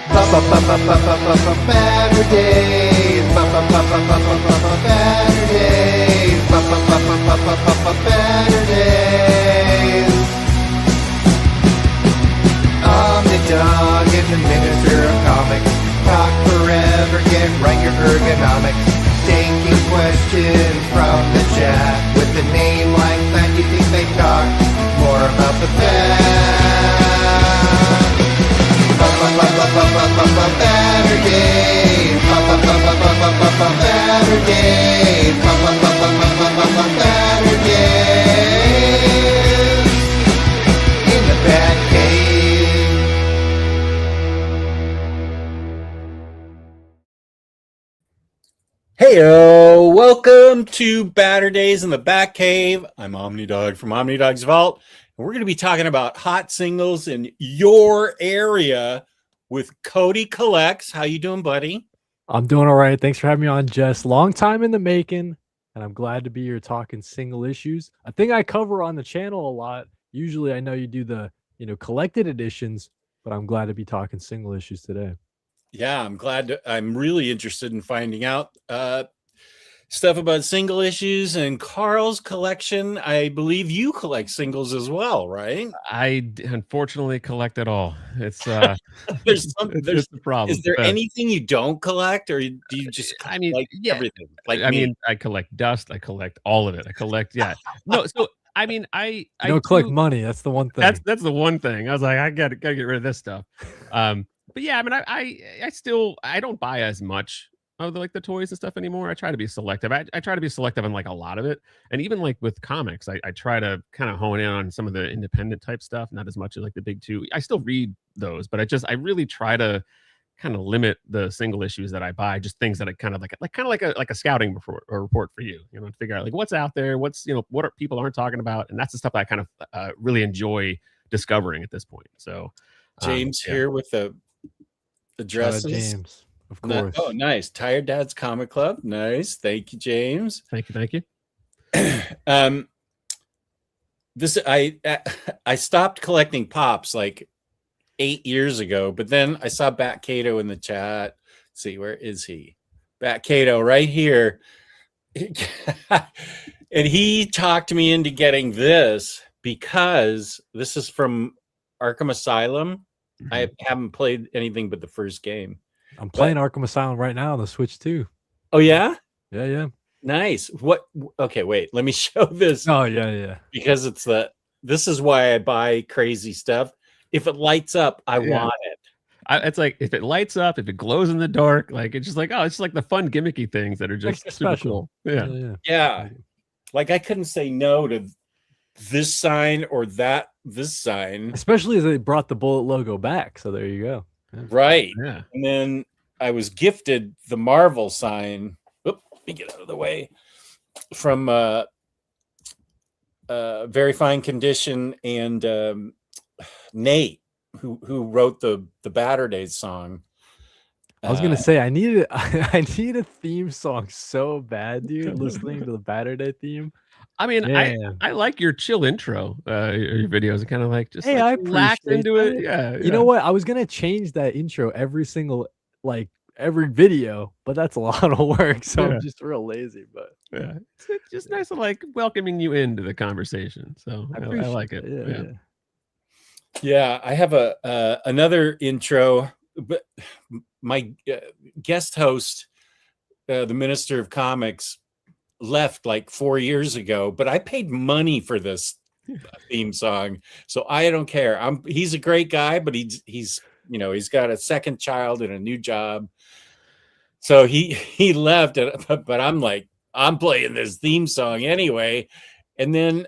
Better days. Better days. Better days. Omnidog is the minister of comics. Talk forever, get right your ergonomics. Taking questions from the chat. With a name like that, you think they talk more about the past. Better days. Better days. Better days. In the Bat Cave. Heyo, welcome to Batter Days in the Bat Cave. I'm Omnidog from Omnidog's Vault, and we're going to be talking about hot singles in your area with Kody Collects. How you doing, buddy? I'm doing all right. Thanks for having me on, Jess. Long time in the making, and I'm glad to be here talking single issues. I think I cover on the channel a lot. Usually I know you do the, collected editions, but I'm glad to be talking single issues today. Yeah, I'm really interested in finding out stuff about single issues and Carl's collection. I believe you collect singles as well, right? I unfortunately collect it all. It's there's the problem. Is there anything you don't collect, or do you just like everything? Like I collect dust. I collect all of it. I collect no. So I don't collect money. That's the one thing. That's the one thing. I was like, I gotta get rid of this stuff. But yeah, I still don't buy as much of the toys and stuff anymore. I try to be selective. I try to be selective on a lot of it, and even with comics, I try to kind of hone in on some of the independent type stuff, not as much as the big two. I still read those, but I really try to kind of limit the single issues that I buy, just things that I kind of like a scouting report for you, to figure out what's out there, what's what people aren't talking about, and that's the stuff that I kind of really enjoy discovering at this point. So James here with the addresses. James. Of course. Oh, nice. Tired Dad's Comic Club. Nice. Thank you, James. Thank you. I stopped collecting Pops 8 years ago, but then I saw Bat Kato in the chat. Let's see, where is he? Bat Kato right here. And he talked me into getting this because this is from Arkham Asylum. Mm-hmm. I haven't played anything but the first game. I'm playing Arkham Asylum right now on the Switch too. Oh yeah? Yeah. Nice. Okay, wait. Let me show this. Oh yeah. Because this is why I buy crazy stuff. If it lights up, I want it. It's if it lights up, if it glows in the dark, it's just it's just the fun gimmicky things that are just super special. Cool. Yeah. I couldn't say no to this sign or this sign. Especially as they brought the Bullet logo back. So there you go. Yeah. Right. Yeah. And then I was gifted the Marvel sign. Let me get out of the way. From Very Fine Condition and Nate, who wrote the Batter Days song. I was gonna say I need a theme song so bad, dude. Listening to the Batter Day theme. I like your chill intro, your videos, kind of I relax into it. Yeah. You know what? I was gonna change that intro every single every video, but that's a lot of work. So I'm just real lazy. But yeah, it's just nice to welcoming you into the conversation. So I like it. Yeah. I have another intro, but my guest host, the Minister of Comics, left 4 years ago, but I paid money for this theme song, so I don't care. He's a great guy, but he's got a second child and a new job, so he left. But I'm playing this theme song anyway. And then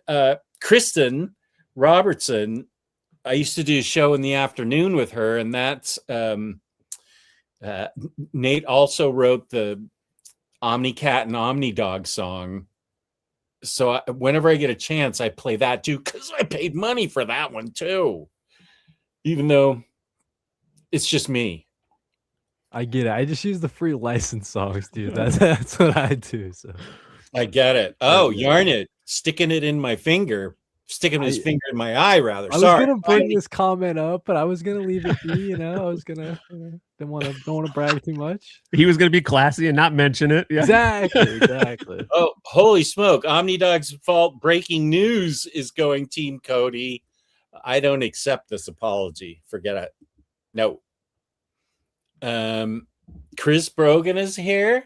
Kristen Robertson, I used to do a show in the afternoon with her, and that's Nate also wrote the Omnicat and Omnidog song. So whenever I get a chance, I play that too, because I paid money for that one too, even though it's just me. I get it. I just use the free license songs, dude. That's what I do. So I get it. Oh, Yarn It, sticking it in my finger. sticking his finger in my eye, rather. I was Sorry. gonna bring this comment up, but I was gonna leave it be. You know, I was gonna don't want to brag too much. He was going to be classy and not mention it. Yeah. Exactly. Oh, holy smoke. Omnidog's fault. Breaking news is going Team Kody. I don't accept this apology. Forget it. No. Chris Brogan is here.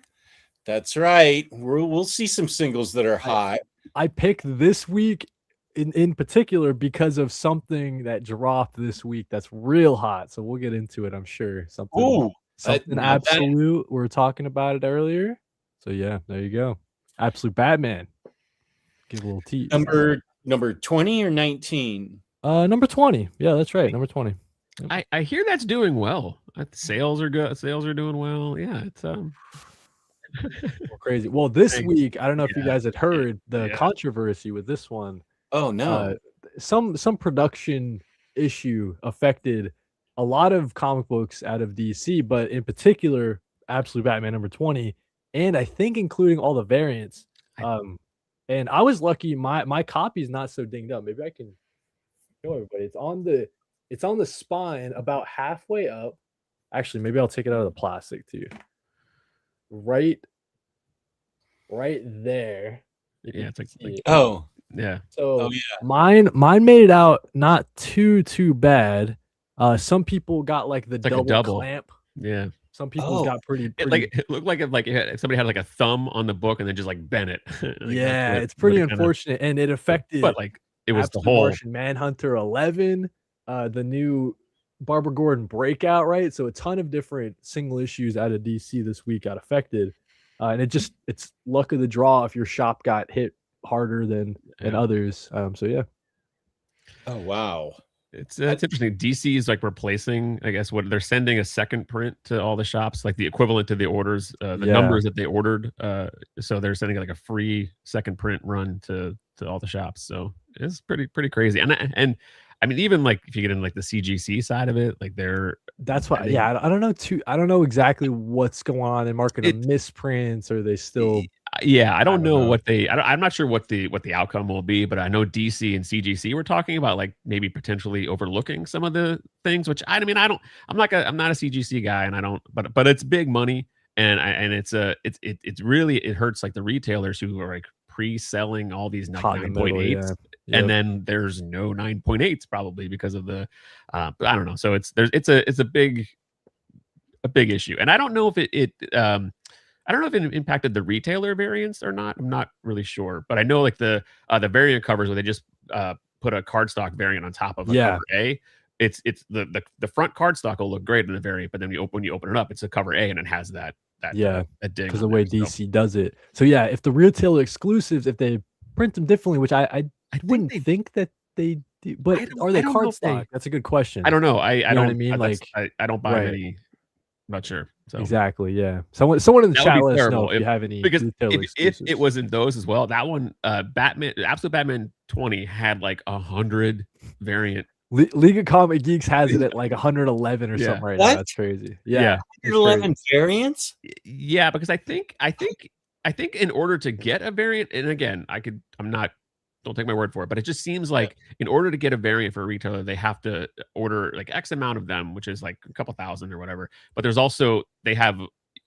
That's right. We'll see some singles that are hot. I picked this week in particular because of something that dropped this week that's real hot. So we'll get into it, I'm sure. Something absolute. We were talking about it earlier. So yeah, there you go. Absolute Batman. Give a little tease. Number 20 or 19? Number 20. Yeah, that's right. Number 20. I hear that's doing well. Sales are good. Sales are doing well. Yeah, it's crazy. Well, this week, I don't know if you guys had heard the controversy with this one. Oh no. Some production issue affected a lot of comic books out of DC, but in particular, Absolute Batman number 20, and I think including all the variants. And I was lucky my copy is not so dinged up. Maybe I can show everybody. It's on the spine about halfway up. Actually, maybe I'll take it out of the plastic too. Right there. Yeah, it's like yeah. So mine made it out not too bad. Some people got like the double clamp. Yeah. Some people got pretty it looked like if somebody had like a thumb on the book and then just like bent it. Yeah, it's pretty unfortunate, and it affected. But like it was the whole Martian Manhunter 11, the new Barbara Gordon breakout, right? So a ton of different single issues out of DC this week got affected, and it's luck of the draw if your shop got hit harder than others. So yeah. Oh wow. It's interesting. DC is like replacing, I guess, what they're sending a second print to all the shops, like the equivalent to the orders, the numbers that they ordered. So they're sending like a free second print run to all the shops. So it's pretty crazy. And I mean, even like if you get in like the CGC side of it, like that's why. Yeah, I don't know I don't know exactly what's going on. They're marketing misprints, or they still. Yeah, I don't know what I'm not sure what the outcome will be, but I know DC and CGC were talking about like maybe potentially overlooking some of the things, which I'm not a CGC guy, and I don't, but it's big money, and it's really, it hurts like the retailers who are like pre-selling all these 9.8s, and then there's no 9.8s probably because of the I don't know. So it's a big issue, and I don't know if I don't know if it impacted the retailer variants or not. I'm not really sure, but I know like the variant covers where they just put a cardstock variant on top of a cover A. It's the front cardstock will look great in the variant, but then when you open it up, it's a cover A and it has that ding because the way DC does it. So yeah, if the retailer exclusives, if they print them differently, which I wouldn't think that they do, but are they cardstock? That's a good question. I don't know. I don't. What I mean, like I don't buy any. I'm not sure. So. Exactly. Yeah. Someone in the chat let us know if you have any. Because if it was in those as well, that one, Absolute Batman 20 had like 100 variant. League of Comic Geeks has it at like 111 or something right now. That's crazy. Yeah. 111 variants. Yeah, because I think in order to get a variant, and again, don't take my word for it, but it just seems like in order to get a variant for a retailer, they have to order like X amount of them, which is like a couple thousand or whatever. But there's also, they have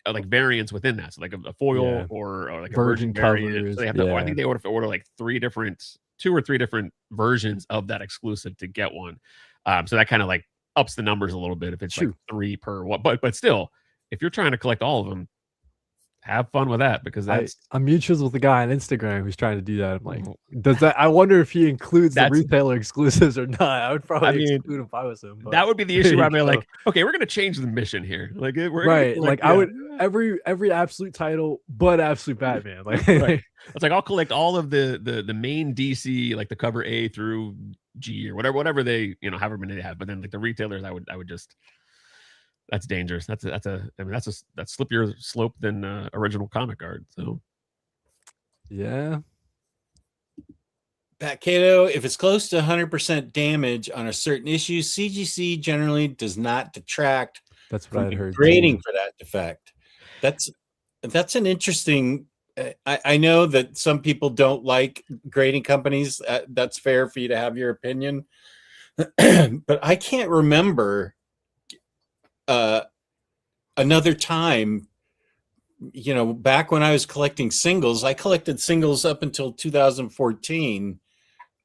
like variants within that. So like a foil or like a virgin variant. So they have to, I think they order like 2 or 3 different versions of that exclusive to get one. So that kind of like ups the numbers a little bit if it's like 3 per one. But still, if you're trying to collect all of them, have fun with that, because I'm mutuals with the guy on Instagram who's trying to do that. I'm like, I wonder if he includes the retailer exclusives or not. I would probably exclude him if I was him. That would be the issue where I'd be like, okay, we're gonna change the mission here. Like I would every Absolute title but Absolute Batman. Like it's like I'll collect all of the main DC, like the cover A through G or whatever they, however many they have. But then like the retailers, I would just. That's dangerous. That's a slippier slope than original comic art. So, yeah. Pat Cato, if it's close to 100% damage on a certain issue, CGC generally does not detract. That's what I heard. Grading for that defect. That's an interesting I know that some people don't like grading companies. That's fair for you to have your opinion. But I can't remember another time, back when I was collecting singles. I collected singles up until 2014.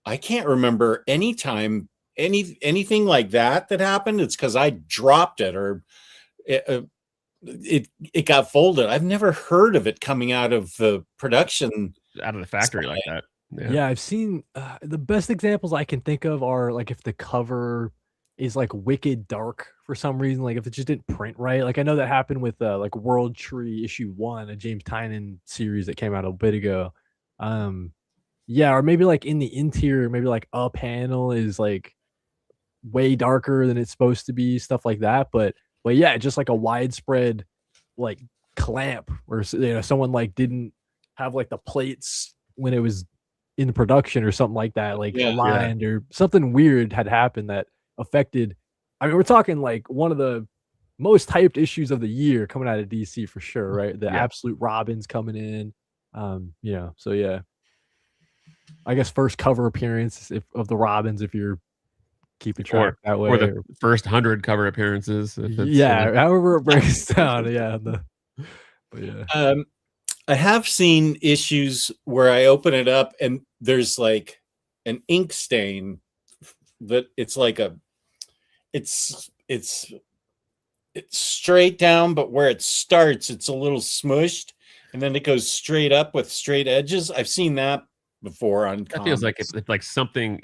I can't remember any time anything like that happened. It's because I dropped it, or it got folded. I've never heard of it coming out of the production, out of the factory like that. Yeah, I've seen the best examples I can think of are like if the cover is like wicked dark for some reason, like if it just didn't print right. Like I know that happened with like World Tree issue 1, a James Tynan series that came out a bit ago. Yeah, or maybe like in the interior, maybe like a panel is like way darker than it's supposed to be, stuff like that. But yeah, just like a widespread like clamp, or someone like didn't have like the plates when it was in production or something like that, like aligned, or something weird had happened that affected. I mean, we're talking like one of the most hyped issues of the year coming out of DC for sure, right? The absolute Robins coming in. So yeah. I guess first cover appearance of the Robins, if you're keeping track that way, or the first 100 cover appearances. However it breaks down. I have seen issues where I open it up and there's like an ink stain that it's like it's straight down, but where it starts, it's a little smushed, and then it goes straight up with straight edges. I've seen that before on that feels like it's like something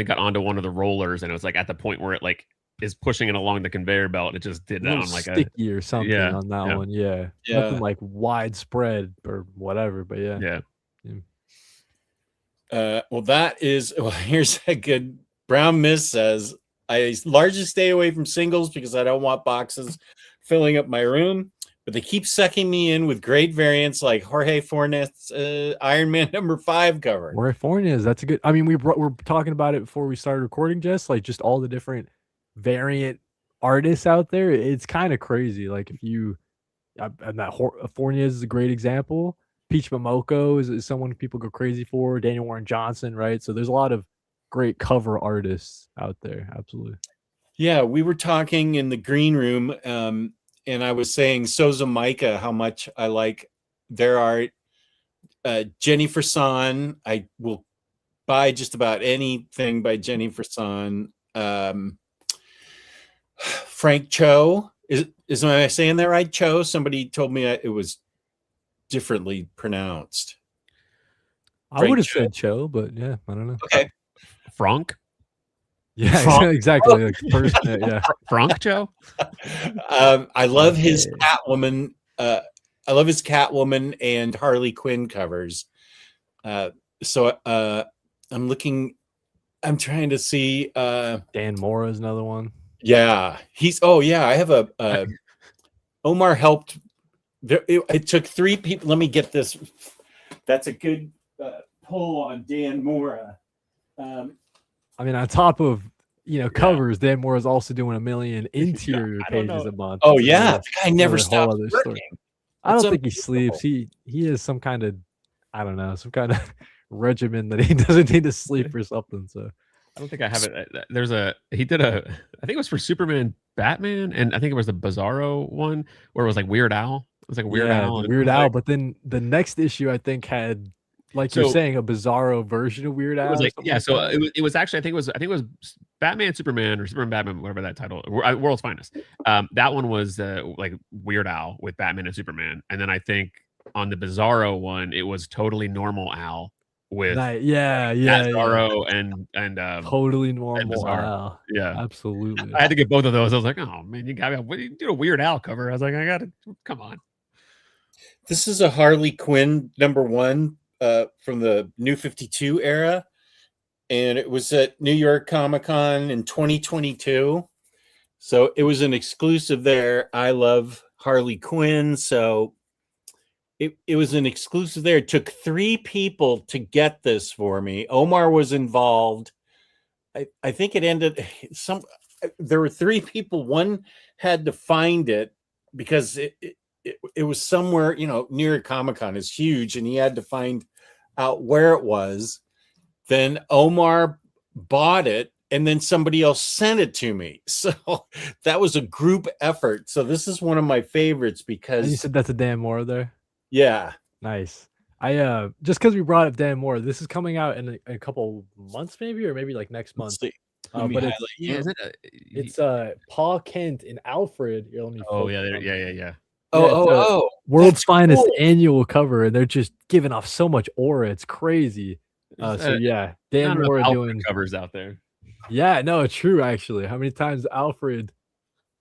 got onto one of the rollers, and it was like at the point where it like is pushing it along the conveyor belt. It just did that on like sticky or something on that one. Nothing like widespread or whatever, but well, that is, here's a good. Brown Mist says, I largely stay away from singles because I don't want boxes filling up my room, but they keep sucking me in with great variants like Jorge Fornet's Iron Man #5 cover. Jorge Fornes, that's a good. I mean, we're talking about it before we started recording, Jess. Like just all the different variant artists out there. It's kind of crazy. Like if you, and that Fornes is a great example. Peach Momoko is someone people go crazy for. Daniel Warren Johnson, right? So there's a lot of great cover artists out there. Absolutely. Yeah, we were talking in the green room, and I was saying Souza Micah, how much I like their art. Jenny Frison, I will buy just about anything by Jenny Frison. Frank Cho, is am I saying that right? Cho? Somebody told me it was differently pronounced. I would have said Cho, but yeah, I don't know. Okay. Frank? Yeah, Frank. exactly. Like first, yeah. Frank Joe? I love his Catwoman. I love his Catwoman and Harley Quinn covers. So I'm trying to see. Dan Mora is another one. Yeah, I have a Omar helped. It took 3 people. Let me get this. That's a good pull on Dan Mora. I mean, on top of covers, Dan Mora is also doing a million interior pages a month. Oh yeah, the guy never stops working. I don't think he sleeps. He has some kind of, I don't know, some kind of regimen that he doesn't need to sleep or something. So I don't think I have it. He did I think it was for Superman, Batman, and I think it was the Bizarro one where it was like Weird Al. It was like Weird Al. Weird Al. But then the next issue I think had, like you're saying, a Bizarro version of Weird Al. It was like, it was actually I think it was Batman Superman or Superman Batman, whatever that title, World's Finest. That one was like Weird Al with Batman and Superman, and then I think on the Bizarro one it was totally normal Al with Bizarro and totally normal Al. Yeah, absolutely. I had to get both of those. I was like, oh man, you got me. What do you do a Weird Al cover? I was like, I got to come on. This is a Harley Quinn #1 from the New 52 era, and it was at New York Comic Con in 2022. So it was an exclusive there. I love Harley Quinn, so it was an exclusive there. It took 3 people to get this for me. Omar was involved. I think it ended there were 3 people. One had to find it because it it was somewhere, near Comic-Con. It's huge, and he had to find out where it was. Then Omar bought it, and then somebody else sent it to me. So that was a group effort. So this is one of my favorites because And you said that's a Dan Moore there. Yeah. Nice. I just because we brought up Dan Moore, this is coming out in a couple months, maybe, or maybe like next month. But it's Paul Kent and Alfred. Here, let me Yeah. World's Finest annual cover, and they're just giving off so much aura. It's crazy. So yeah, Dan Moore doing covers out there. Yeah, no, true. Actually, how many times Alfred?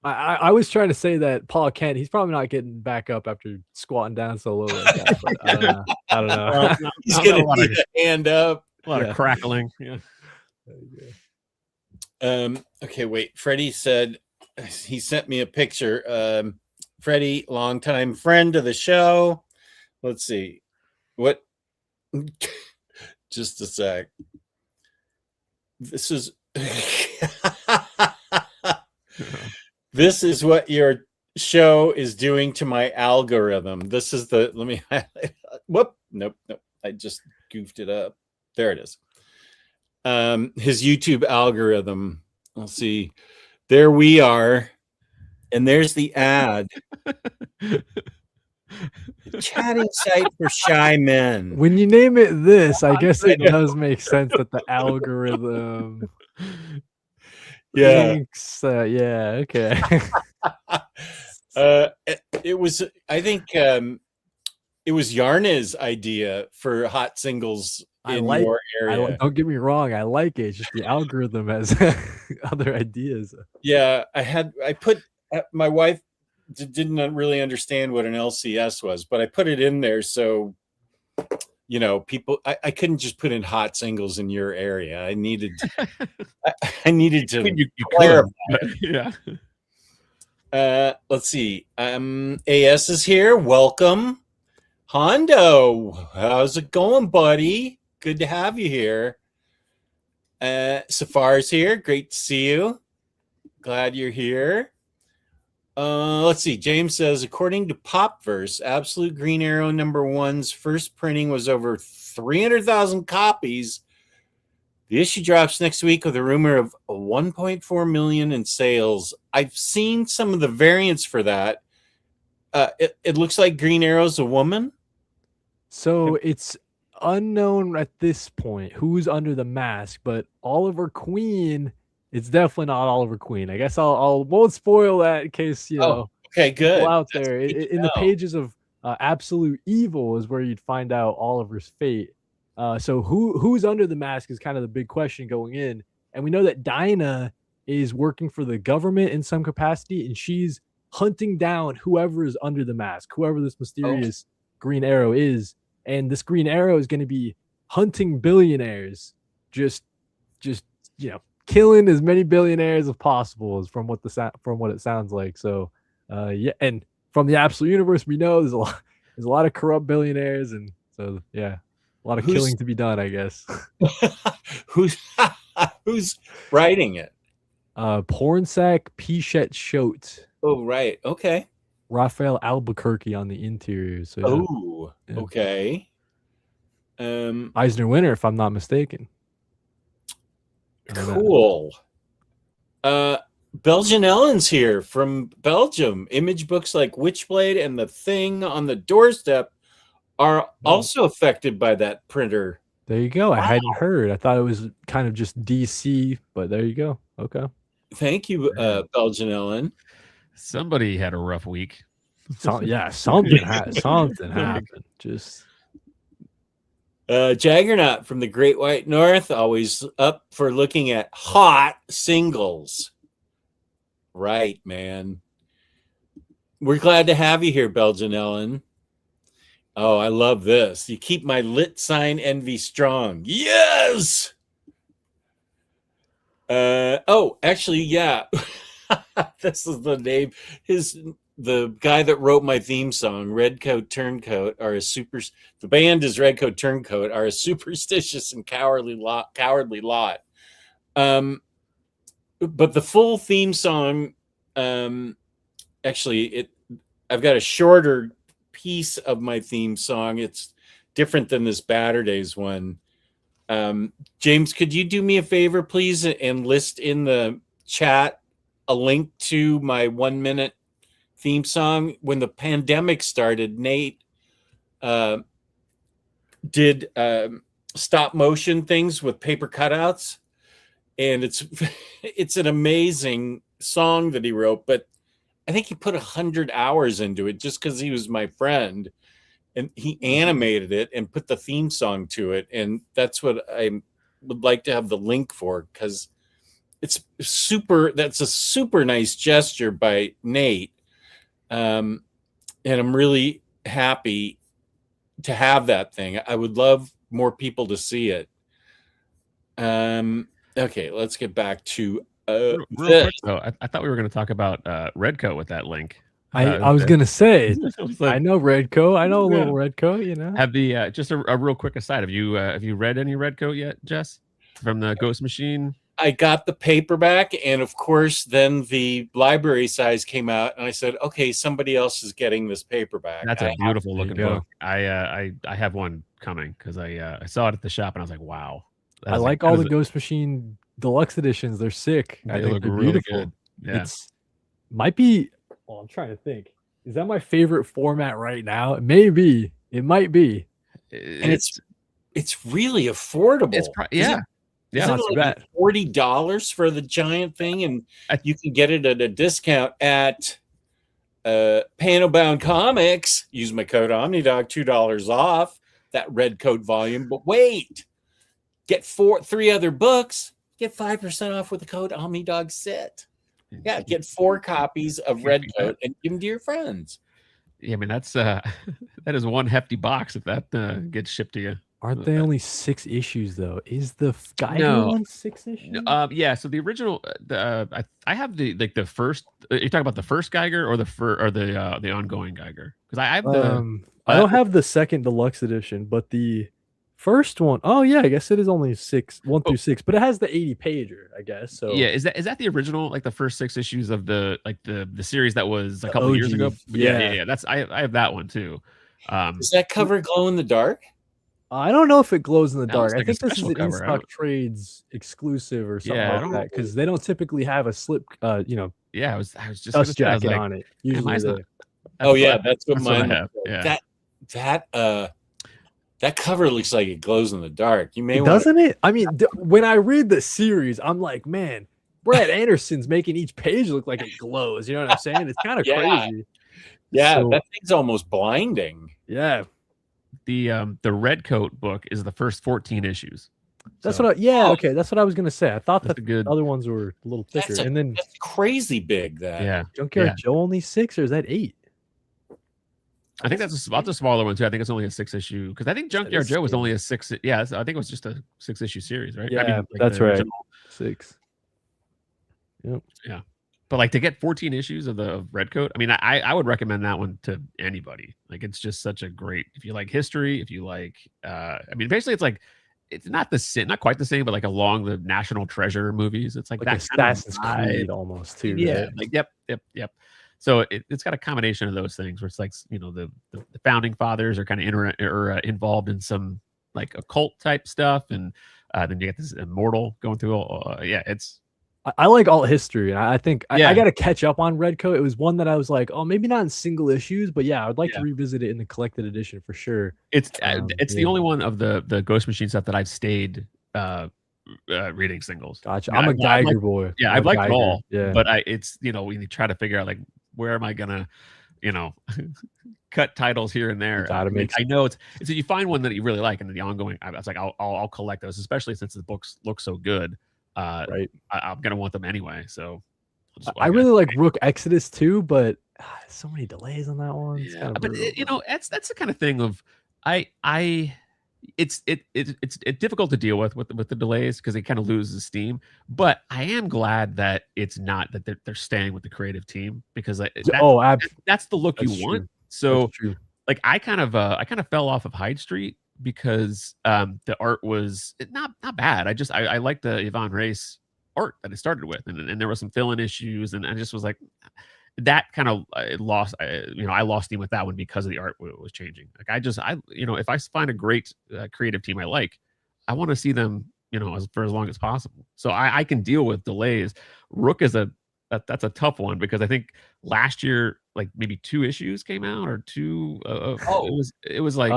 I was trying to say that Paul Kent, he's probably not getting back up after squatting down so low like that. But I don't know. He's gonna need a hand up. A lot of crackling. Yeah. Okay, wait. Freddie said he sent me a picture. Freddie, longtime friend of the show. Let's see. What? Just a sec. This is this is what your show is doing to my algorithm. This is the, let me highlight. Whoop. Nope. I just goofed it up. There it is. His YouTube algorithm. Let's see. There we are. And there's the ad. Chatting site for shy men. When you name it this, I guess it does make sense that the algorithm thinks, okay. It was, I think, it was Yarna's idea for hot singles in your area. Don't get me wrong, I like it. It's just the algorithm has other ideas. Yeah, my wife didn't really understand what an LCS was, but I put it in there so people. I couldn't just put in hot singles in your area. I needed to you clarify. Yeah. Let's see. AS is here. Welcome, Hondo. How's it going, buddy? Good to have you here. Safar's here. Great to see you. Glad you're here. Let's see. James says, according to Popverse, Absolute Green Arrow #1's first printing was over 300,000 copies. The issue drops next week with a rumor of 1.4 million in sales. I've seen some of the variants for that. It looks like Green Arrow's a woman. So it's unknown at this point who's under the mask, but Oliver Queen. It's definitely not Oliver Queen. I guess I won't spoil that in case okay, good. People out there in the pages of Absolute Evil is where you'd find out Oliver's fate. So who's under the mask is kind of the big question going in, and we know that Dinah is working for the government in some capacity, and she's hunting down whoever is under the mask, whoever this mysterious Green Arrow is, and this Green Arrow is going to be hunting billionaires, just killing as many billionaires as possible, is from what it sounds like. So and from the Absolute Universe, we know there's a lot of corrupt billionaires, and so a lot of killing to be done, I guess. Who's writing it? Pornsack Pichette Schote. Oh, right. Okay. Raphael Albuquerque on the interior. So okay. Eisner winner, if I'm not mistaken. Cool. Belgian Ellen's here from Belgium. Image books like Witchblade and The Thing on the Doorstep are also affected by that printer. There you go. I hadn't heard. I thought it was kind of just DC, but there you go. Okay. Thank you, Belgian Ellen. Somebody had a rough week. Something happened. Just Jaggernaut from the Great White North, always up for looking at hot singles. Right, man. We're glad to have you here, Belgian Ellen. Oh, I love this. You keep my lit sign envy strong. Yes. Actually, yeah. This is the name. The guy that wrote my theme song, Redcoat Turncoat, the band is Redcoat Turncoat, are a superstitious and cowardly lot. But the full theme song, actually, I've got a shorter piece of my theme song. It's different than this Batter Days one. James, could you do me a favor, please, and list in the chat a link to my 1 minute theme song? When the pandemic started, Nate did stop motion things with paper cutouts, and it's an amazing song that he wrote, but I think he put 100 hours into it just because he was my friend, and he animated it and put the theme song to it. And that's what I would like to have the link for, because it's that's a super nice gesture by Nate. And I'm really happy to have that thing. I would love more people to see it. Okay, let's get back to real quick though. I thought we were going to talk about Redcoat with that link. I was gonna say, I know Redcoat. I know a little Redcoat. You know. Have the just a real quick aside. Have you read any Redcoat yet, Jess? From the Ghost Machine? I got the paperback, and of course, then the library size came out, and I said, "Okay, somebody else is getting this paperback." That's a beautiful looking book. I have one coming because I saw it at the shop, and I was like, "Wow." I like all the Ghost Machine deluxe editions. They're sick. I think they're really beautiful. good. Yeah. Might be. Well, I'm trying to think. Is that my favorite format right now? Maybe. It might be. And it's really affordable. It's yeah. Isn't it like $40 for the giant thing, and you can get it at a discount at Panelbound Comics. Use my code Omnidog, $2 off that Redcoat volume. But wait, get 3 other books, get 5% off with the code Omnidog6. Yeah, get 4 copies of Redcoat and give them to your friends. Yeah, I mean that's that is one hefty box if that gets shipped to you. Aren't they only 6 issues though? Is the Geiger one 6 issues? Yeah. So the original, I have the first. You're talking about the first Geiger or the ongoing Geiger? Because I have the. I don't have the second deluxe edition, but the first one. Oh yeah, I guess it is only 1 through 6, but it has the 80 pager, I guess. So yeah, is that the original, like the first 6 issues of the series that was a couple years ago? Yeah. That's I have that one too. Does that cover glow in the dark? I don't know if it glows in the dark. Like I think this is an in-stock trades exclusive or something like that, because they don't typically have a slip. Yeah, I was just dust jacket on it. Usually, that's what mine have. Yeah. That cover looks like it glows in the dark. You may doesn't it? I mean, when I read the series, I'm like, man, Brad Anderson's making each page look like it glows. You know what I'm saying? It's kind of crazy. Yeah, that thing's almost blinding. Yeah. The Redcoat book is the first 14 issues. That's okay. That's what I was gonna say. I thought that the other ones were a little thicker. That's crazy big. Junkyard Joe only 6, or is that 8? I think that's about the smaller one too. I think it's only a 6 issue, because I think Junkyard Joe was only a 6. Yeah, I think it was just a 6 issue series, right? Yeah, I mean, that's right. 6. Yep. Yeah. But like to get 14 issues of Redcoat, I mean, I would recommend that one to anybody. Like, it's just such a great, if you like history, if you like, I mean, basically it's like, it's not not quite the same, but like along the National Treasure movies. It's like that Assassin's Creed almost too. Yeah. Right? Like, yep. So it's got a combination of those things where it's like, the founding fathers are kind of involved in some like occult type stuff. And then you get this immortal going through. I like alt history, and I think I got to catch up on Redcoat. It was one that I was like, oh, maybe not in single issues, but yeah, I'd like to revisit it in the collected edition for sure. It's the only one of the Ghost Machine stuff that I've stayed reading singles. Gotcha. I'm a Geiger boy. Yeah, I've liked it all. Yeah, but it's when you try to figure out like where am I gonna cut titles here and there. I know it's you find one that you really like, and then the ongoing. I was like, I'll collect those, especially since the books look so good. Right, I'm gonna want them anyway. So I really like Rook Exodus too, but so many delays on that one. Yeah, but that's the kind of thing of it's difficult to deal with the delays because it kind of loses steam. But I am glad that it's not that they're staying with the creative team, because that's the look you want. So like I kind of fell off of Hyde Street because the art was not bad. I liked the Yvonne Race art that it started with, and there was some fill-in issues, and I just was like, that kind of lost, I lost steam with that one because of the art was changing. Like if I find a great creative team I like, I want to see them, for as long as possible. So I can deal with delays. Rook is that's a tough one because I think last year, like maybe 2 issues came out or 2. It was like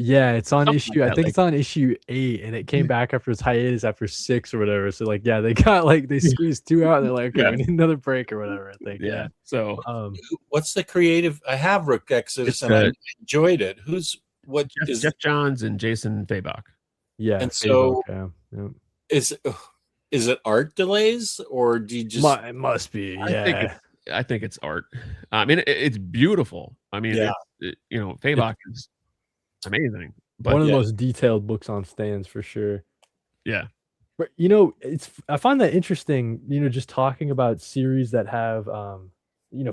yeah, it's on something issue. like I that, think like it's on issue 8, and it came back after its hiatus after 6 or whatever. So like, yeah, they got like they squeezed 2 out, and they're like, okay, Yeah. we need another break or whatever. I think. yeah. So What's the creative? I have Rook Exodus It's, and I enjoyed it. What Jeff, is Jeff Johns and Jason Fabok. yeah, And Facebook, so yeah. is it art delays or do you just It must be. I Yeah, think it's art. I mean, it's beautiful. I mean, Yeah. Fabok is amazing. But one of the yeah. most detailed books on stands for sure. yeah, But I find that interesting, just talking about series that have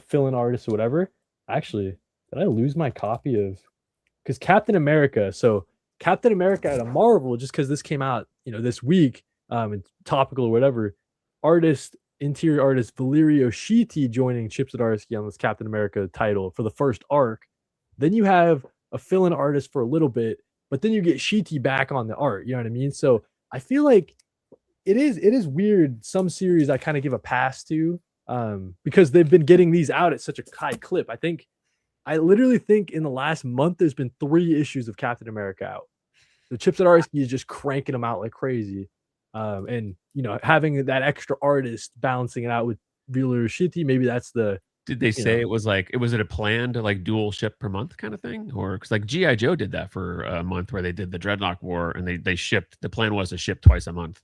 fill-in artists or whatever. Actually, did I lose my copy of because Captain America, at a Marvel, just because this came out, this week, it's topical or whatever, interior artist Valerio Schiti joining Chip Zdarsky on this Captain America title for the first arc. Then you have a fill-in artist for a little bit, but then you get Schiti back on the art, you know what I mean? So I feel like it is weird. Some series I kind of give a pass to because they've been getting these out at such a high clip. I literally think in the last month there's been 3 issues of Captain America out. The Chip Zdarsky is just cranking them out like crazy, and having that extra artist balancing it out with Valerio Schiti, maybe that's the. Did they say it was it a plan to like dual ship per month kind of thing, or because like GI Joe did that for a month where they did the Dreadnought War and they shipped. The plan was to ship twice a month.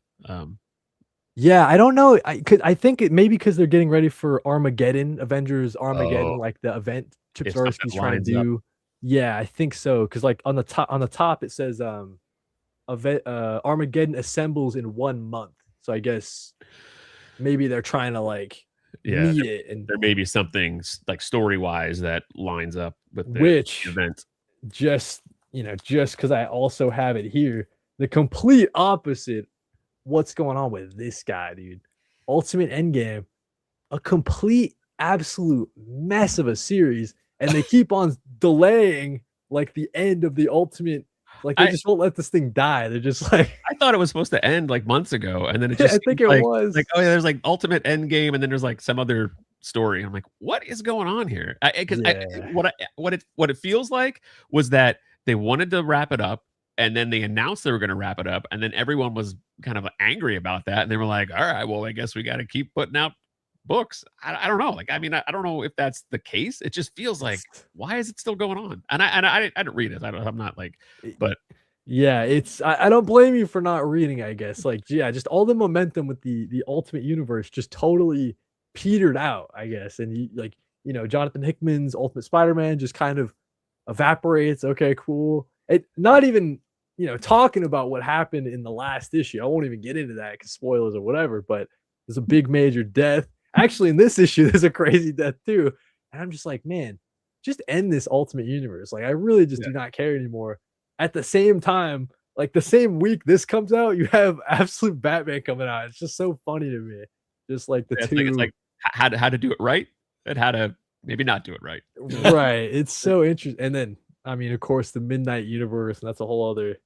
Yeah, I don't know. I think it maybe because they're getting ready for Armageddon, Avengers Armageddon, like the event Chip If something Zdarsky's trying to lines up. do. Yeah, I think so. Because like on the top it says Armageddon assembles in 1 month. So I guess maybe they're trying to like Yeah, meet it, and there may be something like story wise that lines up with the which event. just because I also have it here, the complete opposite. What's going on with this guy, dude? Ultimate Endgame, a complete absolute mess of a series, and they keep on delaying like the end of the Ultimate. Like they just won't let this thing die. They're just like, I thought it was supposed to end like months ago, and then it just I think it was like, oh yeah, there's like Ultimate Endgame, and then there's like some other story. I'm like, what is going on here? Because what it feels like was that they wanted to wrap it up, and then they announced they were going to wrap it up, and then everyone was kind of angry about that, and they were like, all right, well, I guess we got to keep putting out books. I don't know. Like, I mean, I don't know if that's the case. It just feels like, why is it still going on? And I didn't read it. I'm not like, but yeah, I don't blame you for not reading, I guess. Like, yeah, just all the momentum with the Ultimate Universe just totally petered out, I guess. And Jonathan Hickman's Ultimate Spider-Man just kind of evaporates. Okay, cool. Not even talking about what happened in the last issue. I won't even get into that because spoilers or whatever, but there's a big major death. Actually, in this issue, there's a crazy death too. And I'm just like, man, just end this Ultimate Universe. Like, I really just do not care anymore. At the same time, like the same week this comes out, you have Absolute Batman coming out. It's just so funny to me. Just like it's like how to do it right and how to maybe not do it right. Right. It's so interesting. And then, I mean, of course, the Midnight Universe, and that's a whole other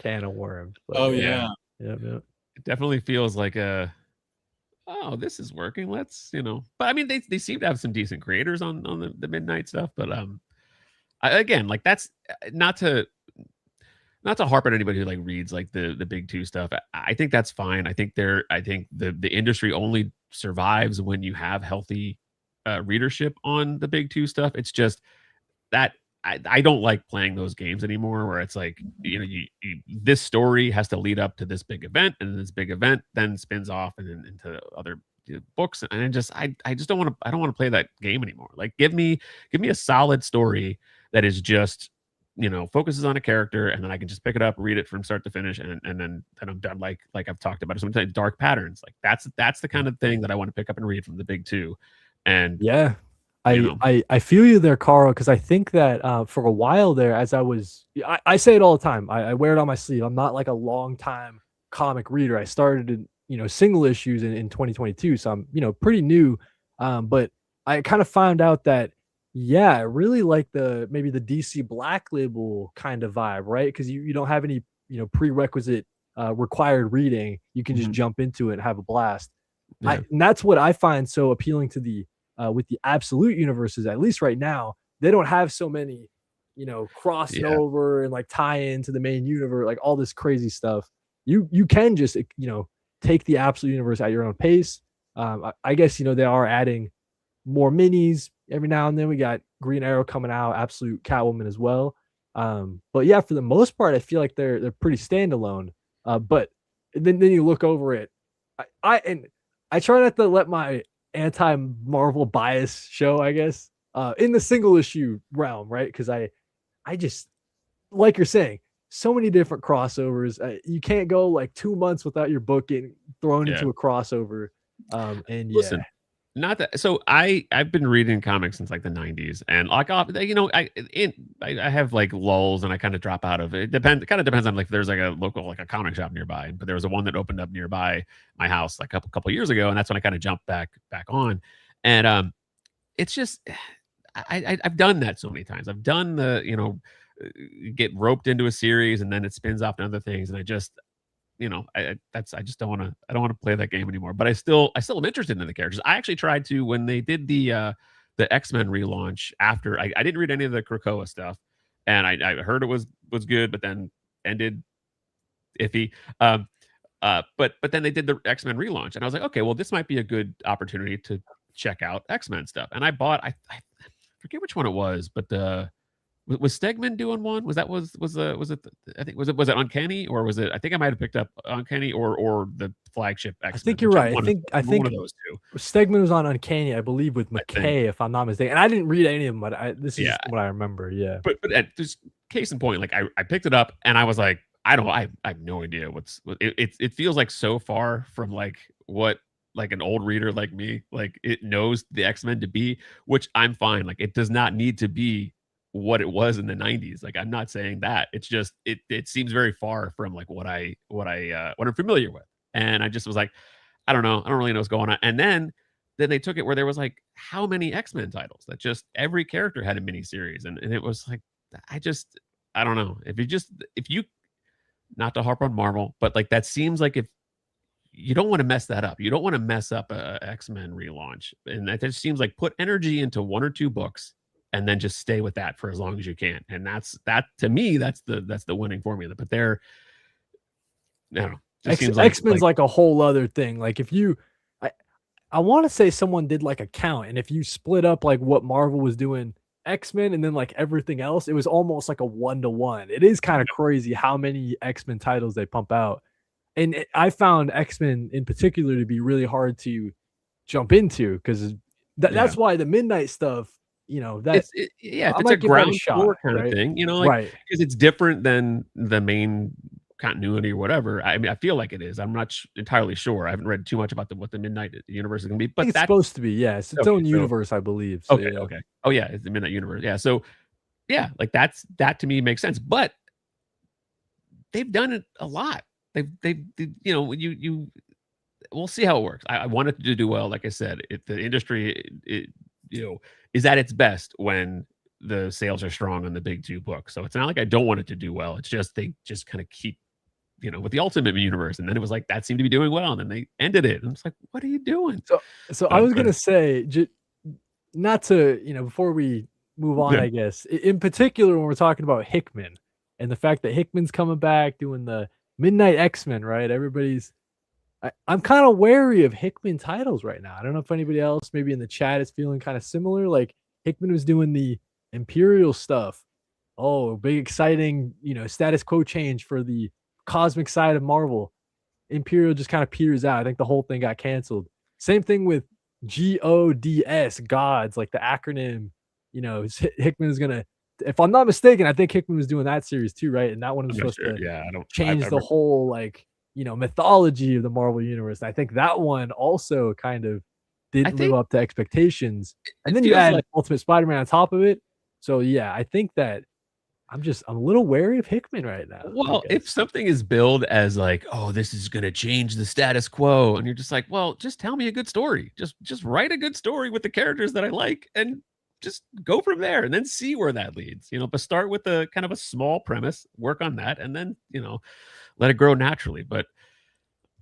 can of worms. But, oh yeah. Yeah. It definitely feels like this is working. Let's, but I mean, they seem to have some decent creators on the Midnight stuff. But again, like that's not to harp on anybody who like reads like the big 2 stuff. I think that's fine. I think the industry only survives when you have healthy readership on the big 2 stuff. It's just that I don't like playing those games anymore where it's like, this story has to lead up to this big event, and this big event then spins off and then into other books. And I just don't want to play that game anymore. Like, give me a solid story that is just, focuses on a character, and then I can just pick it up, read it from start to finish, and then I'm done. Like I've talked about it sometimes, Dark Patterns. Like that's the kind of thing that I want to pick up and read from the big 2. And yeah, I feel you there, Carl, because I think that for a while there, as I say it all the time, I wear it on my sleeve. I'm not like a long time comic reader. I started in single issues in 2022, so I'm pretty new. But I kind of found out that, yeah, I really like maybe the DC Black Label kind of vibe, right? Because you don't have any, prerequisite required reading. You can just Mhm. jump into it and have a blast. Yeah. And that's what I find so appealing to the with the absolute universes, at least right now. They don't have so many, crossing Yeah. over and like tie into the main universe, like all this crazy stuff. You can just take the absolute universe at your own pace. I guess they are adding more minis every now and then. We got Green Arrow coming out, Absolute Catwoman as well. But yeah, for the most part, I feel like they're pretty standalone. But then you look over it. I try not to let my anti-Marvel bias show, I guess, in the single issue realm, right? Because I just, like you're saying, so many different crossovers. You can't go like 2 months without your book getting thrown Yeah. into a crossover. And Listen, not that. So I've been reading comics since like the 90s, and like I have like lulls, and I kind of drop out of it. It kind of depends on like if there's like a local like a comic shop nearby. But there was a one that opened up nearby my house like a couple years ago, and that's when I kind of jumped back on. And it's just I've done that so many times. I've done the get roped into a series, and then it spins off to other things, and I just I just don't want to. I don't want to play that game anymore. But I still am interested in the characters. I actually tried to when they did the X-Men relaunch. After I didn't read any of the Krakoa stuff, and I heard it was good, but then ended iffy. But then they did the X-Men relaunch, and I was like, okay, well, this might be a good opportunity to check out X-Men stuff. And I bought I forget which one it was, but was Stegman doing one? Was it I think was it Uncanny, or was it? I think I might have picked up Uncanny or the flagship X-Men. I think you're right. I think one of those two. Stegman was on Uncanny, I believe, with McKay, if I'm not mistaken. And I didn't read any of them, but this is Yeah. what I remember. Yeah. But just case in point, like I picked it up and I was like, I have no idea it feels like so far from like what like an old reader like me, like it knows the X-Men to be, which I'm fine. Like it does not need to be what it was in the 90s. Like I'm not saying that. It's just it seems very far from like what I'm familiar with. And I just was like, I don't know. I don't really know what's going on. And then they took it where there was like how many X-Men titles that just every character had a mini series. And it was like, I don't know. If you not to harp on Marvel, but like that seems like if you don't want to mess that up. You don't want to mess up a X-Men relaunch. And that just seems like put energy into one or two books and then just stay with that for as long as you can. And that to me, that's the winning formula. But they're, I don't know. X-Men's like a whole other thing. Like if you, I want to say someone did like a count, and if you split up like what Marvel was doing, X-Men, and then like everything else, it was almost like a 1-to-1. It is kind of crazy how many X-Men titles they pump out. And I found X-Men in particular to be really hard to jump into because that's why the Midnight stuff, if it's a ground floor kind of thing, right? Because it's different than the main continuity or whatever. I mean, I feel like it is. I'm not entirely sure. I haven't read too much about what the Midnight universe is going to be, but it's supposed to be. Yeah, it's its own universe, I believe. So, okay. Oh yeah, it's the Midnight universe. Yeah. So yeah, like that to me makes sense. But they've done it a lot. They've we'll see how it works. I want it to do well. Like I said, the industry is at its best when the sales are strong on the big two books. So it's not like I don't want it to do well. It's just they just kind of keep, with the Ultimate Universe, and then it was like that seemed to be doing well, and then they ended it, and it's like, what are you doing? So I was gonna say, not to before we move on, I guess in particular when we're talking about Hickman and the fact that Hickman's coming back doing the Midnight X-Men, right? I'm kind of wary of Hickman titles right now. I don't know if anybody else maybe in the chat is feeling kind of similar. Like Hickman was doing the Imperial stuff. Oh, big exciting, status quo change for the cosmic side of Marvel. Imperial just kind of peters out. I think the whole thing got canceled. Same thing with GODS, gods, like the acronym. Hickman is gonna, if I'm not mistaken, I think Hickman was doing that series too, right? And that one was supposed to change the whole like mythology of the Marvel universe. And I think that one also kind of didn't live up to expectations. And then you add Ultimate Spider-Man on top of it. So yeah, I think that I'm a little wary of Hickman right now. Well, if something is billed as like, oh, this is going to change the status quo, and you're just like, well, just tell me a good story. Just write a good story with the characters that I like, and just go from there, and then see where that leads. But start with a kind of a small premise, work on that, and then let it grow naturally. But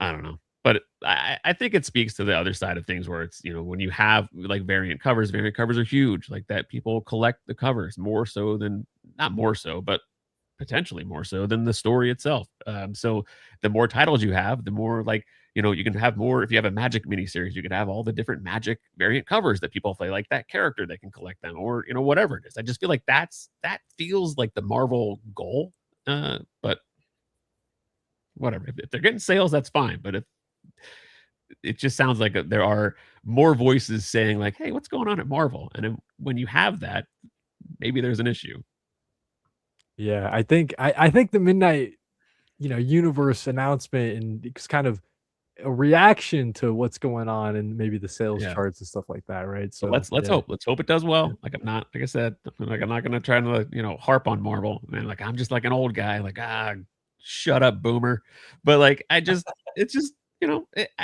I don't know. But I think it speaks to the other side of things where it's, when you have like variant covers are huge, like that people collect the covers more so than, not more so, but potentially more so than the story itself. So the more titles you have, the more like, you can have more. If you have a Magic miniseries, you can have all the different Magic variant covers that people play, like that character that can collect them, or, whatever it is. I just feel like that feels like the Marvel goal. But whatever, if they're getting sales, that's fine. But if it just sounds like there are more voices saying like, hey, what's going on at Marvel? And when you have that, maybe there's an issue. Yeah, I think the Midnight, Universe announcement, and it's kind of a reaction to what's going on and maybe the sales charts and stuff like that, right? So let's hope. Let's hope it does well. Like I'm not gonna try to harp on Marvel. Man, like I'm just like an old guy, like shut up, boomer. But like it's just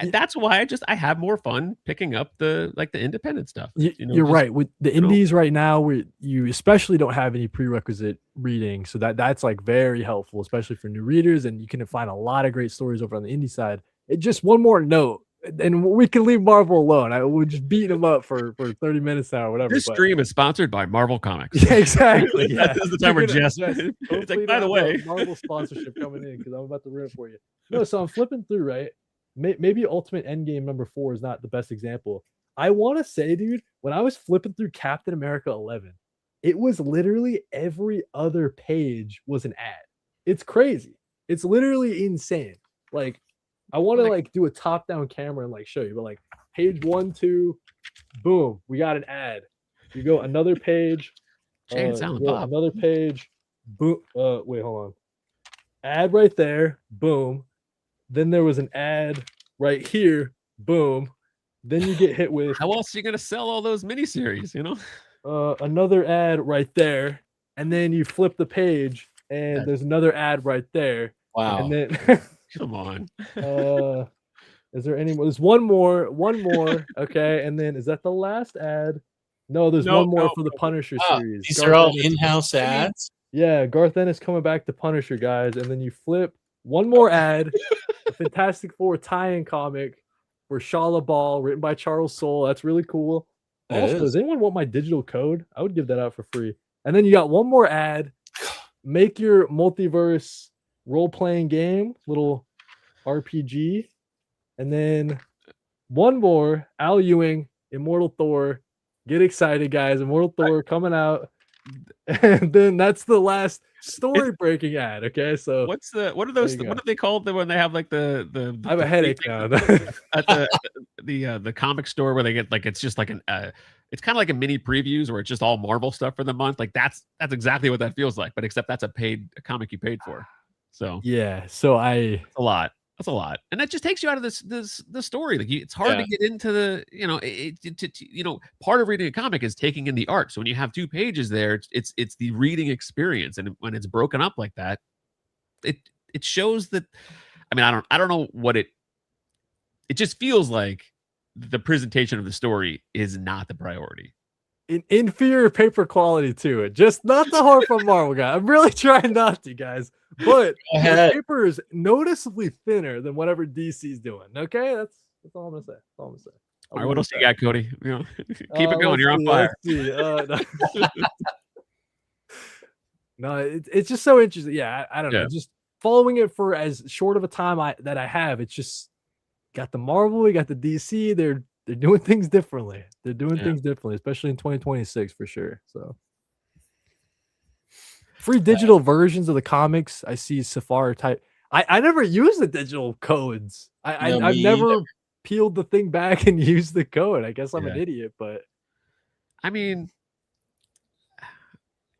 that's why I have more fun picking up the independent stuff. You're right. With the indies right now, where you especially don't have any prerequisite reading, so that's like very helpful, especially for new readers, and you can find a lot of great stories over on the indie side. Just one more note, and we can leave Marvel alone. I would just beat them up for 30 minutes now or whatever. This stream is sponsored by Marvel Comics. Yeah, exactly. Yeah. This is the time we're just it's like, by the way, Marvel sponsorship coming in, because I'm about to rip for you. No, so I'm flipping through, right? Maybe Ultimate Endgame number 4 is not the best example. I want to say, dude, when I was flipping through Captain America 11, it was literally every other page was an ad. It's crazy. It's literally insane. Like, I want to like do a top-down camera and like show you, but like page 1, 2, boom, we got an ad. You go another page, another page, boom. Wait, hold on. Ad right there, boom. Then there was an ad right here, boom. Then you get hit with, how else are you gonna sell all those miniseries? Another ad right there, and then you flip the page, and there's another ad right there. Wow. And then come on. Is there any more? There's one more. Okay, and then is that the last ad? No, there's one more for the Punisher series. These are all in-house ads. Yeah, Garth Ennis coming back to Punisher, guys, and then you flip one more ad, a Fantastic Four tie-in comic for Shala Ball, written by Charles Soule. That's really cool. Also, does anyone want my digital code? I would give that out for free. And then you got one more ad. Make your multiverse role-playing game, little RPG. And then one more, Al Ewing, Immortal Thor. Get excited, guys. Immortal Thor coming out. And then that's the last story-breaking ad. Okay, so what are those? What are they called when they have like the I have a headache now. At the comic store where they get like, it's just like it's kind of like a mini previews where it's just all Marvel stuff for the month. Like that's exactly what that feels like, but except that's a comic you paid for. So yeah, so that's a lot, and that just takes you out of the story. Like it's hard to get into the part of reading a comic is taking in the art. So when you have 2 pages there, it's the reading experience, and when it's broken up like that, it shows that. I mean, I don't know what it just feels like. The presentation of the story is not the priority. Inferior paper quality to it. Just not the harp from Marvel guy. I'm really trying not to, guys. But the paper is noticeably thinner than whatever DC's doing. Okay, that's all I'm gonna say. All right, what else you got, Kody? Keep it going. You're on fire. No, it's just so interesting. Yeah, I don't know. Just following it for as short of a time that I have, it's just got the Marvel, we got the DC. They're doing things differently. They're doing things differently, especially in 2026 for sure. So free digital versions of the comics. I see Safari type. I never use the digital codes. I've never peeled the thing back and used the code. I guess I'm an idiot, but I mean,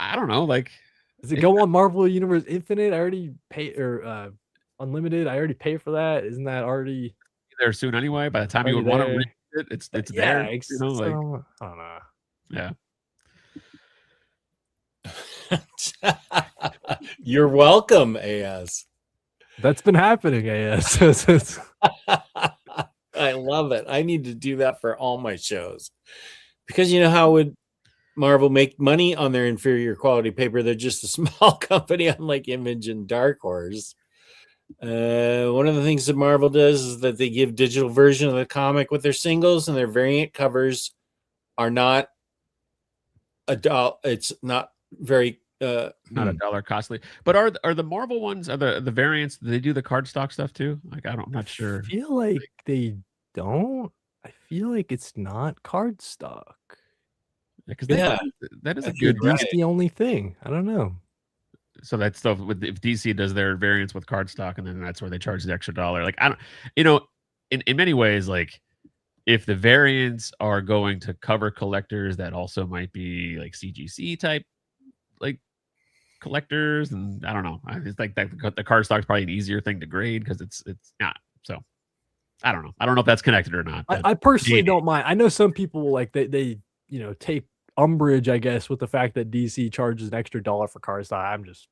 I don't know. Like, does it go on Marvel Universe Infinite? I already pay, or Unlimited. I already pay for that. Isn't that already there soon anyway? By the time you would want to read it, it's there. I don't know. Yeah. You're welcome, AS. That's been happening, AS. I love it. I need to do that for all my shows. Because you know how would Marvel make money on their inferior quality paper? They're just a small company, unlike Image and Dark Horse. One of the things that Marvel does is that they give digital version of the comic with their singles, and their variant covers are not it's not very not $1 costly. But are the Marvel ones, are the variants, do they do the cardstock stuff too? Like I'm not sure. I feel like they don't. I feel like it's not cardstock. Because Yeah. that is a At good least the only thing. I don't know. So that stuff with, if DC does their variants with cardstock, and then that's where they charge the extra $1. Like I don't, you know, in many ways, like if the variants are going to cover collectors that also might be like CGC type, like collectors, and I don't know, it's like that the cardstock is probably an easier thing to grade because it's not. So I don't know if that's connected or not. I personally don't mind. I know some people like they you know take umbrage, I guess, with the fact that DC charges an extra $1 for cardstock. I'm just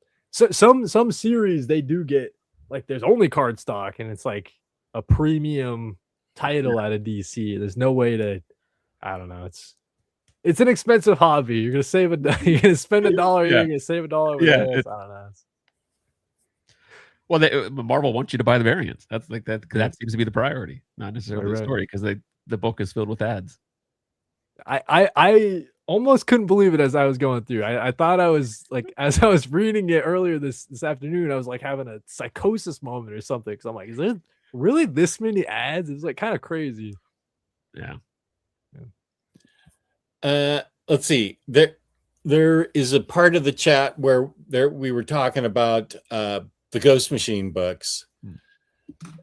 some series they do get like there's only cardstock and it's like a premium title out of DC. There's no way to, I don't know. It's an expensive hobby. You're gonna save you're gonna spend $1 here, you're gonna save $1 over there. I don't know. Well, Marvel wants you to buy the variants. That's like that because that seems to be the priority, not necessarily the story, because the book is filled with ads. I almost couldn't believe it as I was going through. I thought I was like, as I was reading it earlier this afternoon, I was like having a psychosis moment or something. Because I'm like, is there really this many ads? It's like kind of crazy. Yeah. Let's see. There is a part of the chat where we were talking about the Ghost Machine books.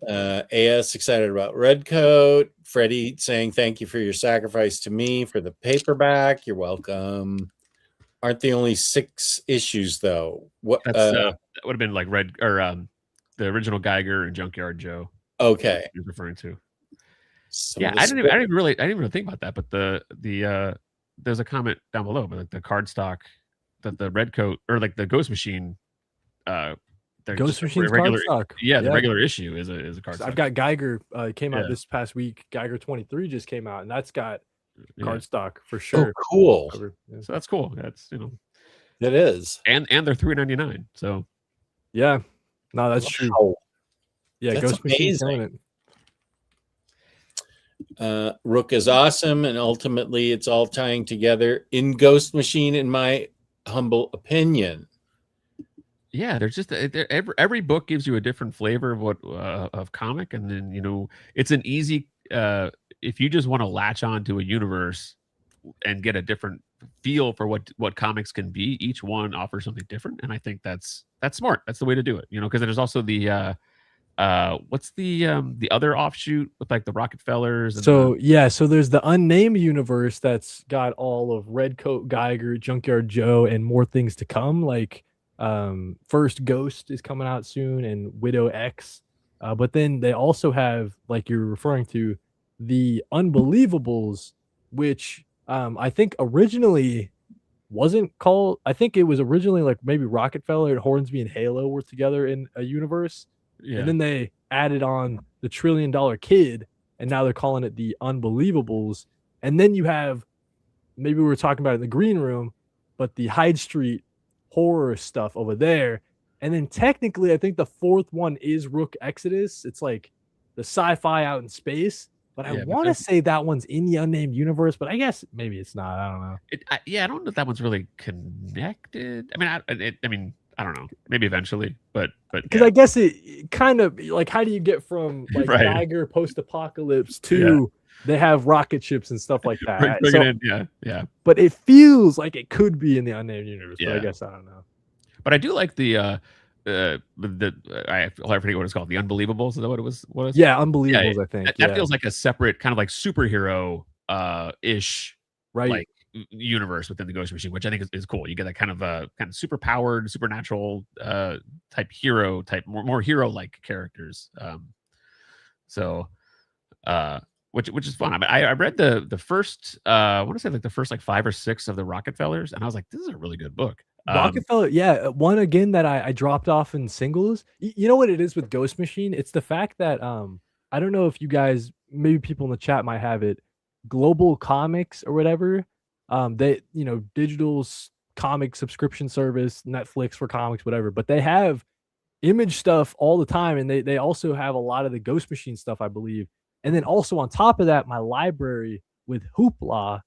AS excited about Redcoat. Freddie saying thank you for your sacrifice to me for the paperback. You're welcome. Aren't they only 6 issues though? What that would have been like Red or the original Geiger and Junkyard Joe. Okay, he was referring to. I didn't really think about that, but the there's a comment down below, but like the cardstock that the Redcoat or like the Ghost Machine Ghost Machine's cardstock. Yeah, the regular issue is a cardstock. I've got Geiger. Came out this past week. Geiger 23 just came out, and that's got cardstock for sure. Oh, cool. So that's cool. That's that is, and they're $3.99. So yeah, no, that's true. Yeah, that's Ghost Machine's doing it. Rook is awesome, and ultimately, it's all tying together in Ghost Machine, in my humble opinion. Yeah, there's just every book gives you a different flavor of what of comic, and then it's an easy if you just want to latch on to a universe and get a different feel for what comics can be. Each one offers something different, and I think that's smart. That's the way to do it, because there's also the what's the other offshoot with like the Rockefellers. And so there's the unnamed universe that's got all of Redcoat, Geiger, Junkyard Joe, and more things to come. Like First Ghost is coming out soon, and Widow X. But then they also have, like you're referring to, the Unbelievables, which I think originally wasn't called. I think it was originally like maybe Rockefeller and Hornsby and Halo were together in a universe. Yeah. And then they added on the $1 Trillion Kid, and now they're calling it the Unbelievables. And then you have, maybe we were talking about it in the green room, but the Hyde Street horror stuff over there. And then technically, I think the 4th one is Rook Exodus. It's like the sci-fi out in space. But I want to say that one's in the unnamed universe, but I guess maybe it's not. I don't know. I don't know if that one's really connected. I mean, I don't know. Maybe eventually, but because I guess it kind of like, how do you get from like Geiger post-apocalypse to they have rocket ships and stuff like that? Yeah. But it feels like it could be in the unnamed universe. But I guess I don't know. But I do like I forget what it's called. The Unbelievables. Is that what it was? Yeah, Unbelievables. I think that feels like a separate kind of like superhero ish like universe within the Ghost Machine, which I think is cool. You get that kind of super powered, supernatural type hero type, more hero like characters. Which is fun. I mean, I read the first I want to say like the first like 5 or 6 of the Rockefellers, and I was like, this is a really good book. Rockefeller, yeah, one again that I dropped off in singles. You know what it is with Ghost Machine? It's the fact that I don't know if you guys, maybe people in the chat might have it. Global Comics or whatever, they digital comic subscription service, Netflix for comics, whatever. But they have Image stuff all the time, and they also have a lot of the Ghost Machine stuff, I believe. And then also on top of that, my library with Hoopla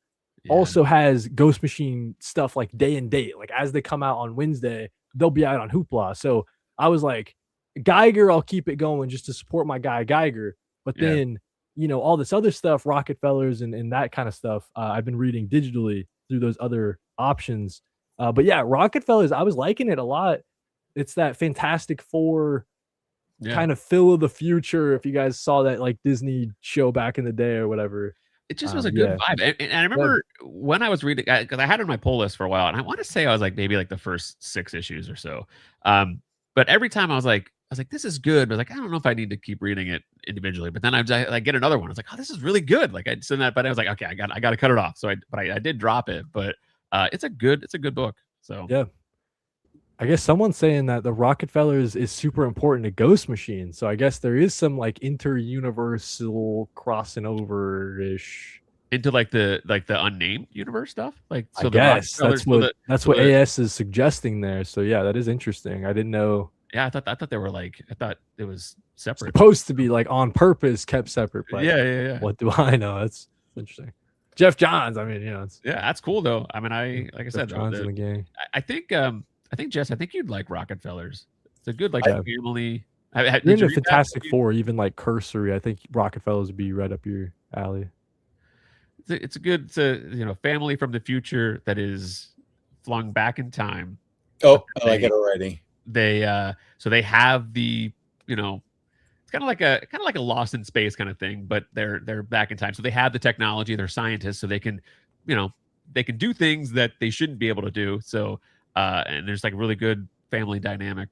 also has Ghost Machine stuff like day and date. Like as they come out on Wednesday, they'll be out on Hoopla. So I was like, Geiger, I'll keep it going just to support my guy Geiger. But then, all this other stuff, Rockefellers and that kind of stuff, I've been reading digitally through those other options. But yeah, Rockefellers, I was liking it a lot. It's that Fantastic Four kind of Phil of the future. If you guys saw that like Disney show back in the day or whatever. It just was a good vibe. And I remember when I was reading, because I had it on my pull list for a while, and I want to say I was like maybe like the first 6 issues or so. But every time I was like, this is good. But I was like, I don't know if I need to keep reading it individually. But then I get another one. I was like, oh, this is really good. Like I send that, but I was like, okay, I got to cut it off. So I did drop it, but it's a good book. So yeah. I guess someone's saying that the Rockefellers is super important to Ghost Machine. So I guess there is some like inter-universal crossing over-ish. Into like the unnamed universe stuff? Like so I guess that's what AS is suggesting there. So yeah, that is interesting. I didn't know. Yeah, I thought it was separate. Supposed to be like on purpose kept separate. But yeah. What do I know? That's interesting. Jeff Johns, I mean, it's that's cool though. I mean, like I said, Johns in the gang. I think Jess, I think you'd like Rockefellers. It's a good like family. You're into Fantastic Four, even like cursory. I think Rockefellers would be right up your alley. It's a good family from the future that is flung back in time. Oh, I like it already. They so they have the it's kind of like a Lost in Space kind of thing, but they're back in time. So they have the technology. They're scientists, so they can they can do things that they shouldn't be able to do. So and there's like a really good family dynamic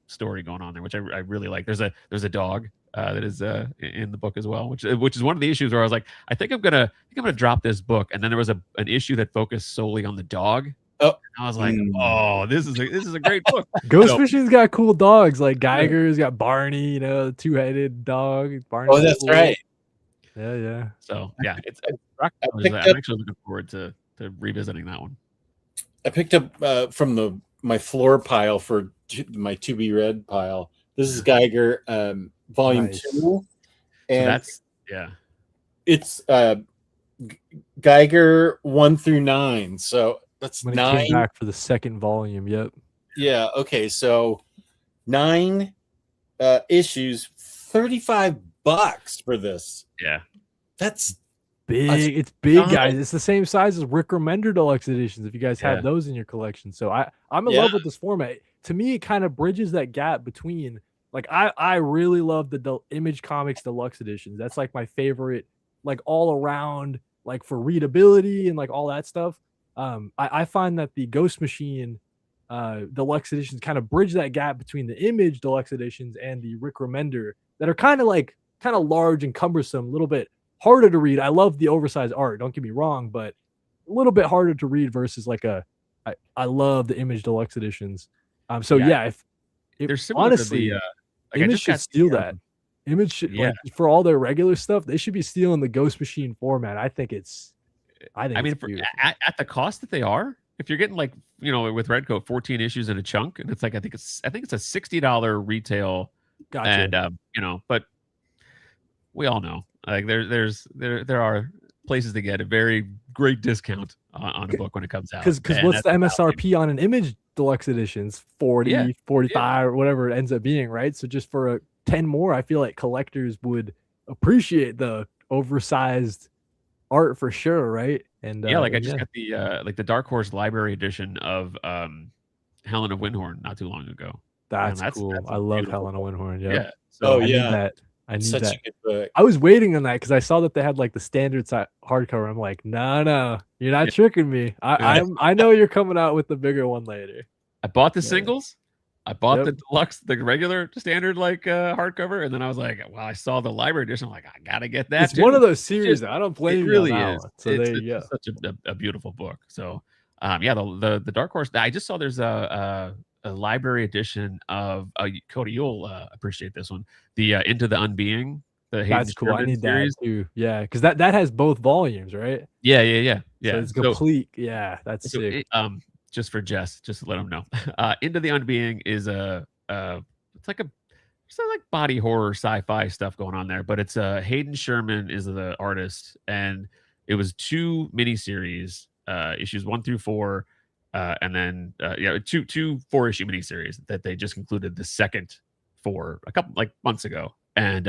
story going on there, which I really like. There's a dog that is in the book as well, which is one of the issues where I was like, I think I'm gonna drop this book. And then there was an issue that focused solely on the dog. Oh, and I was like, oh, this is a great book. Ghost Machine's got cool dogs like Geiger's got Barney, the 2-headed dog. Barney. Oh, that's right. Yeah. So yeah, I'm actually looking forward to revisiting that one. I picked up from my floor pile for my to be read pile. This is Geiger volume 2, and so it's Geiger 1 through 9. So that's when 9. It came back for the second volume. Yep. Yeah. Okay. So 9 issues, $35 for this. Yeah. That's big. It's big, guys. It's the same size as Rick Remender deluxe editions. If you guys have those in your collection, so I'm in love with this format. To me, it kind of bridges that gap between like I really love the Image Comics deluxe editions. That's like my favorite, like all around, like for readability and like all that stuff. I find that the Ghost Machine deluxe editions kind of bridge that gap between the Image deluxe editions and the Rick Remender that are kind of large and cumbersome, a little bit harder to read. I love the oversized art, don't get me wrong, but a little bit harder to read versus like I love the Image deluxe editions. If they're similar honestly, to Image should steal that. Image should, like, for all their regular stuff, they should be stealing the Ghost Machine format. I think it's at the cost that they are, if you're getting like with Redcoat 14 issues in a chunk, and it's like I think it's a $60 retail. Gotcha. And but we all know like there are places to get a very great discount on a book when it comes out. Because what's the MSRP on an Image deluxe editions? 40, 45 or whatever it ends up being, right? So just for 10 more, I feel like collectors would appreciate the oversized art for sure, right? And I just got the Dark Horse Library edition of Helen of Windhorn not too long ago. That's cool. I love Helen of Windhorn. Yeah. So I need such that. a good book. I was waiting on that because I saw that they had like the standard hardcover. I'm like, no, you're not tricking me. I know you're coming out with the bigger one later. I bought the singles. I bought the deluxe, the regular standard hardcover, and then I was like, well, I saw the library edition. I'm like, I gotta get that. It's one of those series. I don't blame you. Really on that is. one. So there you go. Such a beautiful book. So Yeah, the Dark Horse. I just saw there's a library edition of Cody. You'll appreciate this one. The Into the Unbeing, the Hayden That's cool. I Sherman need series. that too. Yeah, because that has both volumes, right? Yeah. So it's complete. Yeah, that's So sick. just for Jess, just to let him know, Into the Unbeing is it's like it's not like body horror sci-fi stuff going on there, but it's Hayden Sherman is the artist, and it was 2 miniseries, issues 1 through 4, and then two 4-issue miniseries that they just concluded the second for a couple like months ago. And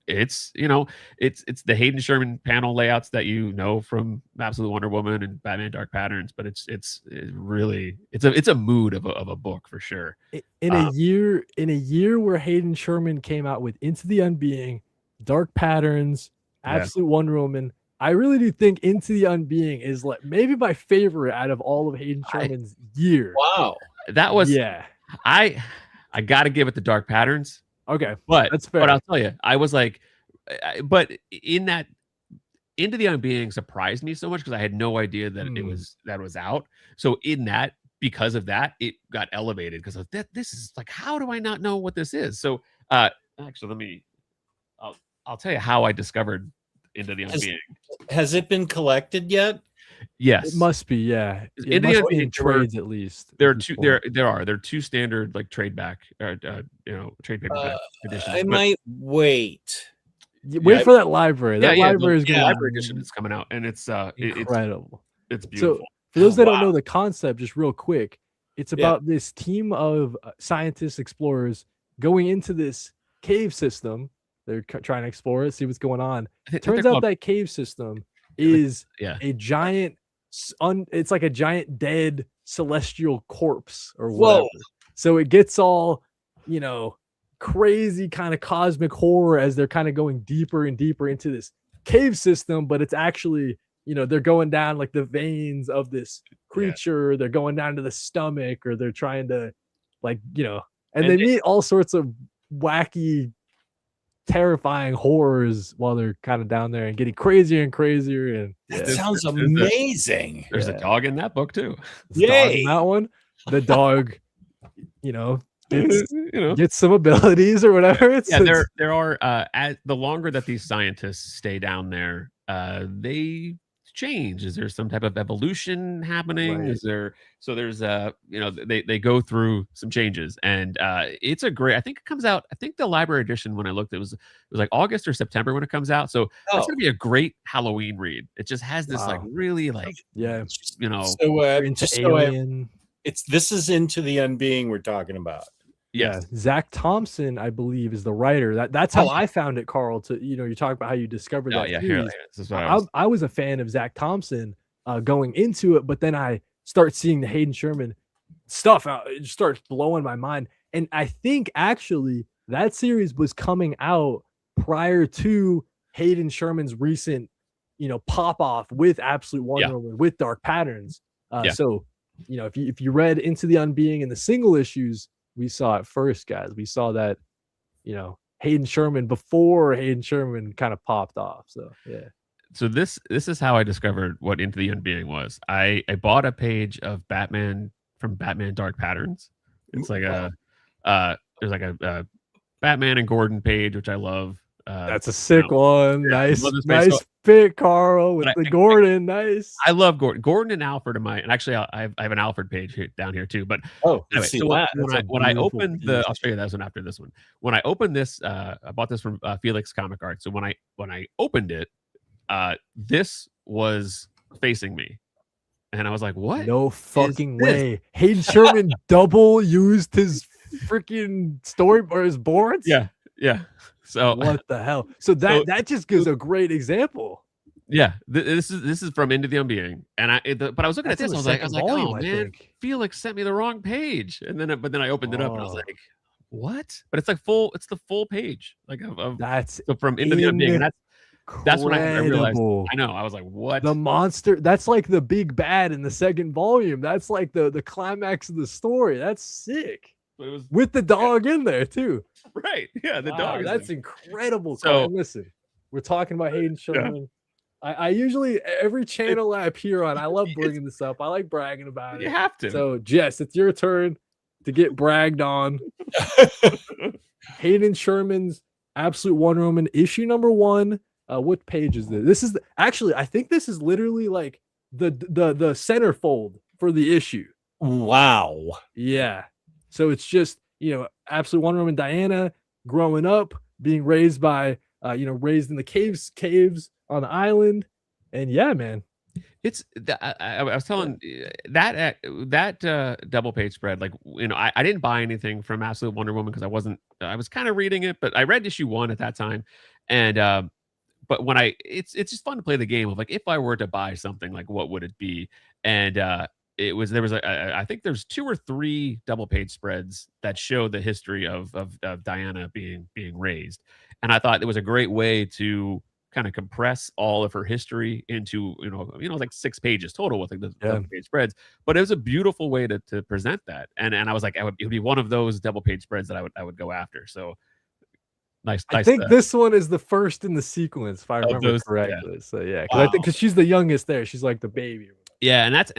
it's it's the Hayden Sherman panel layouts that you know from Absolute Wonder Woman and Batman Dark Patterns, but it's really it's a mood of a book for sure. In a year where Hayden Sherman came out with Into the Unbeing, Dark Patterns, Absolute Wonder Woman, I really do think Into the Unbeing is like maybe my favorite out of all of Hayden Sherman's year. Wow. That was I got to give it the Dark Patterns. Okay, but that's fair. But I'll tell you, I was like, but in that Into the Unbeing surprised me so much because I had no idea that it was out. So in that, because of that, it got elevated because of that. This is like, how do I not know what this is? So actually, I'll tell you how I discovered Into the Unbeing. Has it been collected yet? It Yes, must be. Yeah, it must be in trades at least. There are 2 standard like trade back, trade paperback editions. I might wait. Wait for that library. That library is going. Library edition is coming out, and it's incredible. It's beautiful. So for those that don't know the concept, just real quick, it's about this team of scientists, explorers going into this cave system. They're trying to explore it, see what's going on. It turns out that cave system is a giant it's like a giant dead celestial corpse or whatever. So it gets all crazy kind of cosmic horror as they're kind of going deeper and deeper into this cave system, but it's actually they're going down like the veins of this creature. They're going down to the stomach, or they're trying to and they meet all sorts of wacky, terrifying horrors while they're kind of down there and getting crazier and crazier. And that sounds amazing. There's a dog in that book too. Dog in that one. The dog, gets some abilities or whatever. There are as the longer that these scientists stay down there, they change. Is there some type of evolution happening? Right. There's they go through some changes, and it's a great, I think it comes out, I think the library edition, when I looked, it was like August or September when it comes out. So it's gonna be a great Halloween read. It just has this like really like this is Into the Unbeing we're talking about. Yeah, Zach Thompson, I believe, is the writer. That's how I found it, Carl. To you talk about how you discovered that. I was a fan of Zach Thompson going into it, but then I start seeing the Hayden Sherman stuff. It just starts blowing my mind. And I think actually that series was coming out prior to Hayden Sherman's recent, pop off with Absolute Wonder Woman, with Dark Patterns. So, if you read Into the Unbeing in the single issues, we saw it first, guys. We saw that, Hayden Sherman before Hayden Sherman kind of popped off. So yeah. So this is how I discovered what Into the Unbeing was. I bought a page of Batman from Batman Dark Patterns. It's like there's like a Batman and Gordon page, which I love. That's a sick one. Nice fit, Carl, with the Gordon. Nice. I love Gordon. Gordon and Alfred are and actually I have an Alfred page down here too. But anyway, so when I opened I'll show you that one after this one. When I opened this, I bought this from Felix Comic Art. So when I opened it, this was facing me, and I was like, "What? No fucking way!" Hayden Sherman double used his freaking story or his boards. Yeah. So what the hell? So that just gives a great example. Yeah, this is from Into the Unbeing, and but I was looking at this, I was like, oh man, Felix sent me the wrong page, and then I opened it up, and I was like, what? But it's like it's the full page, like of that's so from Into the Unbeing, and that's when I realized. I know, I was like, what? The monster? That's like the big bad in the second volume. That's like the climax of the story. That's sick. But it was with the dog in there too. Right? Yeah, the dog. That's incredible. So listen, we're talking about Hayden Sherman. I usually every channel I appear on, I love bringing this up. I like bragging about You it. have to. So, Jess, it's your turn to get bragged on. Hayden Sherman's Absolute Wonder Woman issue number 1. What page is this? This is actually, I think this is literally like the centerfold for the issue. Wow. Yeah. So it's just, Absolute Wonder Woman Diana growing up, being raised by, raised in the caves on the island. And yeah, man. It's I was telling that double page spread, like, I didn't buy anything from Absolute Wonder Woman because I was kind of reading it, but I read issue 1 at that time. And but when it's just fun to play the game of, like, if I were to buy something, like, what would it be? And there was I think there's 2 or 3 double page spreads that show the history of Diana being raised. And I thought it was a great way to kind of compress all of her history into, like 6 pages total with, like, the double page spreads. But it was a beautiful way to present that. And I was like, it would be one of those double page spreads that I would go after. So nice. I think this one is the first in the sequence, if I remember correctly. Yeah. So yeah, because she's the youngest there. She's like the baby. Yeah, and that's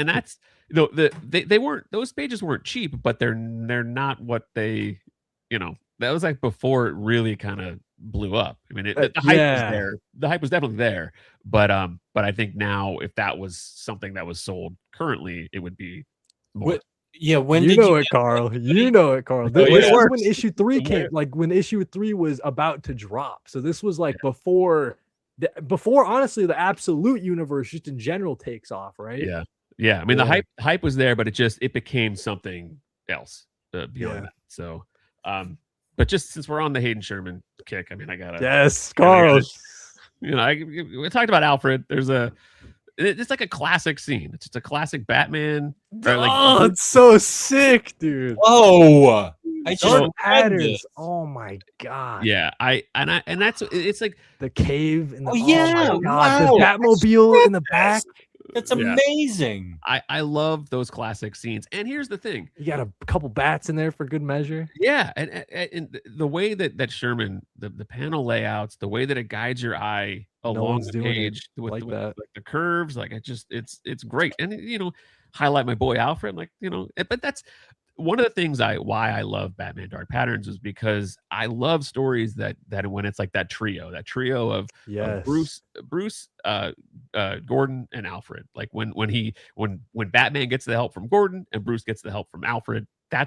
they weren't, those pages weren't cheap, but they're not what they, that was like before it really kind of blew up. I mean, the hype was there. The hype was definitely there, but I think now, if that was something that was sold currently, it would be more. When you know it, Carl. You know it, Carl. This was when issue 3 came, like when issue 3 was about to drop. So this was like before honestly the Absolute universe just in general takes off, right? Yeah. I mean, the hype was there, but it became something else beyond that. So, but just since we're on the Hayden Sherman kick, I mean, I gotta. Carl. We talked about Alfred. It's like a classic scene. It's just a classic Batman. It's so sick, dude. Whoa! I just patterns. Oh my god. Yeah, it's like the cave in the wow. The Batmobile in the back. That's amazing. I love those classic scenes. And here's the thing: you got a couple bats in there for good measure. Yeah, and the way that Sherman, the panel layouts, the way that it guides your eye along the page with like the curves, like it's great. And highlight my boy Alfred, like, but that's one of the things why I love Batman Dark Patterns, is because I love stories that when it's like that trio of Bruce, Gordon, and Alfred. Like when Batman gets the help from Gordon and Bruce gets the help from Alfred. I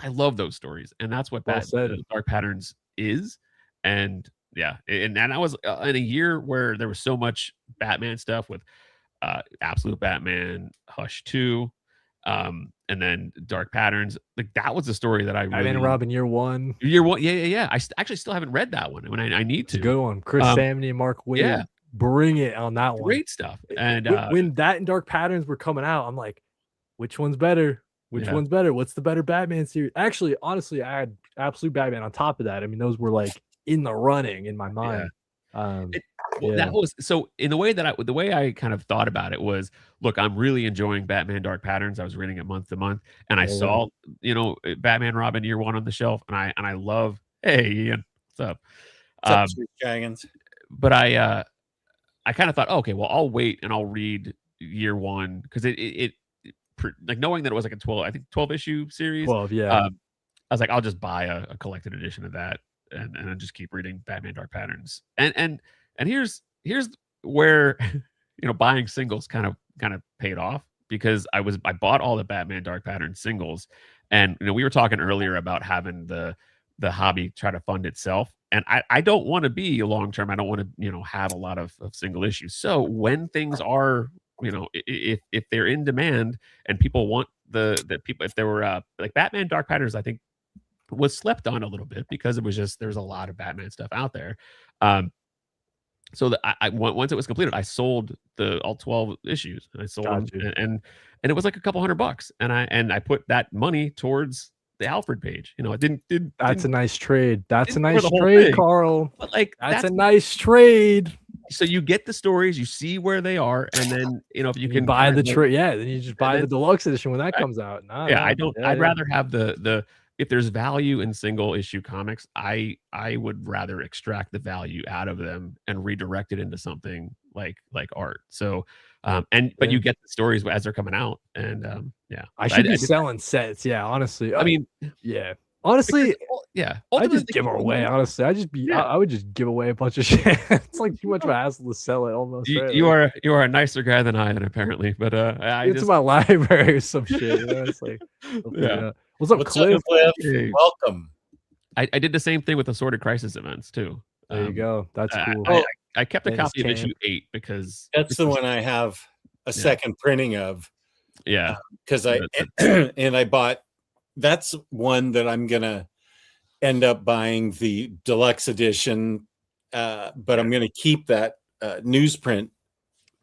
love those stories, and that's what Dark Patterns is. And yeah, and I was in a year where there was so much Batman stuff with Absolute Batman, Hush 2. And then Dark Patterns, like that was a story that I really. Batman and Robin Year 1. Yeah. I actually still haven't read that one. I need to. Good one. Chris Samney and Mark Waid. Bring it on that one. Great stuff. And when that and Dark Patterns were coming out, I'm like, which one's better? Which one's better? What's the better Batman series? Actually, honestly, I had Absolute Batman on top of that. I mean, those were like in the running in my mind. That was so in the way the way I kind of thought about it was, look, I'm really enjoying Batman Dark Patterns. I was reading it month to month, and I saw Batman Robin Year 1 on the shelf, and I love, hey Ian, what's up? Dragons. But I kind of thought, okay, well, I'll wait and I'll read Year 1, because it like, knowing that it was like a 12 issue series. 12, I was like, I'll just buy a collected edition of that and then just keep reading Batman Dark Patterns. And here's where buying singles kind of paid off, because I bought all the Batman Dark Patterns singles, and we were talking earlier about having the hobby try to fund itself, and I don't want to be long term. I don't want to have a lot of single issues. So when things are if they're in demand and people want the people, if there were like Batman Dark Patterns, I think was slept on a little bit because it was just, there's a lot of Batman stuff out there. So that I once it was completed, I sold all 12 issues. I sold them, and it was like a couple $100, and I put that money towards the Alfred page. It didn't. That's a nice trade. That's a nice trade, Carl. But like, that's a nice trade. So you get the stories, you see where they are, and then if you can buy the trade, then you just buy the deluxe edition when that comes out. I'd rather have the if there's value in single issue comics, I would rather extract the value out of them and redirect it into something art. So but you get the stories as they're coming out, and yeah, I should be selling sets. Yeah, honestly. I mean, yeah, honestly, yeah. I just give them away. Honestly, I would just give away a bunch of shit. It's like too much of a hassle to sell it. Almost. You are a nicer guy than I, then apparently. But it's my library or some shit. You know? It's like, yeah. What's up, Cliff? Hey. Welcome. I did the same thing with Assorted Crisis events too. There you go. That's cool. I kept a copy of issue 8 because that's the one I have a second printing of. Yeah, because I bought. That's one that I'm gonna end up buying the deluxe edition, but I'm gonna keep that newsprint.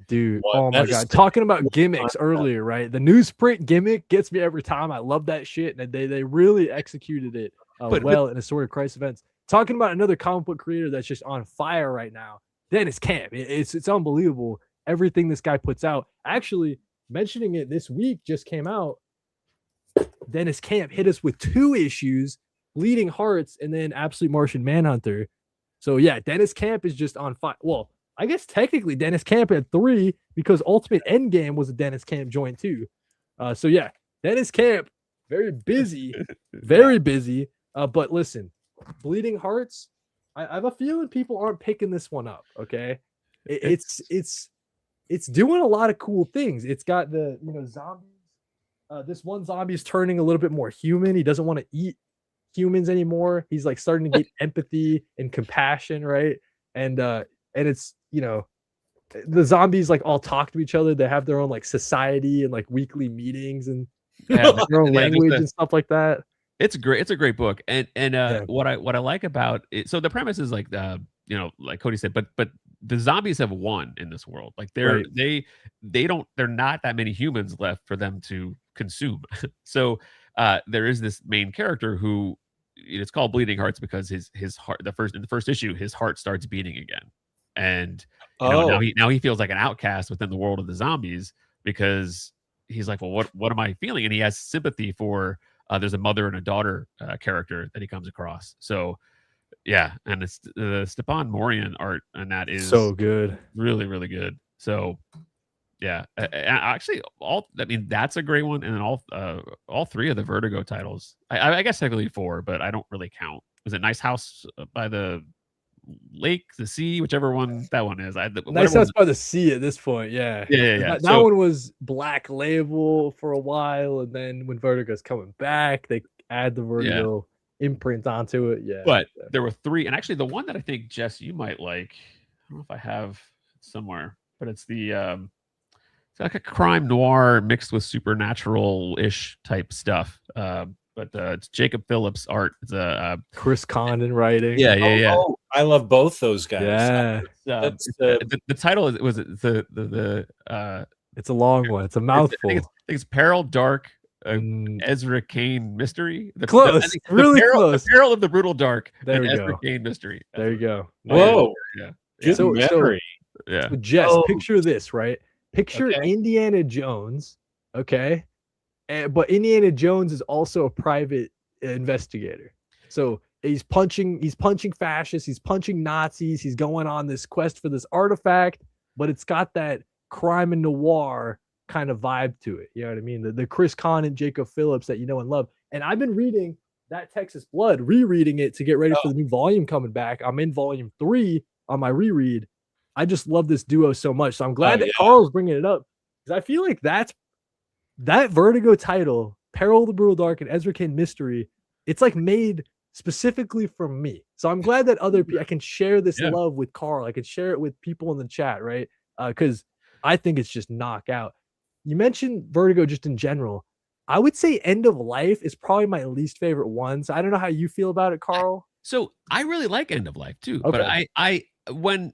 Dude, oh my god! Talking about gimmicks earlier, right? The newsprint gimmick gets me every time. I love that shit, and they really executed it well in Assorted Crisis events. Talking about another comic book creator that's just on fire right now, Dennis Camp. It's unbelievable everything this guy puts out. Actually, mentioning it this week just came out. Dennis Camp hit us with 2 issues, Bleeding Hearts, and then Absolute Martian Manhunter. So yeah, Dennis Camp is just on fire. Well, I guess technically Dennis Camp had 3 because Ultimate Endgame was a Dennis Camp joint too. So yeah, Dennis Camp, very busy, very busy. But listen, Bleeding Hearts, I have a feeling people aren't picking this one up. Okay, it's doing a lot of cool things. It's got the zombies. This one zombie is turning a little bit more human. He doesn't want to eat humans anymore. He's like starting to get empathy and compassion, right? And it's the zombies like all talk to each other. They have their own like society and like weekly meetings and their own language and stuff like that. It's great. It's a great book, and what I like about it. So the premise is like like Kody said, but the zombies have won in this world. Like they're not that many humans left for them to consume. So there is this main character who it's called Bleeding Hearts because his heart in the first issue his heart starts beating again, and now he feels like an outcast within the world of the zombies because he's like, well, what am I feeling? And he has sympathy for. There's a mother and a daughter character that he comes across. So, yeah, and it's the Stepan Morian art, and that is so good, really, really good. So, yeah, actually, that's a great one, and then all 3 of the Vertigo titles. I guess technically 4, but I don't really count. Was it Nice House by the Lake, the Sea, whichever one that one is? Nice House by the Sea at this point, yeah. That one was Black Label for a while, and then when Vertigo's coming back, they add the Vertigo imprint onto it. Yeah, but there were 3, and actually the one that I think Jess you might like. I don't know if I have it somewhere, but it's the it's like a crime noir mixed with supernatural-ish type stuff. But it's Jacob Phillips' art. It's Chris Condon writing. Yeah. Oh, I love both those guys. Yeah, the title was it's a long one. It's a mouthful. I think it's Peril Dark, Ezra Kane Mystery. Close, really close. The Peril of the Brutal Dark. There we Ezra go. Kane Mystery. There you go. Whoa, yeah. Good memory. So Jess, picture this, right? Picture Indiana Jones, okay? But Indiana Jones is also a private investigator. So he's punching fascists, he's punching Nazis, he's going on this quest for this artifact, but it's got that crime and noir kind of vibe to it. You know what I mean? The Chris Condon, Jacob Phillips that you know and love. And I've been reading That Texas Blood, rereading it to get ready for the new volume coming back. I'm in volume 3 on my reread. I just love this duo so much. So I'm glad that Carl's bringing it up because I feel like that Vertigo title, Peril of the Brutal Dark and Ezra Kane Mystery, it's like made specifically for me. So I'm glad that other people, I can share this love with Carl. I can share it with people in the chat, right? Because I think it's just knockout. You mentioned Vertigo just in general. I would say End of Life is probably my least favorite one. So I don't know how you feel about it, Carl. So I really like End of Life too. Okay. But I when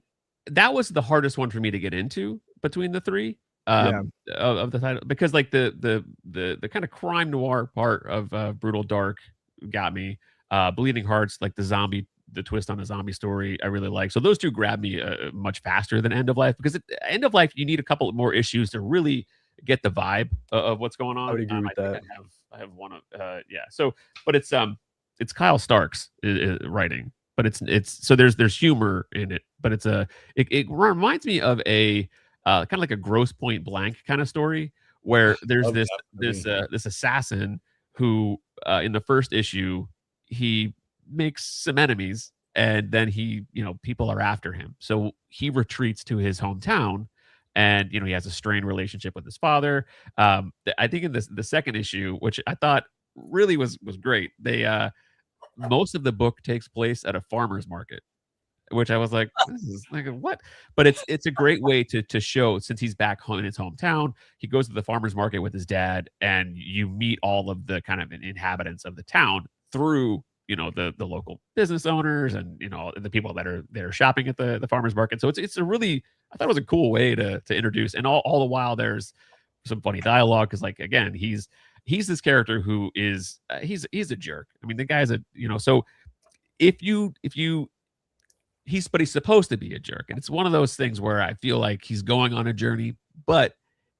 that was the hardest one for me to get into between the 3. Of the title, because like the kind of crime noir part of Brutal Dark got me. Bleeding Hearts, like the twist on a zombie story, I really like. So those 2 grabbed me much faster than End of Life because End of Life you need a couple more issues to really get the vibe of what's going on. I would agree with that. I have one of So, but it's Kyle Starks is writing. but it's so there's humor in it, but it reminds me of a kind of like a Gross Point Blank kind of story where there's Love this that this movie. this assassin who in the first issue he makes some enemies, and then people are after him, so he retreats to his hometown, and he has a strained relationship with his father. I think in the second issue, which I thought really was great, they most of the book takes place at a farmer's market, which I was like, this is like what? But it's a great way to show, since he's back home in his hometown, he goes to the farmer's market with his dad, and you meet all of the kind of inhabitants of the town through the local business owners, and the people that are shopping at the farmer's market. So it's a really, I thought it was a cool way to introduce, and all the while there's some funny dialogue, because like again he's this character who is he's a jerk. I mean, the guy's so if you but he's supposed to be a jerk, and it's one of those things where I feel like he's going on a journey. But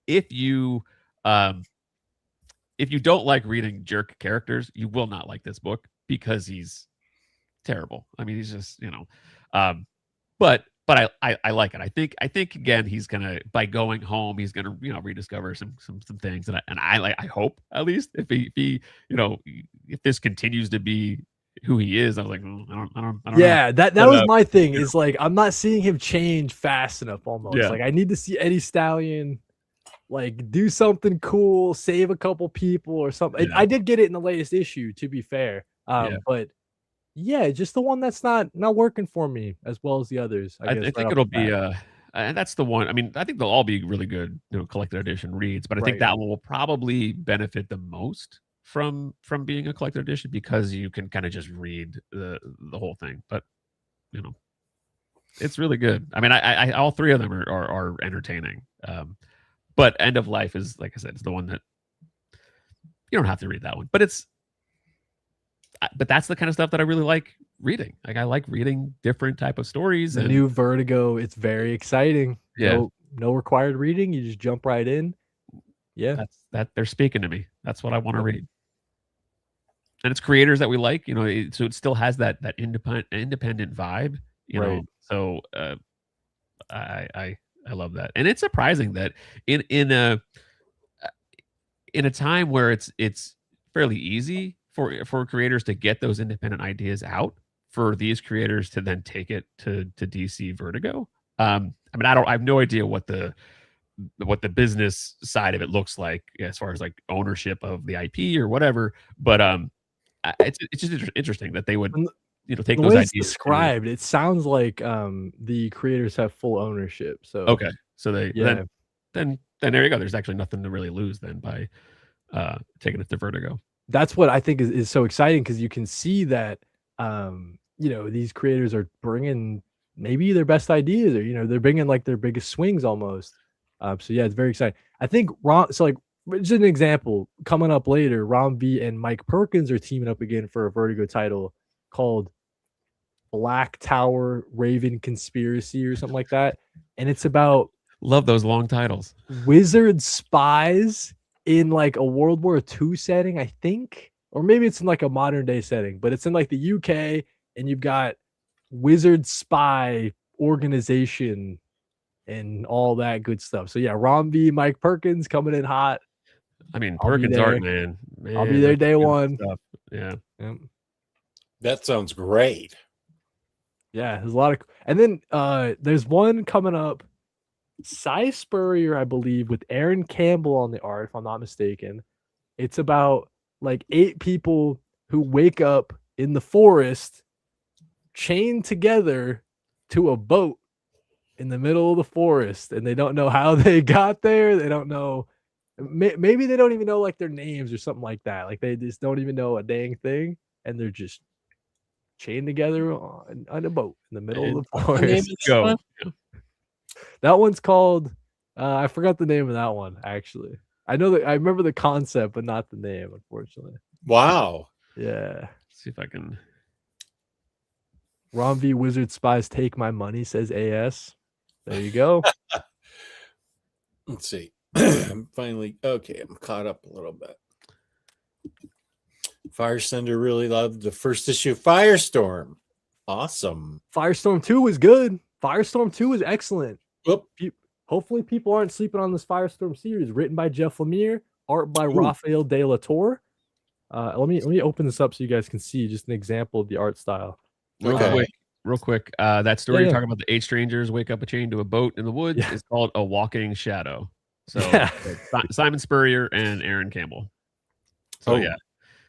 if you don't like reading jerk characters, you will not like this book, because he's terrible. I mean, he's just but I like it. I think again he's gonna, by going home, he's gonna rediscover some things, and I hope, at least if he if this continues to be who he is. I was like, I don't know. Yeah, that But, was my thing. Is like, I'm not seeing him change fast enough. Almost Yeah. like I need to see Eddie Stallion like do something cool, save a couple people or something. Yeah. I did get it in the latest issue, to be fair. Yeah. But yeah, just the one that's not working for me as well as the others. I guess I right think off it'll the be bat. and that's the one. I mean, I think they'll all be really good, collected edition reads, but I think Right. that one will probably benefit the most from being a collected edition, because you can kind of just read the whole thing. But it's really good. I mean, I all three of them are entertaining. But End of Life is, like I said, it's the one that you don't have to read that one, but but that's the kind of stuff that I really like reading. Like, I like reading different type of stories. The And new Vertigo, it's very exciting. Yeah. No required reading. You just jump right in. Yeah. that they're speaking to me. That's what I want to read. And it's creators that we like, so it still has that independent vibe, Right. So I love that. And it's surprising that in a time where it's fairly easy for creators to get those independent ideas out, for these creators to then take it to DC Vertigo. I mean, I have no idea what the business side of it looks like, as far as like ownership of the IP or whatever, but it's just interesting that they would take The those way it's ideas. described, it sounds like the creators have full ownership. So Okay, so they yeah. then there you go. There's actually nothing to really lose then by taking it to Vertigo. That's what I think is so exciting, because you can see that these creators are bringing maybe their best ideas, or they're bringing like their biggest swings almost. So yeah, it's very exciting. I think just an example coming up later, Ron V and Mike Perkins are teaming up again for a Vertigo title called Black Tower Raven Conspiracy or something like that, and it's about Love those long titles. wizard spies in like a World War II setting, I think, or maybe it's in like a modern day setting, but it's in like the UK, and you've got wizard spy organization and all that good stuff. So yeah, Ron V, Mike Perkins coming in hot. I mean, I'll be Perkins there. art, man. I'll be there that's day good one. stuff. Yeah. Yep. That sounds great. Yeah, there's a lot of, and then there's one coming up, Cy Spurrier, I believe, with Aaron Campbell on the art, if I'm not mistaken. It's about like 8 people who wake up in the forest, chained together to a boat in the middle of the forest, and they don't know how they got there. They don't know. Maybe they don't even know like their names or something like that. Like, they just don't even know a dang thing, and they're just chained together on a boat in the middle of the What's the name forest. of this Go. one? That one's called I forgot the name of that one, actually. I remember the concept, but not the name, unfortunately. Wow. Yeah. Let's see if I can. Ron V Wizard Spies Take My Money, says AS. There you go. Let's see. I'm finally okay. I'm caught up a little bit. Firesender really loved the first issue of Firestorm. Awesome. Firestorm 2 was good. Firestorm 2 was excellent. Whoop. Hopefully people aren't sleeping on this Firestorm series, written by Jeff Lemire, art by Rafael de la Torre. Let me open this up so you guys can see just an example of the art style. Real quick. That story you're yeah. talking about, the 8 strangers wake up a chain to a boat in the woods, is called A Walking Shadow. So Simon Spurrier and Aaron Campbell. So yeah,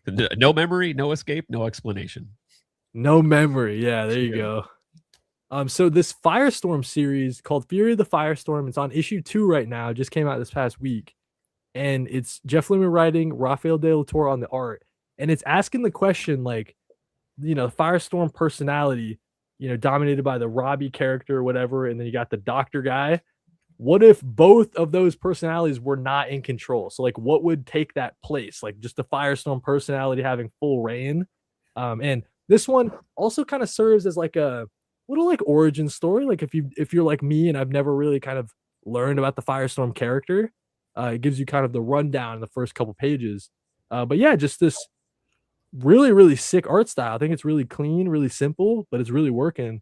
no memory, no escape, no explanation. No memory. Yeah, there you go. So this Firestorm series called Fury of the Firestorm, it's on issue 2 right now. It just came out this past week. And it's Jeff Lemire writing, Rafael de la Torre on the art. And it's asking the question, like, you know, Firestorm personality, you know, dominated by the Robbie character or whatever, and then you got the doctor guy. What if both of those personalities were not in control? So, like, what would take that place? Like, just the Firestorm personality having full reign. And this one also kind of serves as like a little like origin story. Like if you're like me and I've never really kind of learned about the Firestorm character, it gives you kind of the rundown in the first couple pages. But yeah, just this really, really sick art style. I think it's really clean, really simple, but it's really working.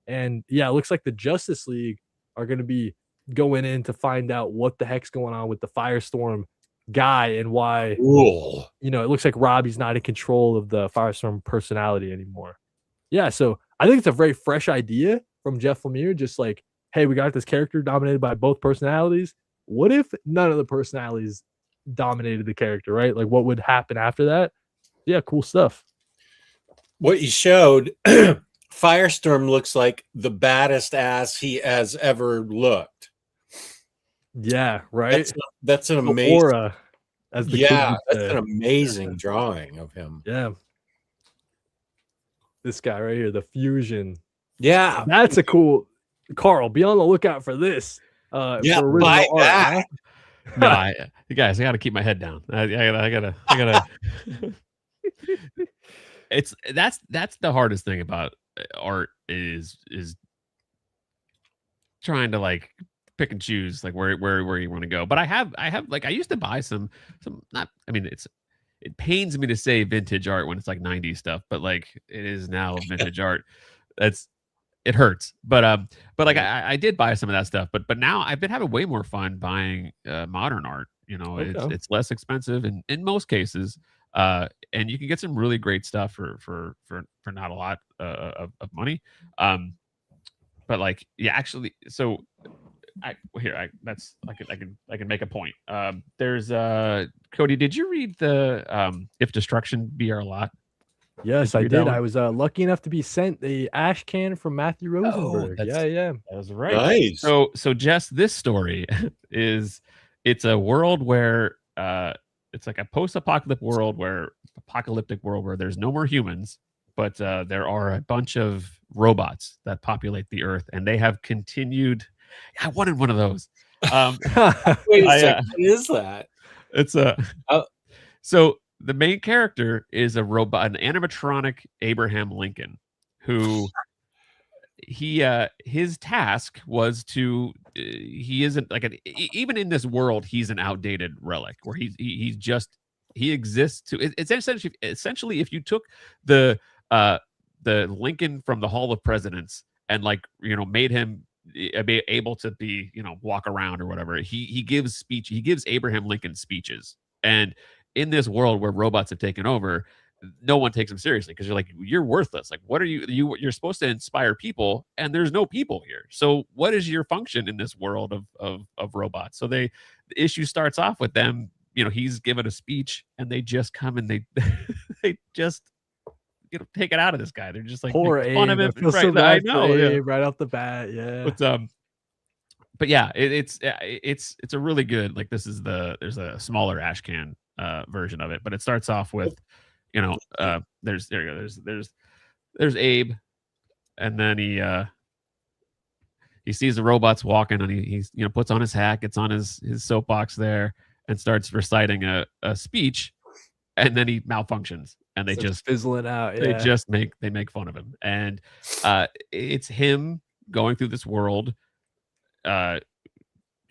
And yeah, it looks like the Justice League are going to be going in to find out what the heck's going on with the Firestorm guy and why, you know, it looks like Robbie's not in control of the Firestorm personality anymore. Yeah, so I think it's a very fresh idea from Jeff Lemire. Just like, hey, we got this character dominated by both personalities. What if none of the personalities dominated the character, right? Like, what would happen after that? Yeah, cool stuff. What you showed, Firestorm looks like the baddest ass he has ever looked. Yeah, right. That's an the amazing aura, as the that's an amazing drawing of him. Yeah. This guy right here, the fusion. Yeah, that's a cool. Carl, be on the lookout for this. Yeah, for original art, huh? No, you guys, I got to keep my head down. I gotta. That's the hardest thing about art is trying to like pick and choose like where you want to go. But I have like I used to buy some not. I mean, it pains me to say vintage art when it's like 90s stuff, but like it is now vintage art. It hurts, but like I did buy some of that stuff, but now I've been having way more fun buying modern art. You know, it's less expensive in most cases, and you can get some really great stuff for not a lot of money. But like, yeah, actually, so I can make a point. There's Kody, did you read the If Destruction Be Our Lot? Yes, I did. I was lucky enough to be sent the ash can from Matthew Rosenberg. Yeah, that's right. Nice. So Jess, this story it's a world where it's like a post-apocalyptic world where there's no more humans, but there are a bunch of robots that populate the earth, and they have continued. I wanted one of those. Wait a second. What is that? It's so the main character is a robot, an animatronic Abraham Lincoln, who his task was to he isn't like even in this world he's an outdated relic where he exists to it's essentially if you took the Lincoln from the Hall of Presidents and like made him be able to be walk around or whatever, he gives Abraham Lincoln speeches. And in this world where robots have taken over, no one takes them seriously because you're worthless. Like, what are you're supposed to inspire people, and there's no people here. So what is your function in this world of robots? So the issue starts off with them, he's given a speech and they just come and they just take it out of this guy. They're just like, poor Abe, fun of him. I know, Abe, right off the bat. Yeah. But yeah, it's a really good, like, there's a smaller ash can version of it, but it starts off with there's Abe, and then he sees the robots walking, and he's puts on his hat, gets on his soapbox there, and starts reciting a speech, and then he malfunctions, and they just fizzle it out. They just make fun of him, and it's him going through this world,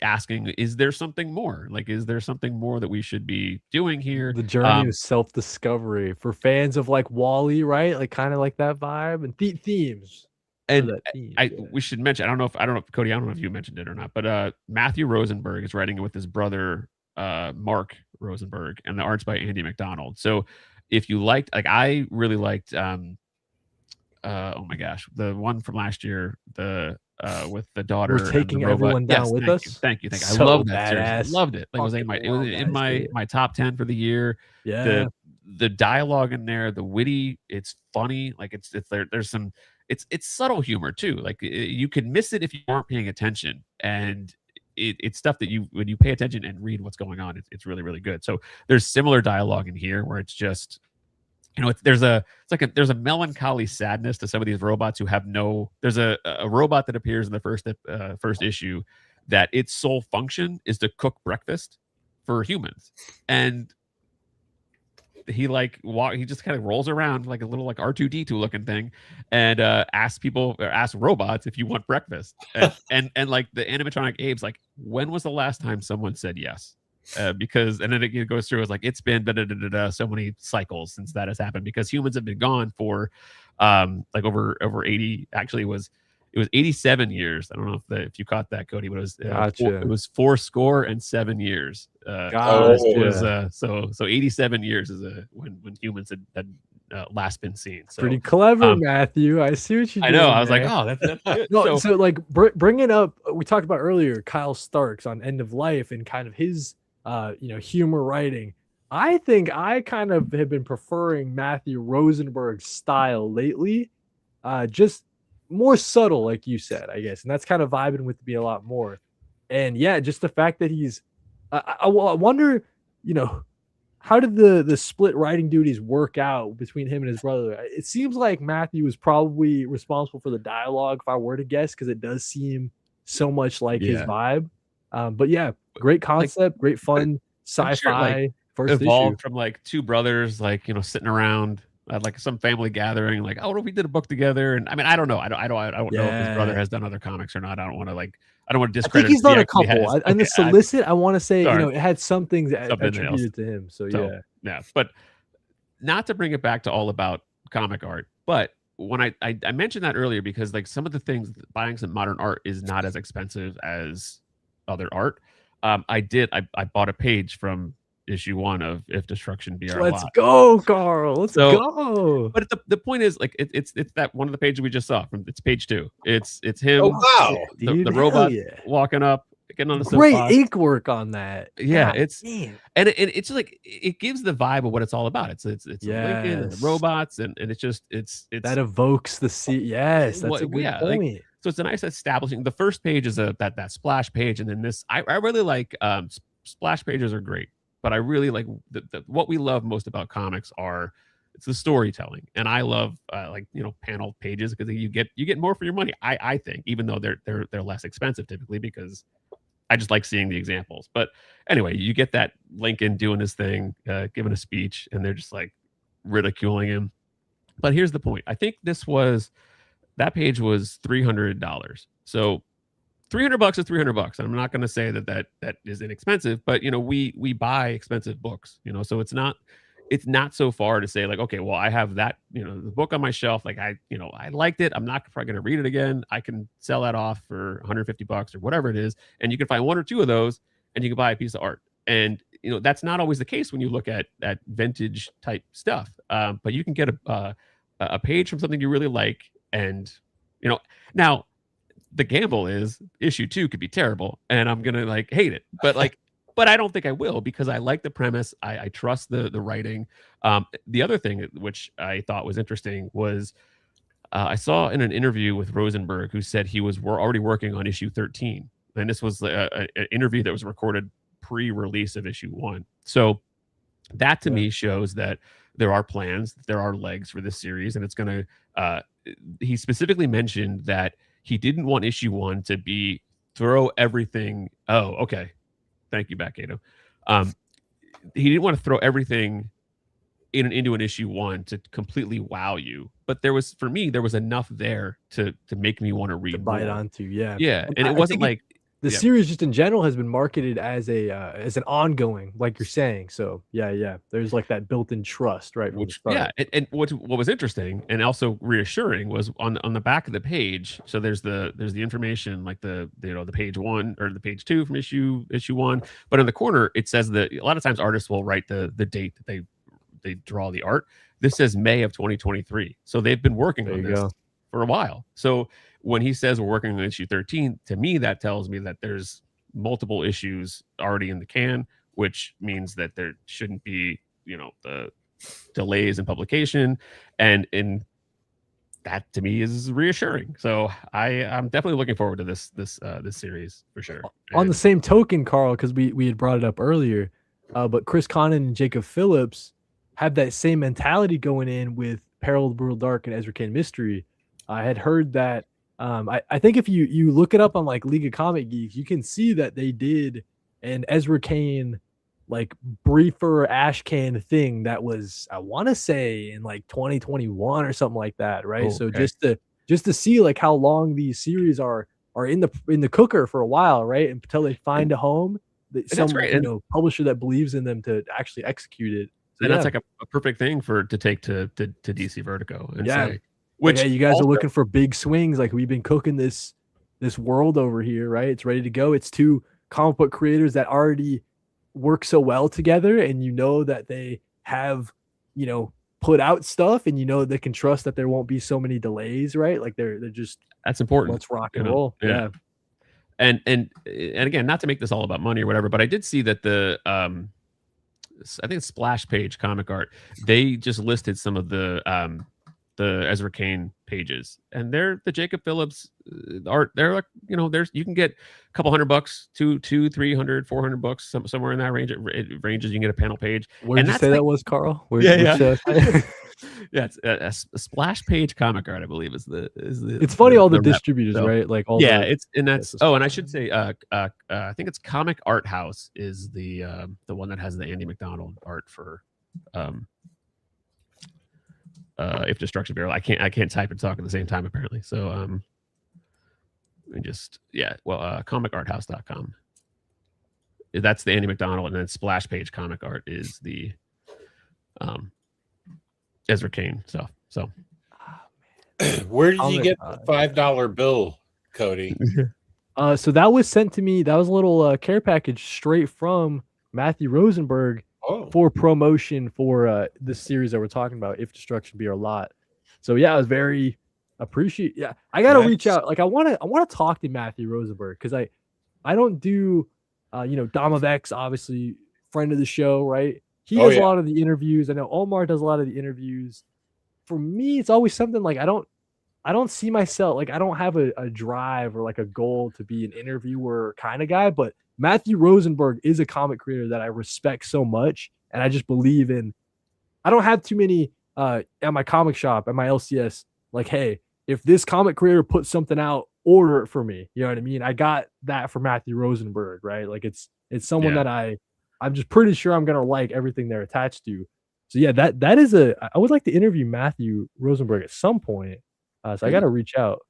asking, is there something more? Like, is there something more that we should be doing here? The journey of self-discovery for fans of like Wall-E, right? Like kind of like that vibe and themes. For And that theme, I yeah. we should mention, I don't know if Kody, I don't know if you mentioned it or not, but Matthew Rosenberg is writing it with his brother Mark Rosenberg, and the art's by Andy McDonald. So if you liked, like, I really liked oh my gosh, the one from last year, the with the daughter We're taking and the robot. everyone down Yes, with thank us. You, thank you, thank you. I So love that series. I badass. loved it. Like, it was Fucking in love that shit. my top 10 for the year. Yeah. The dialogue in there, the witty, it's funny. Like, it's there's some, it's subtle humor too. Like, you could miss it if you weren't paying attention, and it's stuff that you, when you pay attention and read what's going on, it's really, really good. So there's similar dialogue in here where it's just, you know, there's a melancholy sadness to some of these robots who have no. There's a robot that appears in the first issue that its sole function is to cook breakfast for humans, and he just kind of rolls around like a little like R2D2 looking thing, and asks robots if you want breakfast, and like the animatronic Abe's like, when was the last time someone said yes? Because, and then it goes through, it's like, it's been so many cycles since that has happened, because humans have been gone for like over 80, actually it was 87 years. I don't know if you caught that, Kody, but it was 407 years. So 87 years is when humans had last been seen. So pretty clever, Matthew. I see what you. I know. I was like, oh, that's good. No, so like bringing up, we talked about earlier, Kyle Starks on End of Life and kind of his humor writing. I think I kind of have been preferring Matthew Rosenberg's style lately. Just more subtle, like you said, I guess. And that's kind of vibing with me a lot more. And yeah, just the fact that he's, I wonder, how did the split writing duties work out between him and his brother? It seems like Matthew was probably responsible for the dialogue, if I were to guess, because it does seem so much like his vibe. But yeah, great concept, great fun sci-fi. Sure, like, first evolved issue from like two brothers, like, sitting around at like some family gathering, like, oh, what if we did a book together? And I mean, I don't know. I don't know if his brother has done other comics or not. I don't want to discredit. I think he's done a couple. And the solicit, I want to say, it had some things attributed to him. So yeah. But not to bring it back to all about comic art, but when I mentioned that earlier, because like some of the things, buying some modern art is not as expensive as other art. I bought a page from issue 1 of If Destruction Be Our Lot. Let's go, Carl. Let's go. But the point is, like, it's that one of the pages we just saw from, it's page 2. It's him. Oh wow, the robot walking up, getting on the great soapbox. ink work on that. Yeah, God, and it's just like, it gives the vibe of what it's all about. It's Lincoln and the robots, and it's just it's that evokes the sea. Yes, that's a good point. Like, so it's a nice establishing. The first page is that splash page, and then this I really like. Splash pages are great, but I really like what we love most about comics it's the storytelling, and I love panel pages, because you get more for your money. I think, even though they're less expensive typically, because I just like seeing the examples. But anyway, you get that Lincoln doing his thing, giving a speech, and they're just like ridiculing him. But here's the point. I think that page was $300. So $300 is $300. I'm not going to say that is inexpensive, but we buy expensive books, so it's not so far to say like, okay, well, I have that, the book on my shelf. Like I liked it. I'm not probably going to read it again. I can sell that off for $150 or whatever it is. And you can find one or two of those and you can buy a piece of art. And, that's not always the case when you look at vintage type stuff. But you can get a page from something you really like. And, now the gamble is issue 2 could be terrible and I'm going to like hate it, but I don't think I will, because I like the premise. I trust the writing. The other thing which I thought was interesting was I saw in an interview with Rosenberg, who said we're already working on issue 13. And this was an interview that was recorded pre-release of issue 1. So that to me shows that there are plans, there are legs for this series, and it's going to, he specifically mentioned that he didn't want issue 1 to be throw everything. Oh, okay. Thank you, back, Kato. He didn't want to throw everything into an issue 1 to completely wow you. But for me, there was enough there to make me want to read bite more. onto, yeah. Yeah. And it wasn't like the series just in general has been marketed as an ongoing, like you're saying. So yeah, there's like that built-in trust, right? From the start. Yeah, and what was interesting and also reassuring was on the back of the page. So there's the information like the page 1 or the page 2 from issue 1, but in the corner it says that a lot of times artists will write the date that they draw the art. This says May of 2023, so they've been working on this for a while. So when he says we're working on issue 13, to me that tells me that there's multiple issues already in the can, which means that there shouldn't be the delays in publication, and that to me is reassuring. So I'm definitely looking forward to this series for sure. On the same token, Carl, because we had brought it up earlier, but Chris Condon and Jacob Phillips have that same mentality going in with Peril of the Brutal Dark and Ezra Kane Mystery. I had heard that. I think if you look it up on like League of Comic Geeks, you can see that they did an Ezra Kane like briefer ash can thing that was, I want to say, in like 2021 or something like that, right? Oh, so okay. just to see like how long these series are in the cooker for a while, right? Until they find a home, some publisher that believes in them to actually execute it. So, and that's like a perfect thing to take to DC Vertigo and say, which you guys are looking for big swings. Like we've been cooking this world over here, right? It's ready to go. It's two comic book creators that already work so well together, and that they have put out stuff, and they can trust that there won't be so many delays, right? Like they're just, that's important. Let's rock and roll. Yeah. And again, not to make this all about money or whatever, but I did see that I think it's Splash Page Comic Art, they just listed some of the Ezra Kane pages, and they're the Jacob Phillips art. They're like, there's, you can get a couple $100, $200, $300, $400, somewhere in that range. It ranges. You can get a panel page. Where did you say that was, Carl? Yeah. It's a Splash Page Comic Art, I believe is the. It's funny, all the distributors, right? Like all. Yeah, it's, and that's. Oh, and I should say, I think it's Comic Art House is the one that has the Andy McDonald art for. If Destruction Barrel, I can't type and talk at the same time apparently. So comicarthouse.com. That's the Andy McDonald, and then Splash Page Comic Art is the Ezra Kane stuff. So where did you get the $5 bill, Kody? So that was sent to me. That was a little care package straight from Matthew Rosenberg. For promotion for this series that we're talking about, If Destruction Be Our Lot. So yeah, I was very appreciate. Yeah, I gotta reach out. Like I want to talk to Matthew Rosenberg, because I don't do Dom of X, obviously friend of the show, right? He does a lot of the interviews. I know Omar does a lot of the interviews. For me, it's always something like I don't see myself, like I don't have a drive or like a goal to be an interviewer kind of guy, but Matthew Rosenberg is a comic creator that I respect so much, and I just believe in. I don't have too many at my comic shop, at my LCS, like, hey, if this comic creator puts something out, order it for me. You know what I mean? I got that for Matthew Rosenberg, right? Like it's someone that I'm just pretty sure I'm gonna like everything they're attached to. So yeah, that is I would like to interview Matthew Rosenberg at some point. So I got to reach out.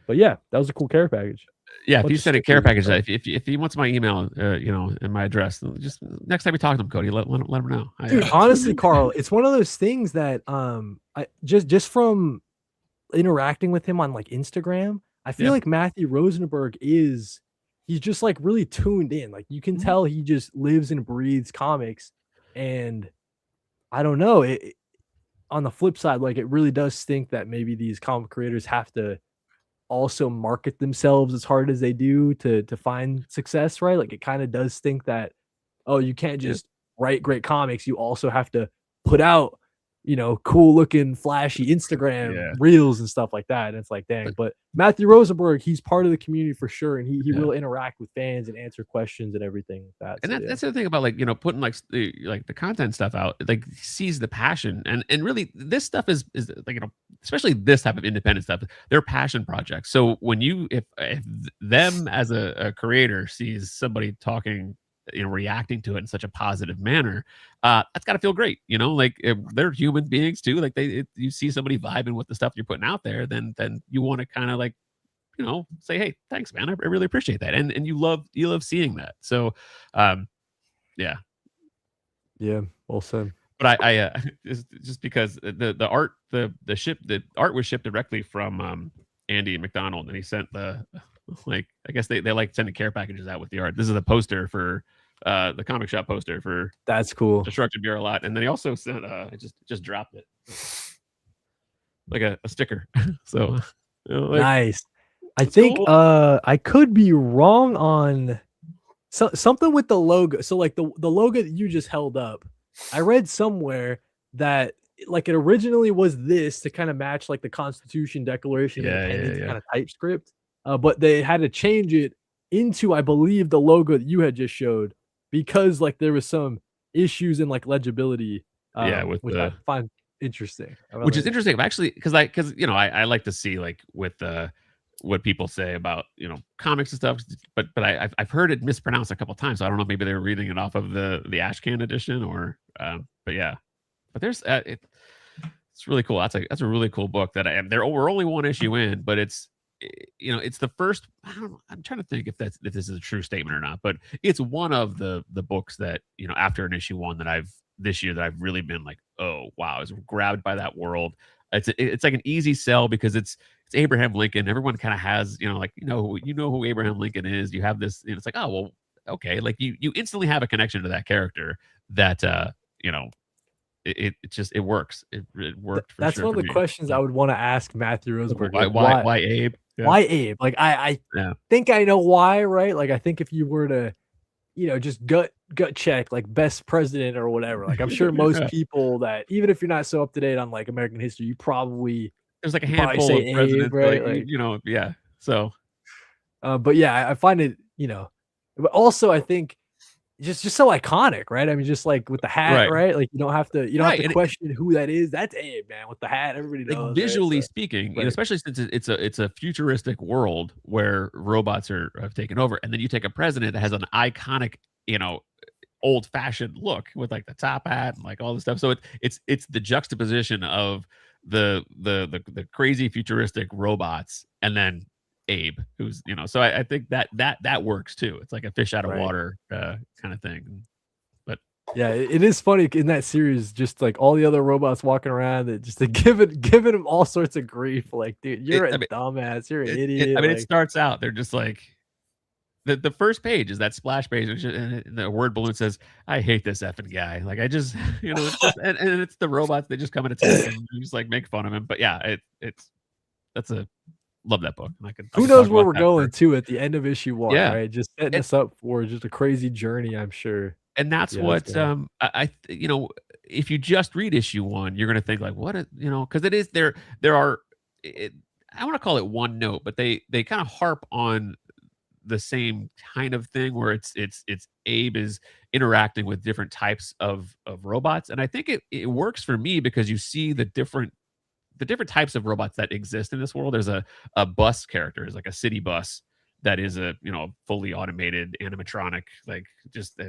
But yeah, that was a cool care package. Yeah, if you send a care package, if he wants my email, and my address, just next time we talk to him, Kody, let him know. Dude, honestly, Carl, it's one of those things that I just from interacting with him on like Instagram, I feel like Matthew Rosenberg he's just like really tuned in. Like you can tell he just lives and breathes comics, and I don't know. On the flip side, like it really does stink that maybe these comic creators have to also market themselves as hard as they do to find success, right? Like it kind of does stink that, you can't just write great comics. You also have to put out, cool looking, flashy Instagram reels and stuff like that. And it's like, dang. But Matthew Rosenberg, he's part of the community for sure, and he will interact with fans and answer questions and everything like that. And that's the thing about like putting like the content stuff out, like he sees the passion, and really this stuff is like especially this type of independent stuff, they're passion projects. So when if them as a creator sees somebody talking, reacting to it in such a positive manner, that's got to feel great. Like if they're human beings too. Like you see somebody vibing with the stuff you're putting out there, then you want to kind of like, say, hey, thanks, man. I really appreciate that. And you love seeing that. So, yeah. Yeah, well said. But I just because the art the art was shipped directly from Andy McDonald, and he sent the I guess they like sending care packages out with the art. This is a poster for the comic shop poster for That's cool. Destructive Bureau lot, and then he also sent I just dropped it like a sticker. So Nice. I it's think cool. I could be wrong on something with the logo. So like the logo that you just held up, I read somewhere that like it originally was this to kind of match like the Constitution, Declaration of Independence kind of typescript, but they had to change it into, I believe, the logo that you had just showed because like there was some issues in like legibility. With which I find interesting. Which is interesting, actually, because I like to see like with what people say about comics and stuff, but I've heard it mispronounced a couple times, so I don't know if maybe they were reading it off of the Ashcan edition or but yeah, but there's it's really cool. That's a really cool book that we're only one issue in, but it's it's the first. I'm trying to think if this is a true statement or not, but it's one of the books that after an issue 1 that I've this year that I've really been like, oh wow, I was grabbed by that world. It's like an easy sell because it's Abraham Lincoln. Everyone kind of has who Abraham Lincoln is. You have this, it's like, oh well, okay, like you instantly have a connection to that character that it just works. It worked. That's sure one of the questions I would want to ask Matthew Rosenberg. Why Abe? Yeah. Why Abe? Like I think I know why, right? Like I think if you were to just gut check like best president or whatever, like I'm sure most people that even if you're not so up to date on like American history, you probably there's like a handful of presidents, right? Like, yeah. So, but yeah, I find it, but also I think just so iconic, right? I mean, just like with the hat, right? Like you don't have to question who that is. That's Abe, man, with the hat. Everybody knows. Like, visually speaking, especially since it's a futuristic world where robots have taken over, and then you take a president that has an iconic, old fashioned look with like the top hat and like all this stuff. So it's the juxtaposition of the crazy futuristic robots and then Abe, who's so I think that works too. It's like a fish out of water kind of thing. But yeah, it is funny in that series, just like all the other robots walking around that just giving them all sorts of grief. Like, dude, you're a dumbass, you're an idiot. It starts out, they're just like the first page is that splash page, and the word balloon says, "I hate this effing guy." Like I just it's just, and it's the robots, they just come and attack him and just like make fun of him. But yeah, love that book. Who knows where we're going to at the end of issue 1, right? Just setting us up for just a crazy journey, I'm sure. And that's what I if you just read issue 1, you're gonna think like, what because it is there are I want to call it one note, but they kind of harp on the same kind of thing where it's Abe is interacting with different types of robots, and I think it works for me because you see the different types of robots that exist in this world. There's a bus character, is like a city bus that is a fully automated animatronic, like just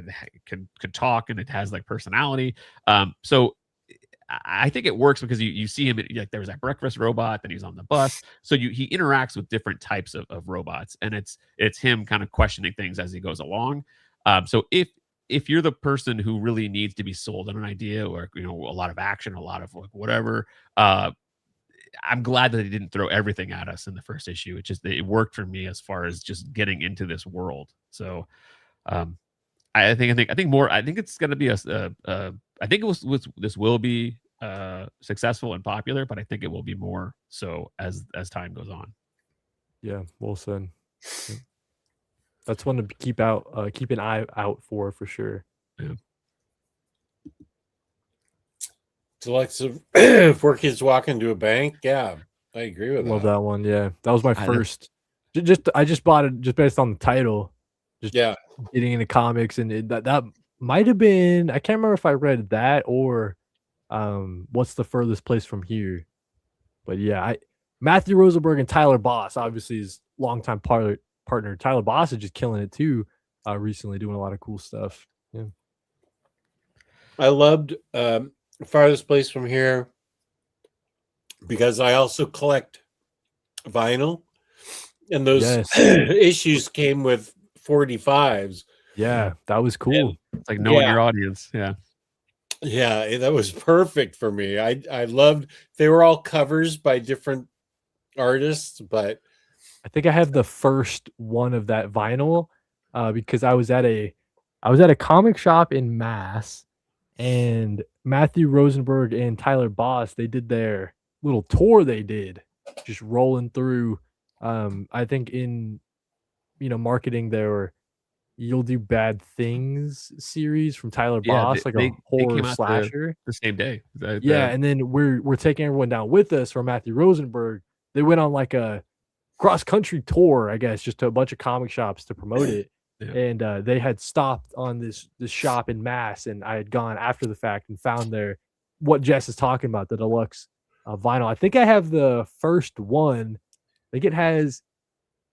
can talk, and it has like personality. So I think it works because you see him like there's that breakfast robot that he's on the bus. So he interacts with different types of robots, and it's him kind of questioning things as he goes along. So if you're the person who really needs to be sold on an idea or a lot of action, a lot of like whatever, I'm glad that they didn't throw everything at us in the first issue. It worked for me as far as just getting into this world. So I think it's going to be I think this will be successful and popular, but I think it will be more so as time goes on. Yeah, well said. That's one to keep an eye out for sure. Yeah. So four kids walk into a bank. Yeah, I agree with that. Love that one. Yeah, that was my first. I just bought it just based on the title. Just getting into comics, and that might have been. I can't remember if I read that or What's the Furthest Place from Here. But yeah, Matthew Rosenberg and Tyler Boss, obviously his longtime partner. Tyler Boss is just killing it too. Recently doing a lot of cool stuff. Yeah, I loved Farthest Place from Here because I also collect vinyl, And those Yes. issues came with 45s. Yeah, that was cool. It's like knowing Yeah. your audience. Yeah. Yeah, that was perfect for me. I loved, they were all covers by different artists, but I think I have the first one of that vinyl because I was at a comic shop in Mass, and Matthew Rosenberg and Tyler Boss, they did their little tour they did, just rolling through. I think in marketing their You'll Do Bad Things series from Tyler Yeah, Boss, like a they horror came out slasher. the same day. Yeah, and then we're taking everyone down with us for Matthew Rosenberg. They went on like a cross country tour, I guess, just to a bunch of comic shops to promote it. Yeah. And they had stopped on this shop in Mass, and I had gone after the fact and found their what Jess is talking about, the deluxe vinyl. I think I have the first one. I think it has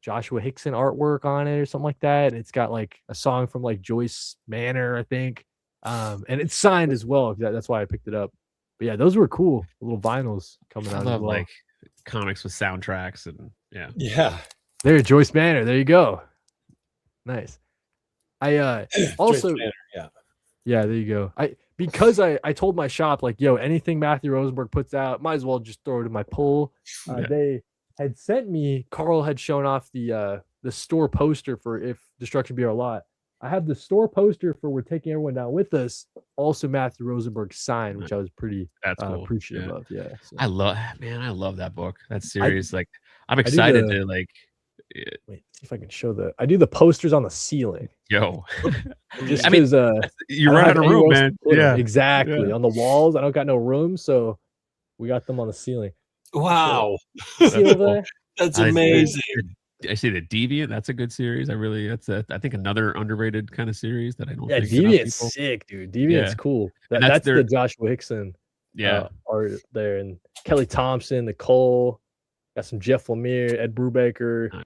Joshua Hickson artwork on it or something like that. And it's got like a song from like Joyce Manor, I think. And it's signed as well. That's why I picked it up. But yeah, those were cool little vinyls coming out. I as love well. like comics with soundtracks and yeah. There, Joyce Manor. There you go. Nice. I also yeah, there you go. Because I told my shop like, yo, anything Matthew Rosenberg puts out, might as well just throw it in my pull. They had sent me, Carl had shown off the store poster for If Destruction Be Our Lot. I have the store poster for We're Taking Everyone Down With Us, also Matthew Rosenberg signed, which I was pretty cool. appreciative of. Yeah. So. I love that book. That series. Like I'm excited to like wait, see if I can show I do the posters on the ceiling. Yo. Just I mean, you run out of room, man. Yeah. Exactly. Yeah. On the walls, I don't got no room, so we got them on the ceiling. Wow. See over there? That's amazing. I see the Deviant. That's a good series. I think another underrated kind of series that I don't think Deviant's sick, dude. Deviant's cool. That's the Joshua Hickson art there. And Kelly Thompson, Nicole, got some Jeff Lemire, Ed Brubaker.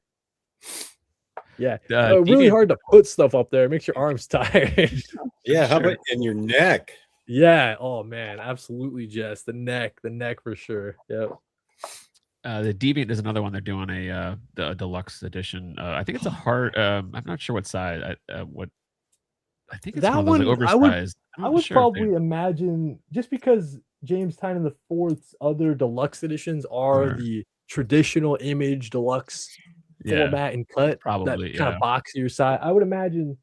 Yeah. Really hard to put stuff up there. It makes your arms tired. Yeah, how about in your neck? Yeah. Oh man, absolutely, Jess. The neck for sure. Yep. The Deviant is another one they're doing the deluxe edition. I think it's a hard. I'm not sure what size. I think it's that one of those, like, oversized. I would probably imagine, just because James Tynion the Fourth's other deluxe editions are the traditional Image deluxe format and cut, probably that kind of boxier side. I would imagine,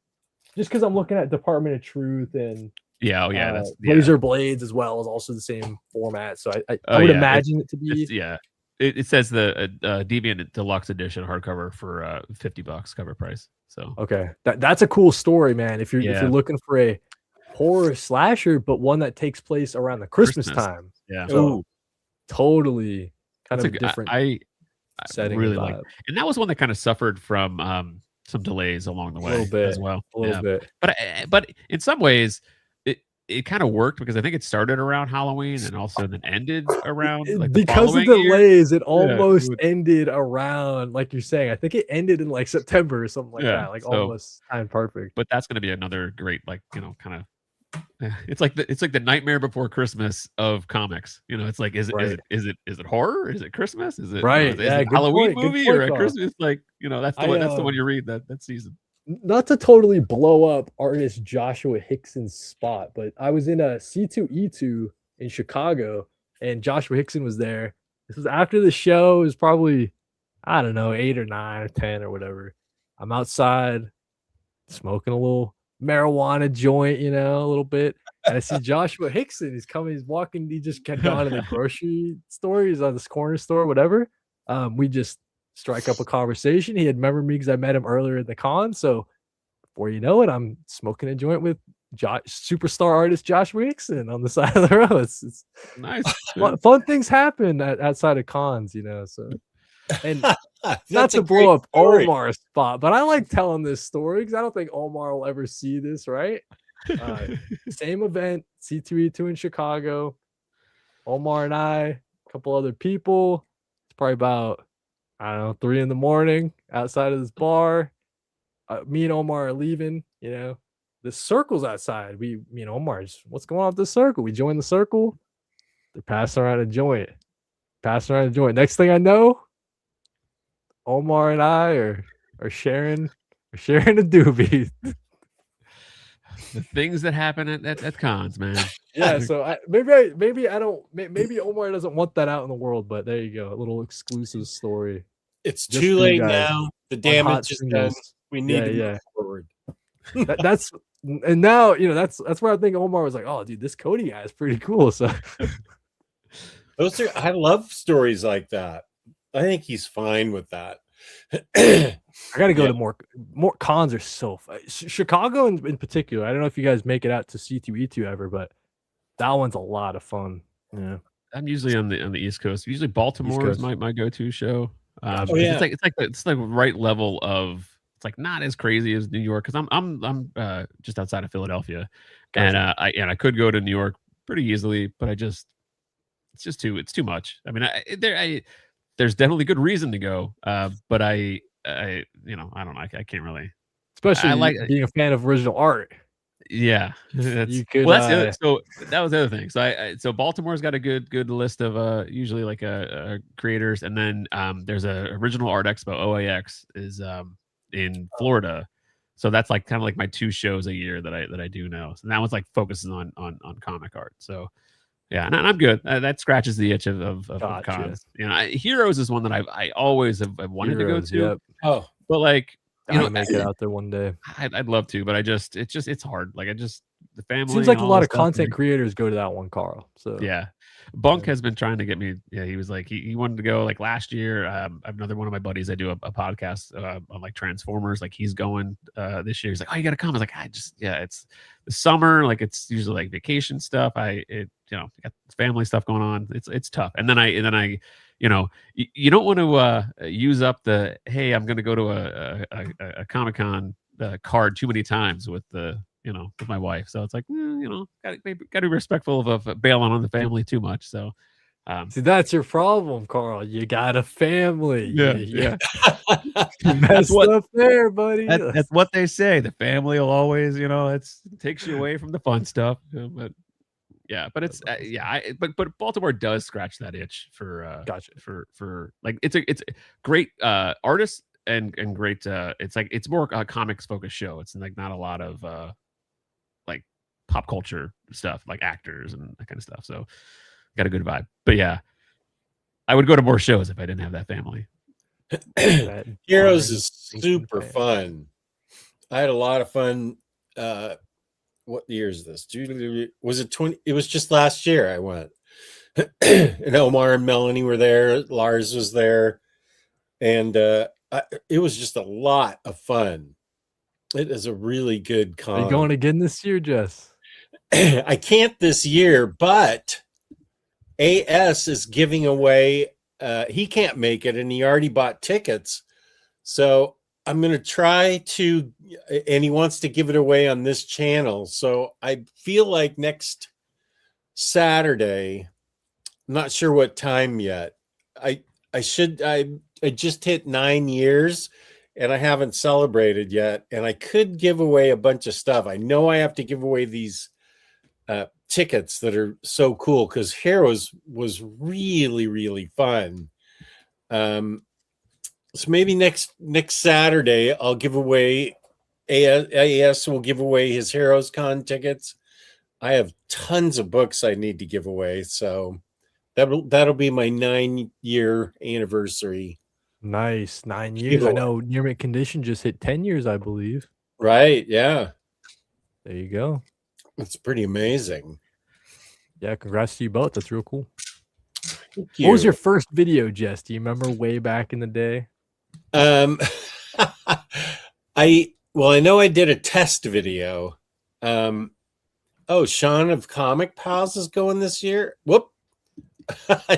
just because I'm looking at Department of Truth and that's Razor Blades as well, is also the same format. So I would imagine it to be. It says the Deviant Deluxe Edition hardcover for $50 cover price. So okay, that's a cool story, man. If you're looking for a horror slasher, but one that takes place around the Christmas time, so totally kind of a different. I setting really like, and that was one that kind of suffered from some delays along the way as well, a little bit. But in some ways, it kind of worked because I think it started around Halloween and also then ended around like because of delays. It almost ended around, like you're saying. I think it ended in like September or something like that, like almost time perfect. But that's going to be another great, like, kind of. It's like the Nightmare Before Christmas of comics. It's like, is it horror? Is it Christmas? Is it is it a Halloween movie or a Christmas? Like, that's the one you read that season. Not to totally blow up artist Joshua Hickson's spot, but I was in a C2E2 in Chicago, and Joshua Hickson was there. This was after the show. It was probably, I don't know, 8 or 9 or 10 or whatever. I'm outside smoking a little marijuana joint, a little bit. And I see Joshua Hickson. He's coming, he's walking. He just kept going to the grocery store. He's on this corner store, whatever. We just strike up a conversation. He had remembered me because I met him earlier in the con. So before you know it, I'm smoking a joint with superstar artist Joshua Hickson on the side of the road. It's nice. Fun things happen outside of cons, So, and not to blow up Omar's spot, but I like telling this story because I don't think Omar will ever see this, right? Same event, C2E2 in Chicago. Omar and I, a couple other people. It's probably about, I don't know, 3 a.m. outside of this bar. Me and Omar are leaving, the circle's outside. Me and Omar, what's going on with this circle? We join the circle. They're passing around a joint. Next thing I know, Omar and I are sharing a doobie. The things that happen at cons, man. Yeah, so maybe I don't maybe Omar doesn't want that out in the world, but there you go, a little exclusive story. It's Just too for you late guys now. The on Hot damage is done. Singles. We need to Yeah. move forward. That's and now that's where I think Omar was like, oh dude, this Kody guy is pretty cool. So I love stories like that. I think he's fine with that. I gotta go Yeah. to more cons are so Chicago in particular. I don't know if you guys make it out to C2E2 ever, but that one's a lot of fun. Yeah. I'm usually on the East Coast. Usually Baltimore is Coast. my go-to show. Gotcha. Oh, yeah. It's like right level of, it's like not as crazy as New York, because I'm just outside of Philadelphia, and I could go to New York pretty easily, but it's too much. I mean, there's definitely good reason to go, but I don't know. I can't really. Especially I like being a fan of original art. Yeah, You could, well, that's the other, so that was the other thing. So so Baltimore's got a good list of usually like creators, and then there's a original art expo, OAX, is in Florida. So that's like kind of like my 2 shows a year that I do now. So that one's like focuses on comic art. So yeah, and I'm good. That scratches the itch of Gotcha. cons. You know, Heroes is one that I always have wanted to go to. Yep. Oh, But like, Gotta make it out there one day. I'd love to, but it's hard. Like the family. Seems like a all lot the of stuff, content like- creators go to that one, Carl. So Yeah. Bunk Yeah. has been trying to get me. Yeah, he was like, he wanted to go like last year. I have another one of my buddies. I do a podcast on like Transformers. Like he's going this year. He's like, oh, you got to come. I was like, it's the summer. Like it's usually like vacation stuff. I got family stuff going on. It's tough. And then I you don't want to use up the, hey, I'm going to go to a Comic-Con card too many times with with my wife. So it's like, got to be respectful of bailing on the family too much. So, see, that's your problem, Carl. You got a family. Yeah. You messed up there, buddy. that's what they say. The family will always, it takes you away from the fun stuff. But yeah, but it's but Baltimore does scratch that itch for Gotcha. for like it's a great artists and great it's more a comics focused show. It's like not a lot of like pop culture stuff, like actors and that kind of stuff. So got a good vibe. But yeah, I would go to more shows if I didn't have that family. Heroes is super fun. I had a lot of fun. What year is this? Was it 20? It was just last year I went. And Omar and Melanie were there. Lars was there. And it was just a lot of fun. It is a really good con. Are you going again this year, Jess? I can't this year, but AS is giving away. He can't make it, and he already bought tickets. So I'm going to try to, and he wants to give it away on this channel. So I feel like next Saturday, I'm not sure what time yet. I just hit 9 years and I haven't celebrated yet. And I could give away a bunch of stuff. I know I have to give away these tickets that are so cool because Heroes was really, really fun. So maybe next Saturday I'll give away AS will give away his Heroes Con tickets. I have tons of books I need to give away, so that'll be my 9-year anniversary. Nice. 9 years. I know Near Mint Condition just hit 10 years, I believe. Right, yeah. There you go. It's pretty amazing. Yeah, congrats to you both. That's real cool. Thank What was you. your first video, Jess? Do you remember way back in the day? I know I did a test video. Oh, Sean of Comic Pals is going this year. Whoop.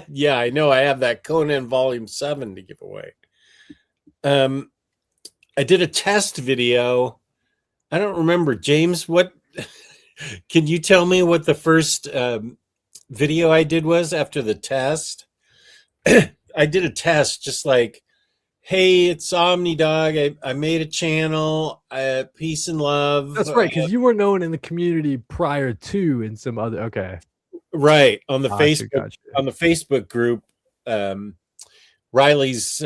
Yeah, I know. I have that Conan Volume 7 to give away. I did a test video. I don't remember. James, what can you tell me what the first video I did was after the test? I did a test just like, hey, it's Omnidog. I made a channel. Peace and love. That's right, because you were known in the community prior to in some other. Okay, right on the Gotcha, Facebook gotcha. on the Facebook group. Riley's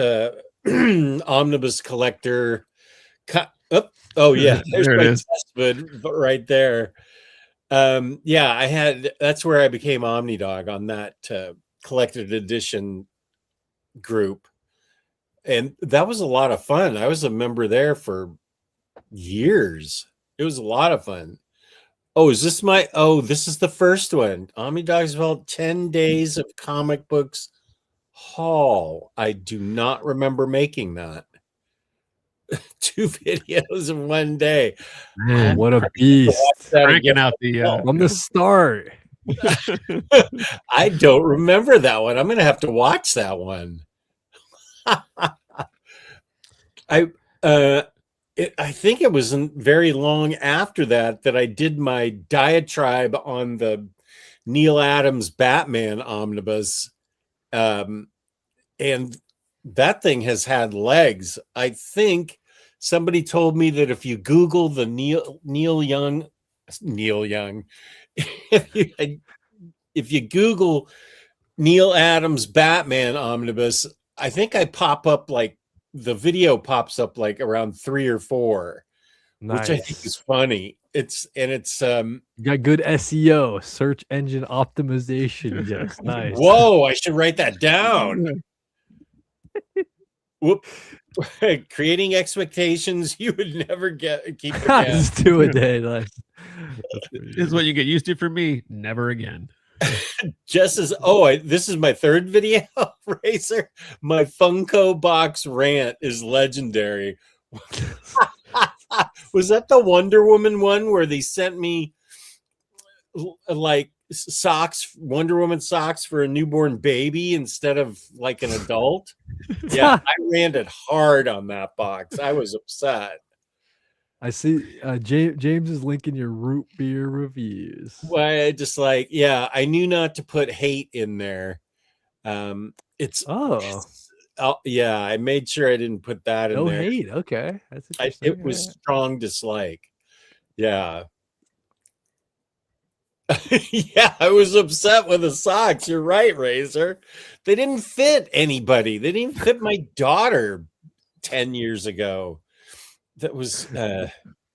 omnibus collector. Oh yeah, there's There it my is. testament right there. Yeah, that's where I became Omnidog, on that collected edition group, and that was a lot of fun. I was a member there for years. It was a lot of fun. Oh, is this this is the first one. Omnidog's about 10 days of comic books haul. I do not remember making that. 2 videos in one day. Man, What a beast. cranking out the From the start. I don't remember that one. I'm gonna have to watch that one. I think it wasn't very long after that I did my diatribe on the Neil Adams Batman omnibus, and that thing has had legs. I think somebody told me that if you Google the Neil Young, if you Google Neil Adams Batman omnibus, I think I pop up like the video pops up like around 3 or 4, Nice. which I think is funny. It's You got good SEO, search engine optimization. Yes, nice. whoa, I should write that down. Whoop. Creating expectations you would never keep again. Just 2 a day. Nice. This is what you get used to from me. Never again. Just as this is my 3rd video, Racer. My Funko box rant is legendary. Was that the Wonder Woman one where they sent me like socks, Wonder Woman socks for a newborn baby instead of like an adult? Yeah, I ranted hard on that box. I was upset. I see James is linking your root beer reviews. Well, just like, yeah, I knew not to put hate in there. Yeah, I made sure I didn't put that in no there. hate. Okay, that's interesting. It was strong dislike. Yeah. Yeah, I was upset with the socks. You're right, Razor. They didn't fit anybody. They didn't even fit my daughter 10 years ago. That was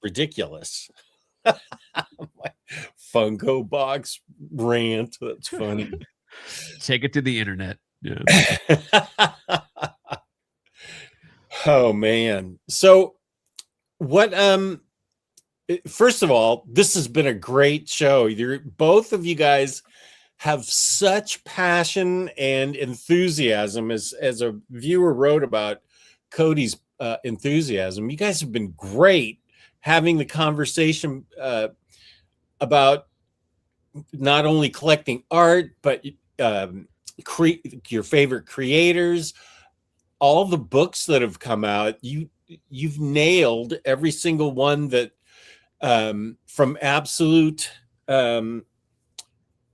ridiculous. My Funko box rant. That's funny. Take it to the internet. Yeah. Oh man. So what first of all, this has been a great show. Both of you guys have such passion and enthusiasm. As a viewer wrote about Kody's enthusiasm, you guys have been great having the conversation about not only collecting art, but your favorite creators, all the books that have come out. You've nailed every single one that from Absolute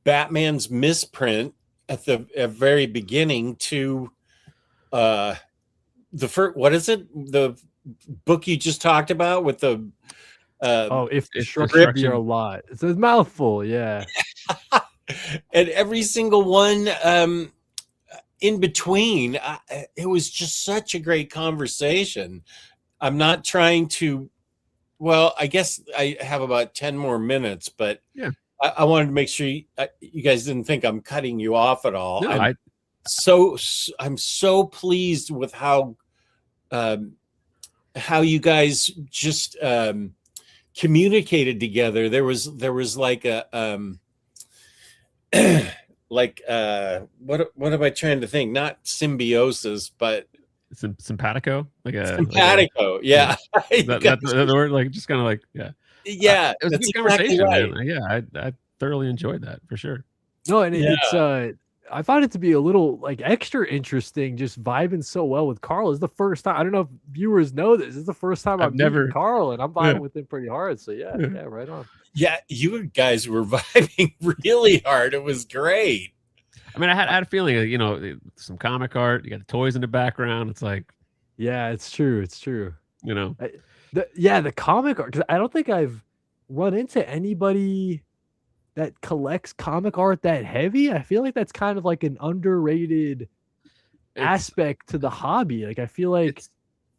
Batman's misprint at the very beginning to the first, what is it? The book you just talked about with the if destruction be a lot. It's a mouthful, yeah. And every single one in between, it was just such a great conversation. I'm not trying to, well, I guess I have about 10 more minutes, but yeah, I wanted to make sure you guys didn't think I'm cutting you off at all. No, I'm so pleased with how you guys just communicated together. There was like a like what am I trying to think? Not symbiosis, but simpatico, simpatico. Yeah, that the word, like just kind of like yeah. It was a good conversation, right. Man. Yeah, I thoroughly enjoyed that for sure. No, and it's I found it to be a little like extra interesting, just vibing so well with Carl. It's the first time. I don't know if viewers know this. It's the first time I've never Carl, and I'm vibing with him pretty hard. So yeah, right on. Yeah, you guys were vibing really hard. It was great. I mean, I had a feeling, some comic art. You got the toys in the background. It's like, yeah, it's true. It's true. The comic art. Because I don't think I've run into anybody that collects comic art that heavy. I feel like that's kind of like an underrated aspect to the hobby. Like, I feel like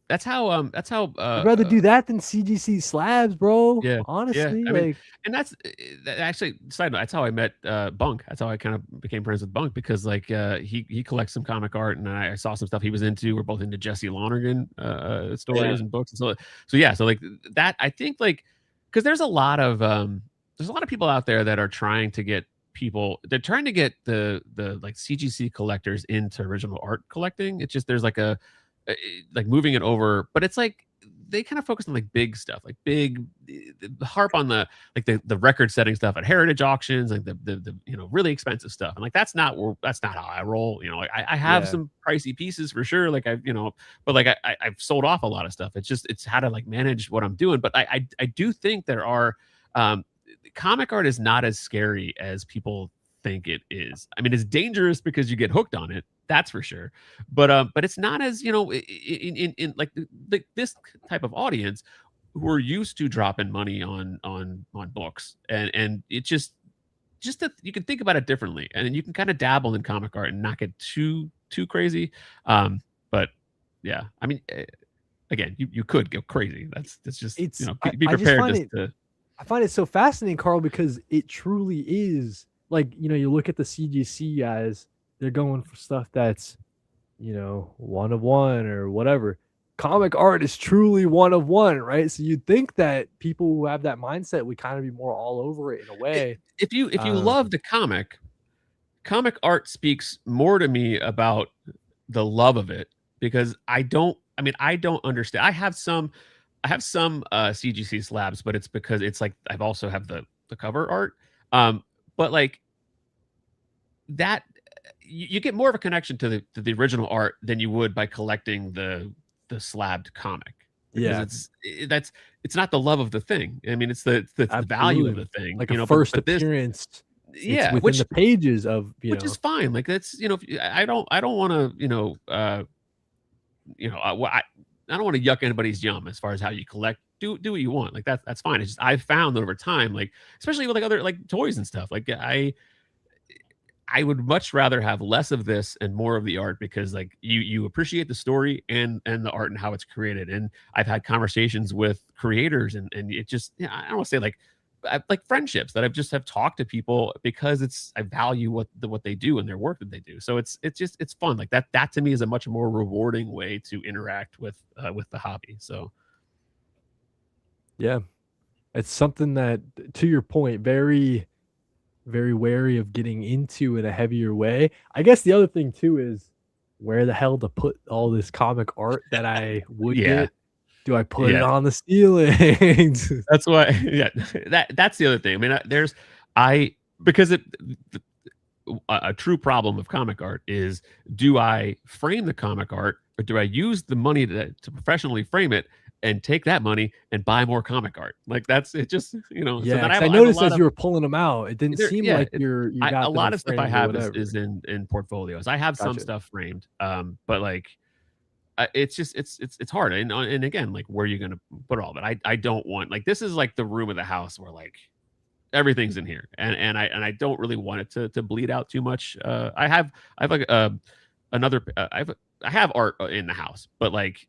that's how I'd rather do that than CGC slabs, bro. Yeah, Honestly, I mean, like, and that's actually side note. That's how I met Bunk. That's how I kind of became friends with Bunk, because like he collects some comic art, and I saw some stuff he was into. We're both into Jesse Lonergan stories and books, and so yeah. So like that, I think like because there's a lot of people out there that are trying to get they're trying to get the like CGC collectors into original art collecting. It's just there's like like moving it over, but it's like they kind of focus on like big stuff, like big harp on the like the record setting stuff at heritage auctions, like the really expensive stuff. And like that's not how I roll. Like I have some pricey pieces for sure. Like but like I've sold off a lot of stuff. It's how to like manage what I'm doing. But I do think there are comic art is not as scary as people think it is. I mean, it's dangerous because you get hooked on it. That's for sure. But it's not as, in like this type of audience who are used to dropping money on books, and it just that you can think about it differently, and you can kind of dabble in comic art and not get too crazy. But yeah, I mean, again, you could go crazy. That's just be prepared. I find it so fascinating, Carl, because it truly is like, you look at the CGC guys, they're going for stuff that's, 1 of 1 or whatever. Comic art is truly 1 of 1, right? So you'd think that people who have that mindset would kind of be more all over it in a way. If you love the comic art speaks more to me about the love of it, because I don't understand. I have some CGC slabs, but it's because it's like I've also have the cover art. But like that, you get more of a connection to the original art than you would by collecting the slabbed comic. Because it's not the love of the thing. I mean, it's the value of the thing. Like a first appearance. Yeah, within the pages of which is fine. Like that's I don't want to I don't want to yuck anybody's yum as far as how you collect. Do what you want. Like that's fine. It's just I've found that over time, like especially with like other like toys and stuff, like I would much rather have less of this and more of the art, because like you appreciate the story and the art and how it's created. And I've had conversations with creators and it just, I don't want to say like friendships that I've just have talked to people because I value what they do and their work that they do. So it's fun. Like that to me is a much more rewarding way to interact with the hobby. So yeah, it's something that, to your point, very, very wary of getting into in a heavier way. I guess the other thing too is where the hell to put all this comic art that I would get. Do I put it on the ceilings? That's why. Yeah, that's the other thing. I mean, because a true problem of comic art is, do I frame the comic art, or do I use the money to professionally frame it and take that money and buy more comic art? Like that's it. Just Yeah, So I noticed as you were pulling them out, it didn't seem like you got a lot of stuff I have is in portfolios. I have some Gotcha. stuff framed, but like it's hard. And again, like where are you going to put all of it? I don't want, like, this is like the room of the house where like everything's in here, and I don't really want it to bleed out too much. I have like another I have art in the house, but like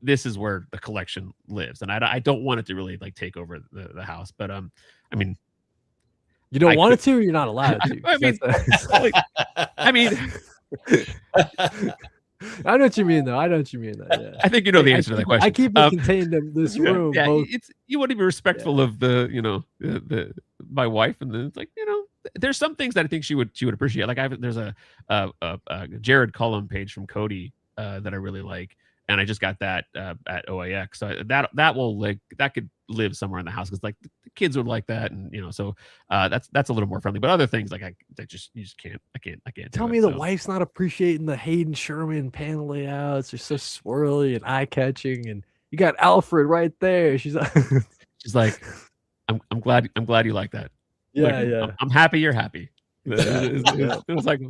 this is where the collection lives, and I don't want it to really like take over the house. But I mean, you don't want it to, or you're not allowed to. I mean, I know what you mean, though. I know what you mean. Yeah. I think you know the answer to that question. I keep it contained in this room. Yeah, you want to be respectful of the my wife, and then it's like, there's some things that I think she would appreciate. Like there's a Jared Cullum page from Kody that I really like, and I just got that at OAX. So that could live somewhere in the house, because like the kids would like that, and so that's a little more friendly. But other things like you just can't. I can't. Tell me the wife's not appreciating the Hayden Sherman panel layouts. They're so swirly and eye catching, and you got Alfred right there. She's like, I'm glad you like that. Yeah, like, yeah. I'm happy you're happy. It was like,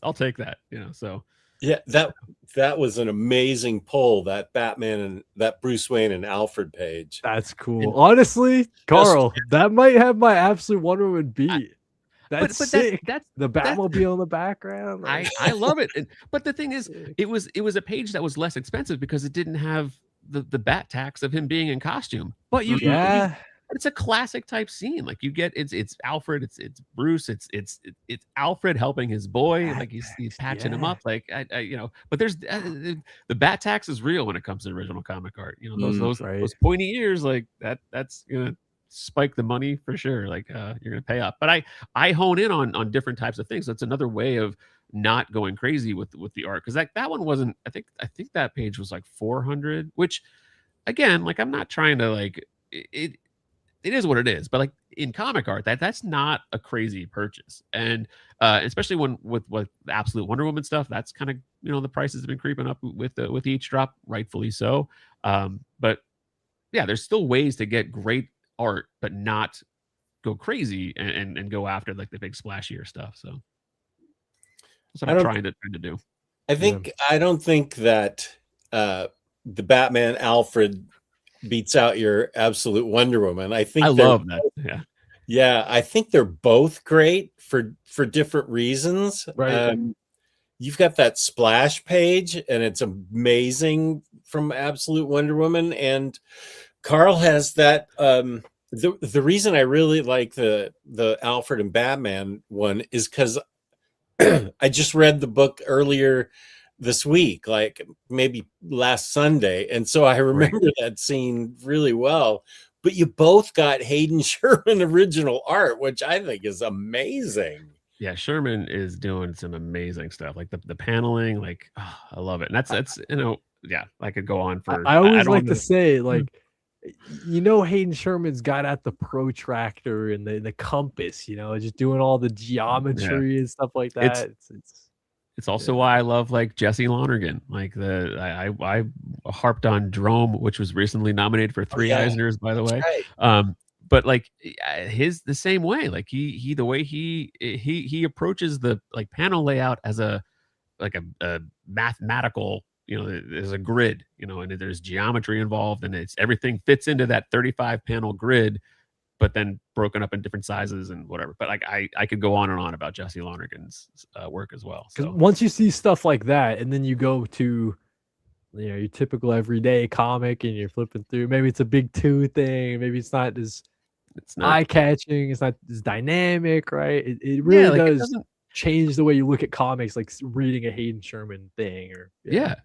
I'll take that. So. Yeah, that was an amazing poll, that Batman and that Bruce Wayne and Alfred page. That's cool. Honestly, Carl, that might have my absolute Wonder Woman beat. That's sick. That's the Batmobile in the background. I love it. But the thing is, Sick. it was a page that was less expensive because it didn't have the bat tax of him being in costume. But Yeah. it's a classic type scene. Like you get it's Alfred, it's Bruce, it's Alfred helping his boy, like he's patching him up. Like I but there's the bat tax is real when it comes to original comic art. You know, those pointy ears, like that's gonna spike the money for sure. Like you're gonna pay up. But I hone in on different types of things. That's another way of not going crazy with the art, because that one wasn't. I think that page was like 400, which again, like I'm not trying to like it is what it is, but like in comic art, that's not a crazy purchase. And especially with Absolute Wonder Woman stuff, that's kind of, the prices have been creeping up with each drop, rightfully so. But yeah, there's still ways to get great art, but not go crazy and go after like the big splashier stuff. So that's what I'm trying to do. I don't think that the Batman Alfred beats out your Absolute Wonder Woman. I love that. Yeah. I think they're both great for different reasons. Right. You've got that splash page, and it's amazing from Absolute Wonder Woman. And Carl has that. The reason I really like the Alfred and Batman one is because I just read the book earlier this week, like maybe last Sunday. And so I remember that scene really well. But you both got Hayden Sherman original art, which I think is amazing. Yeah, Sherman is doing some amazing stuff. Like the paneling, like I love it. And that's yeah, I could go on for I always like to say, like, Hayden Sherman's got at the protractor and the compass, just doing all the geometry and stuff like that. It's also why I love like Jesse Lonergan. Like I harped on Drome, which was recently nominated for 3 Eisners, by the way. Right. But like the same way, like the way he approaches the like panel layout as a mathematical, there's a grid, and there's geometry involved, and everything fits into that 35 panel grid, but then broken up in different sizes and whatever. But like I could go on and on about Jesse Lonergan's work as well. Because once you see stuff like that, and then you go to your typical everyday comic, and you're flipping through, maybe it's a big 2 thing, maybe it's not eye-catching, it's not as dynamic, right? It really does change the way you look at comics, like reading a Hayden Sherman thing. Or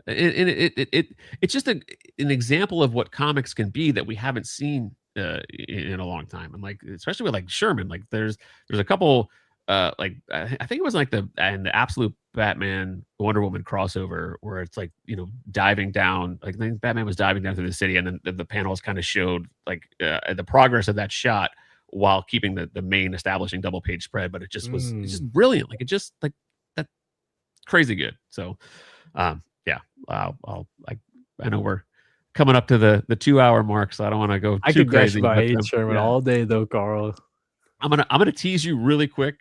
it's just an example of what comics can be that we haven't seen in a long time. And like especially with like Sherman, like there's a couple like I think it was like the Absolute Batman Wonder Woman crossover where it's like diving down, like Batman was diving down through the city, and then the panels kind of showed like the progress of that shot while keeping the main establishing double page spread. But it's just brilliant. Like it just like that crazy good. So yeah, I know we're coming up to the 2-hour mark, so I don't want to go too crazy. I could Hayden Sherman all day though, Carl. I'm gonna tease you really quick,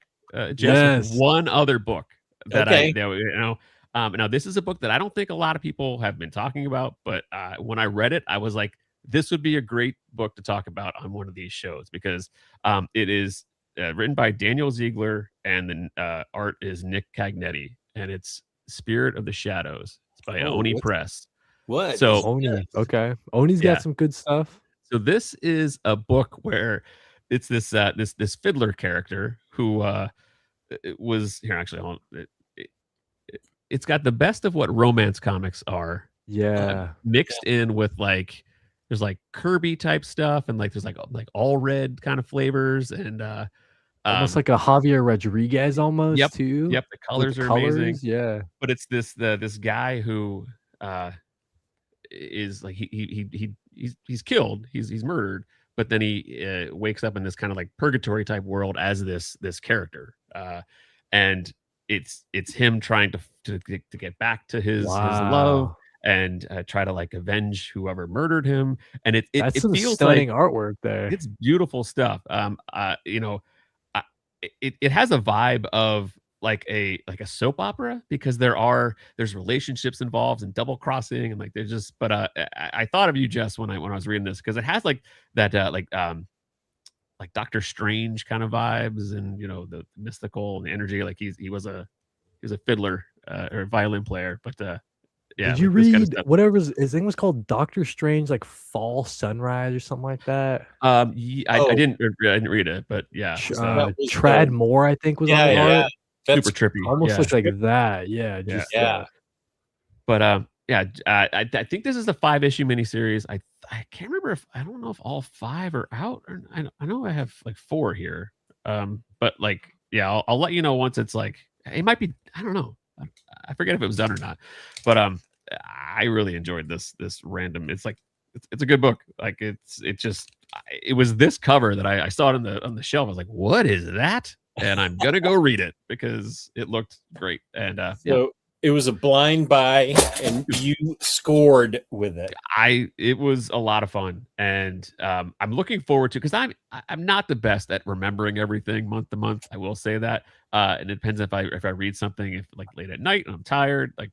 Jess, with one other book that now this is a book that I don't think a lot of people have been talking about, but when I read it, I was like, this would be a great book to talk about on one of these shows, because it is written by Daniel Ziegler, and the art is Nick Cagnetti, and it's Spirit of the Shadows. It's by Oni Press. What? So Oni, okay. Oni's got some good stuff. So this is a book where it's this fiddler character who was here. Actually, hold on. It's got the best of what romance comics are. Mixed in with like there's like Kirby type stuff, and like there's like all red kind of flavors, and almost like a Javier Rodriguez almost too. Yep, the colors are amazing. Yeah, but it's this guy who is like he's killed, he's murdered, but then he wakes up in this kind of like purgatory type world as this character, and it's him trying to get back to his love and try to like avenge whoever murdered him. And it feels stunning like artwork there. It's beautiful stuff. It has a vibe of like a soap opera, because there's relationships involved and double crossing, and like there's just, but I thought of you, Jess, when I was reading this, because it has like that like like Doctor Strange kind of vibes, and the mystical and the energy. Like he was a fiddler or a violin player, but yeah. Did you like this kind of read stuff. whatever his thing was called? Doctor Strange, like Fall Sunrise or something like that. I Oh. didn't read it, but yeah, That was Trad the- Moore, I think, was on Yeah, the yeah. art. That's super trippy. Almost yeah. looks like that. Yeah, just Yeah. But I think this is the 5-issue miniseries. I can't remember if I don't know if all 5 are out, or I know I have like 4 here. But like yeah, I'll let you know once it's like it might be. I don't know. I forget if it was done or not. But I really enjoyed this random. It's like it's a good book. Like it was this cover that I saw it on the shelf. I was like, what is that? And I'm gonna go read it because it looked great. And So it was a blind buy, and you scored with it. it was a lot of fun, and I'm looking forward to, because I'm not the best at remembering everything month to month. I will say that, and it depends if I read something if like late at night and I'm tired. Like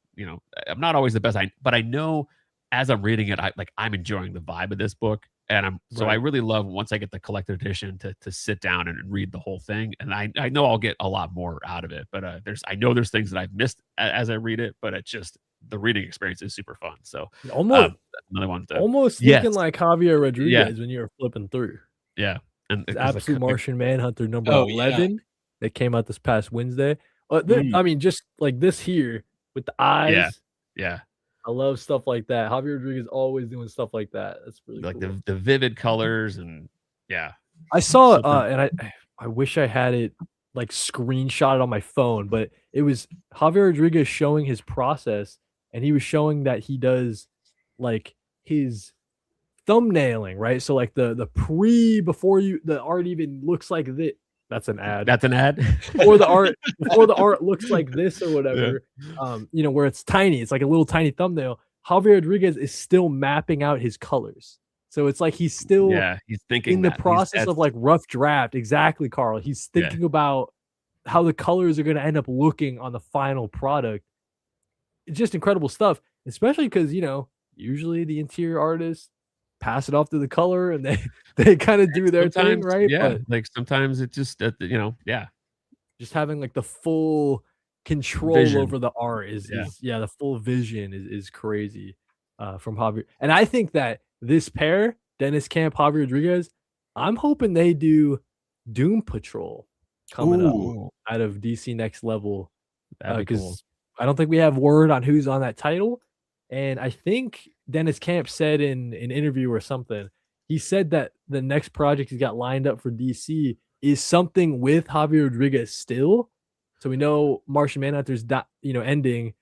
I'm not always the best. But I know as I'm reading it, I'm enjoying the vibe of this book, and I really love once I get the collected edition to sit down and read the whole thing, and I know I'll get a lot more out of it. But I know there's things that I've missed as I read it, but it's just the reading experience is super fun. So almost another one almost yes. thinking like Javier Rodriguez when you were flipping through. Yeah, and It's Absolute Martian Manhunter number Oh, 11 that came out this past Wednesday. I mean, just like this here with the eyes. Yeah. I love stuff like that. Javier Rodriguez always doing stuff like that. That's really like cool. the vivid colors, and yeah. I saw and I wish I had it like screenshotted on my phone, but it was Javier Rodriguez showing his process, and he was showing that he does like his thumbnailing, right? So like the before the art even looks like this. That's an ad. That's an ad. Before the art looks like this or whatever, where it's tiny. It's like a little tiny thumbnail. Javier Rodriguez is still mapping out his colors. So it's like he's still he's thinking in the process of like rough draft. Exactly, Carl. He's thinking about how the colors are going to end up looking on the final product. It's just incredible stuff, especially because, usually the interior artists pass it off to the color and they kind of do their thing, right? Yeah, but like sometimes it just just having like the full control over the art is the full vision is crazy from Javier. And I think that this pair, Dennis Camp, Javier Rodriguez, I'm hoping they do Doom Patrol coming up out of DC Next Level, because I don't think we have word on who's on that title. And I think Dennis Camp said in an interview or something, he said that the next project he's got lined up for DC is something with Javier Rodriguez still. So we know Martian Manhunter's ending.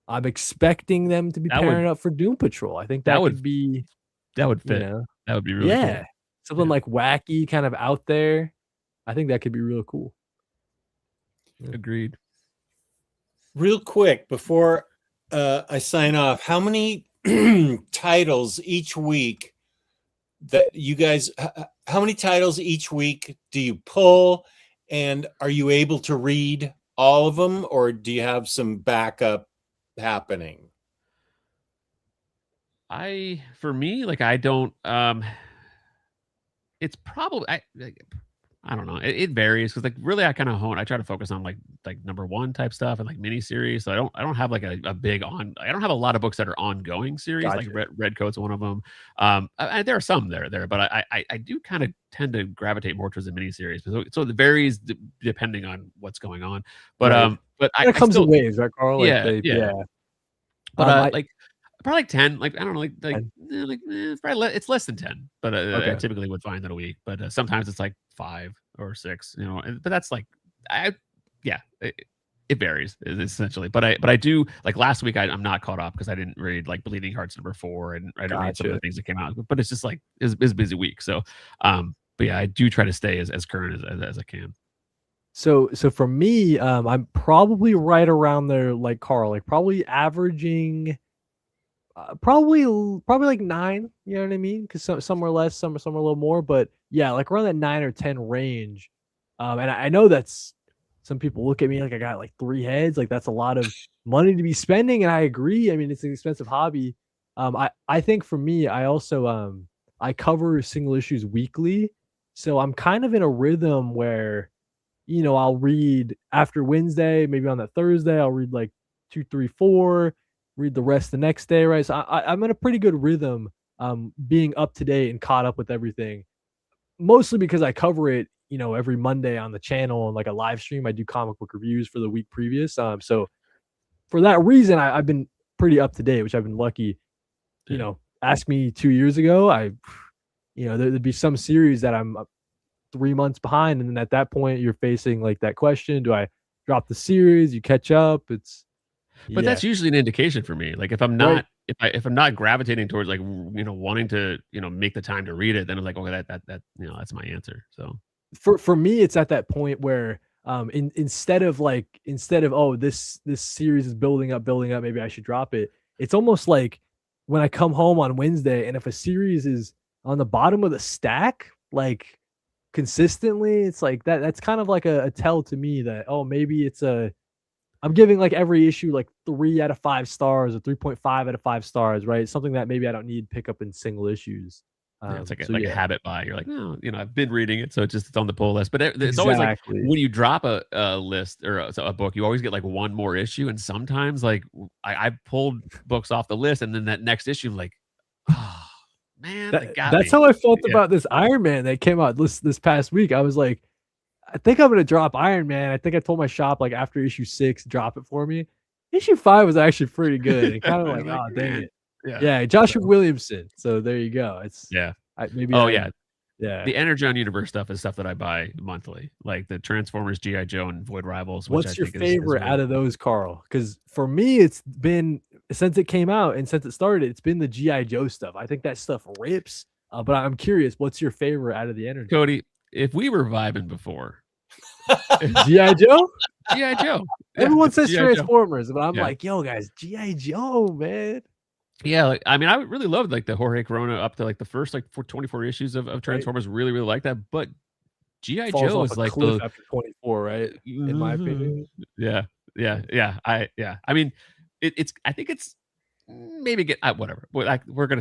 I'm expecting them to be pairing up for Doom Patrol. I think that would fit. That would be really cool. Something like wacky, kind of out there. I think that could be real cool. Agreed. Real quick before I sign off, how many titles each week that you guys? How many titles each week do you pull, and are you able to read all of them, or do you have some backup happening? For me, like I don't. It's probably I don't know. It varies because like really I kind of I try to focus on like number 1 type stuff and like miniseries. So I don't have like a big I don't have a lot of books that are ongoing series. Gotcha. Like Red Coat's one of them. There are some there, but I do kind of tend to gravitate more towards the miniseries. So it varies depending on what's going on. But but it comes in waves, right, Carl? Yeah. But like probably like 10. Like I don't know, it's probably it's less than 10. But I typically would find that a week. But sometimes it's like 5 or 6. But that's like it varies essentially. But I do like last week I'm not caught up because I didn't read like Bleeding Hearts number 4 and I didn't read some of the things that came out. But it's just like it's a busy week. So but yeah, I do try to stay as current as I can. So for me, I'm probably right around there, like Carl, like probably averaging. Probably like 9, you know what I mean? Because some are less, some are a little more, but yeah, like around that 9 or 10 range. And I know that's some people look at me like I got like 3 heads, like that's a lot of money to be spending, and I agree. I mean, it's an expensive hobby. I think for me, I also I cover single issues weekly, So I'm kind of in a rhythm where, I'll read after Wednesday, maybe on that Thursday, I'll read like 2, 3, 4, read the rest the next day, right? So I'm in a pretty good rhythm, being up to date and caught up with everything. Mostly because I cover it, every Monday on the channel and like a live stream. I do comic book reviews for the week previous. So for that reason, I've been pretty up to date, which I've been lucky. Ask me 2 years ago, there'd be some series that I'm 3 months behind, and then at that point, you're facing like that question: do I drop the series? You catch up? But Yeah, that's usually an indication for me. Like if I'm right. not if I'm not gravitating towards like wanting to make the time to read it, then I'm like, okay, that that's my answer. So For me, it's at that point where instead of oh, this series is building up, maybe I should drop it. It's almost like when I come home on Wednesday, and if a series is on the bottom of the stack, like consistently, it's like that's kind of like a tell to me that, oh, maybe I'm giving like every issue like 3 out of 5 stars or 3.5 out of 5 stars, right? Something that maybe I don't need pick up in single issues. yeah, it's like So a yeah, habit buy. You're like, no, I've been reading it, so it's on the pull list. But it's always like exactly. when you drop a list or a book, you always get like one more issue. And sometimes like I pulled books off the list, and then that next issue, I'm like, oh man, they got That's me. how I felt Yeah. about this Iron Man that came out this past week. I was like, I think I'm gonna drop Iron Man. I think I told my shop like after issue 6, drop it for me. Issue 5 was actually pretty good, and kind of like, Like, oh dang man. it. Yeah. Yeah, Joshua So, Williamson. So there you go. yeah. Maybe Oh yeah. yeah. The Energon Universe stuff is stuff that I buy monthly, like the Transformers, GI Joe, and Void Rivals, which I What's your think is favorite really out of those, Carl? Because for me, it's been since it came out and since it started, it's been the GI Joe stuff. I think that stuff rips. But I'm curious, what's your favorite out of the energy? Kody. If we were vibing before, GI Joe. GI Joe. Yeah, Everyone it's says G.I. Joe. Transformers, but I'm Yeah. like, yo, guys, GI Joe, man. Yeah, like, I mean, I really loved like the Jorge Corona up to like the first like 24 issues of Right? Transformers. Really, really like that. But GI Falls Joe off a is like cliff the after 24, right? In my opinion. yeah, yeah. I mean, it's. I think it's maybe get whatever. We're gonna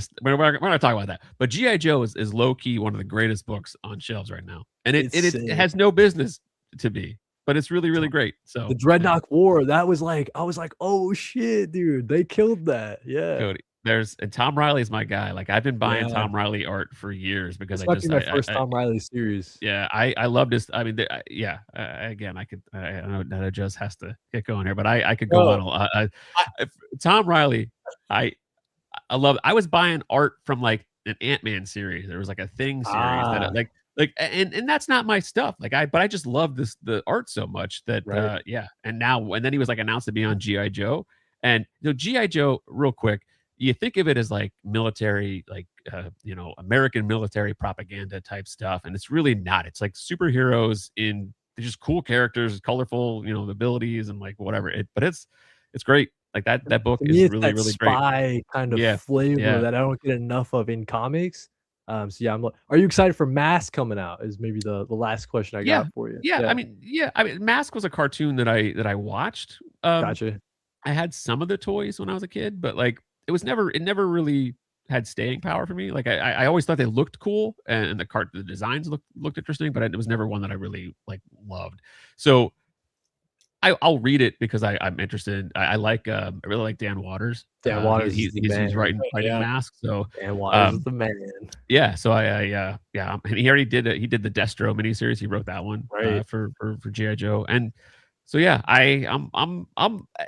talk about that. But GI Joe is low key one of the greatest books on shelves right now, and it It's has no business to be, but it's really, really great. So the Dreadnought War, that was like, I was like, oh shit, dude, they killed that. Yeah. Cody. And Tom Riley's my guy. Like I've been buying Yeah. Tom Riley art for years because This might be my first Tom Riley series. yeah, I love this. I mean, again, I know that just has to get going here, but I could go on a lot. Tom Riley, I love. I was buying art from like an Ant-Man series. There was like a Thing series that and that's not my stuff. But I just love the art so much that Right. yeah. And then he was like announced to be on GI Joe, and GI Joe, real quick. You think of it as like military, like American military propaganda type stuff, and it's really not. It's like superheroes they're just cool characters, colorful, abilities and like whatever. But it's great. Like that book To me, is it's really, that really great. spy kind of Yeah, flavor yeah. that I don't get enough of in comics. So yeah, are you excited for Mask coming out? Is maybe the last question I Yeah, got for you. yeah. I mean, Mask was a cartoon that I watched. Gotcha. I had some of the toys when I was a kid, but like it never really had staying power for me. Like I always thought they looked cool and the designs looked interesting, but it was never one that I really like loved. So I'll read it because I'm interested. I really like Dan Waters. Dan Waters is the He's man. writing Yeah. Mask. So Dan Waters is the man. yeah, so and he already did the Destro miniseries. He wrote that one Right. for GI Joe, and so yeah, I'm